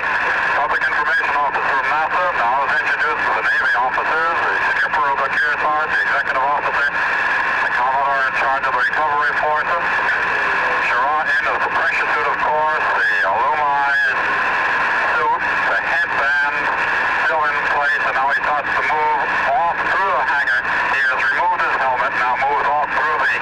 public information officer of NASA. Now is introduced to the Navy officers, the skipper of the Kearsarge, the executive officer, the Commodore in charge of the recovery forces. Schirra in the pressure suit, of course, the aluminized suit, the headband still in place, and now he starts to move off through the hangar. He has removed his helmet, now moves off through the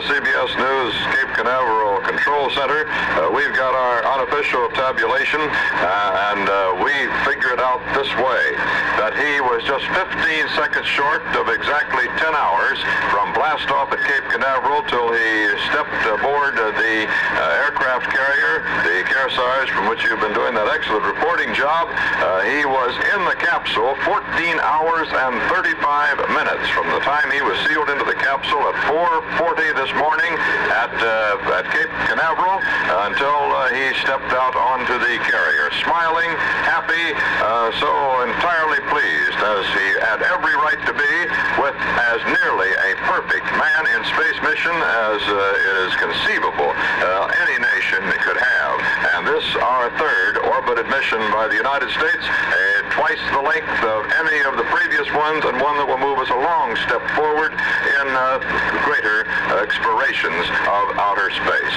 CBS News Cape Canaveral Control Center. We've got our unofficial tabulation, and we figured out this way, that he was just 15 seconds short of exactly 10 hours from blastoff at Cape Canaveral till he stepped aboard the aircraft carrier, the Kearsarge, from which you've been doing that excellent reporting job. He was in the capsule 14 hours and 35 minutes from the time he was sealed into the capsule at 4:40 this morning at Cape Canaveral until he stepped out onto the carrier, smiling, happy, so entirely pleased, as he had every right to be, with as nearly a perfect man-in-space mission as is conceivable any nation could have. And this, our third orbited mission by the United States, twice the length of any of the previous ones, and one that will move us a long step forward in greater explorations of outer space.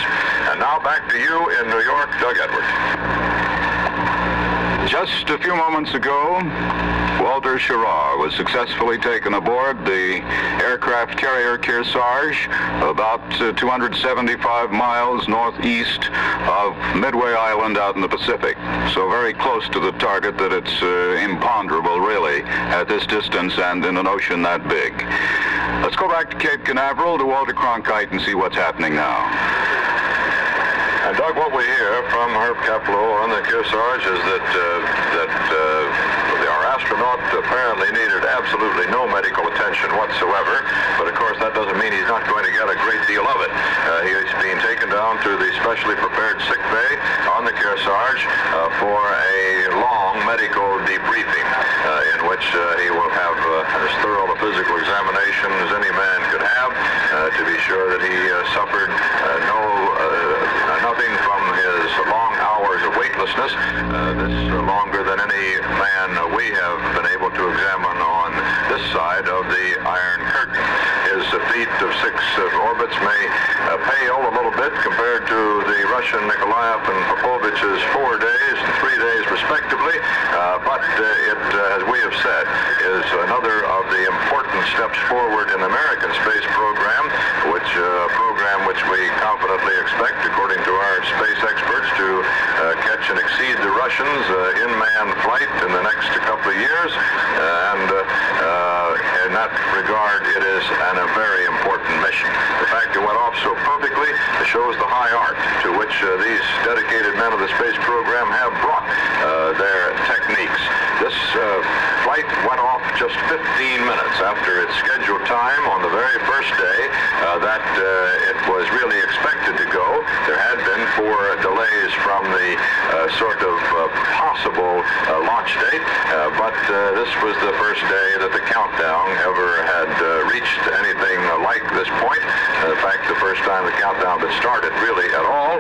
And now back to you in New York, Doug Edwards. Just a few moments ago, Walter Schirra was successfully taken aboard the aircraft carrier Kearsarge about 275 miles northeast of Midway Island out in the Pacific. So very close to the target that it's imponderable, really, at this distance and in an ocean that big. Let's go back to Cape Canaveral to Walter Cronkite and see what's happening now. And Doug, what we hear from Herb Kaplow on the Kearsarge is that our astronaut apparently needed absolutely no medical attention whatsoever, but of course that doesn't mean he's not going to get a great deal of it. He's being taken down to the specially prepared sick bay on the Kearsarge for a long medical debriefing in which he will have as thorough a physical examination as any man could have to be sure that he suffered nothing from his long hours of weightlessness. This longer than any man we have been able to examine on this side of the Iron Curtain. His feat of 6 orbits may pale a little bit compared to the Russian Nikolaev and Popovich's 4 days and 3 days respectively, but it, as we have said, is another of the important steps forward in the American space program, which we confidently expect, according to our space experts, to catch and exceed the Russians in manned flight in the next couple of years. And in that regard, it is a very important mission. The fact it went off so perfectly shows the high art to which these dedicated men of the space program have brought their techniques. This flight went off just 15 minutes after its scheduled time on the very first day that it was really expected to go. There had been 4 delays from the sort of possible launch date, but this was the first day that the countdown ever had reached anything like this point. In fact, the first time the countdown had started really at all,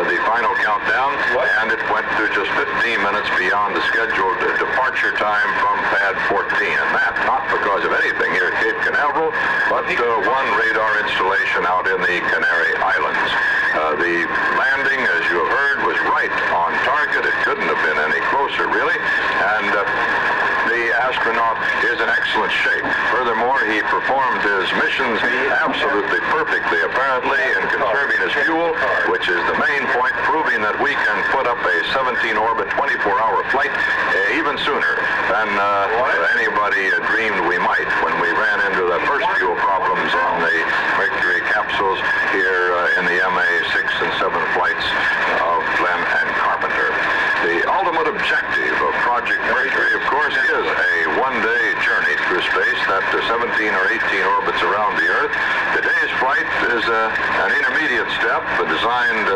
the final countdown, and it went to just 15 minutes beyond the scheduled departure time from pad 14. And that not because of anything here at Cape Canaveral, but one radar installation out in the Canary Islands. The landing, as you have heard, was right on target. It couldn't have been any closer, really. And the astronaut is in excellent shape. Furthermore, he performed his missions absolutely perfectly, apparently, in conserving his fuel, which is the main point, proving that we can put up a 17-orbit, 24-hour flight even sooner than anybody dreamed we might when we ran into the first fuel problems on the Mercury capsules here in the MA6 and 7 flights of Glenn and Carpenter. The ultimate objective of Project Mercury, of course, is a one-day journey through space, that 17 or 18 orbits around the Earth. Today's flight is an intermediate step designed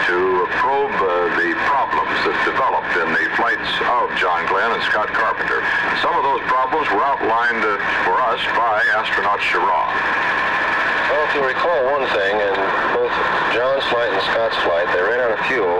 to probe the problems that developed in the flights of John Glenn and Scott Carpenter. Some of those problems were outlined for us by astronaut Schirra. Well, if you recall one thing, in both John's flight and Scott's flight, they ran out of fuel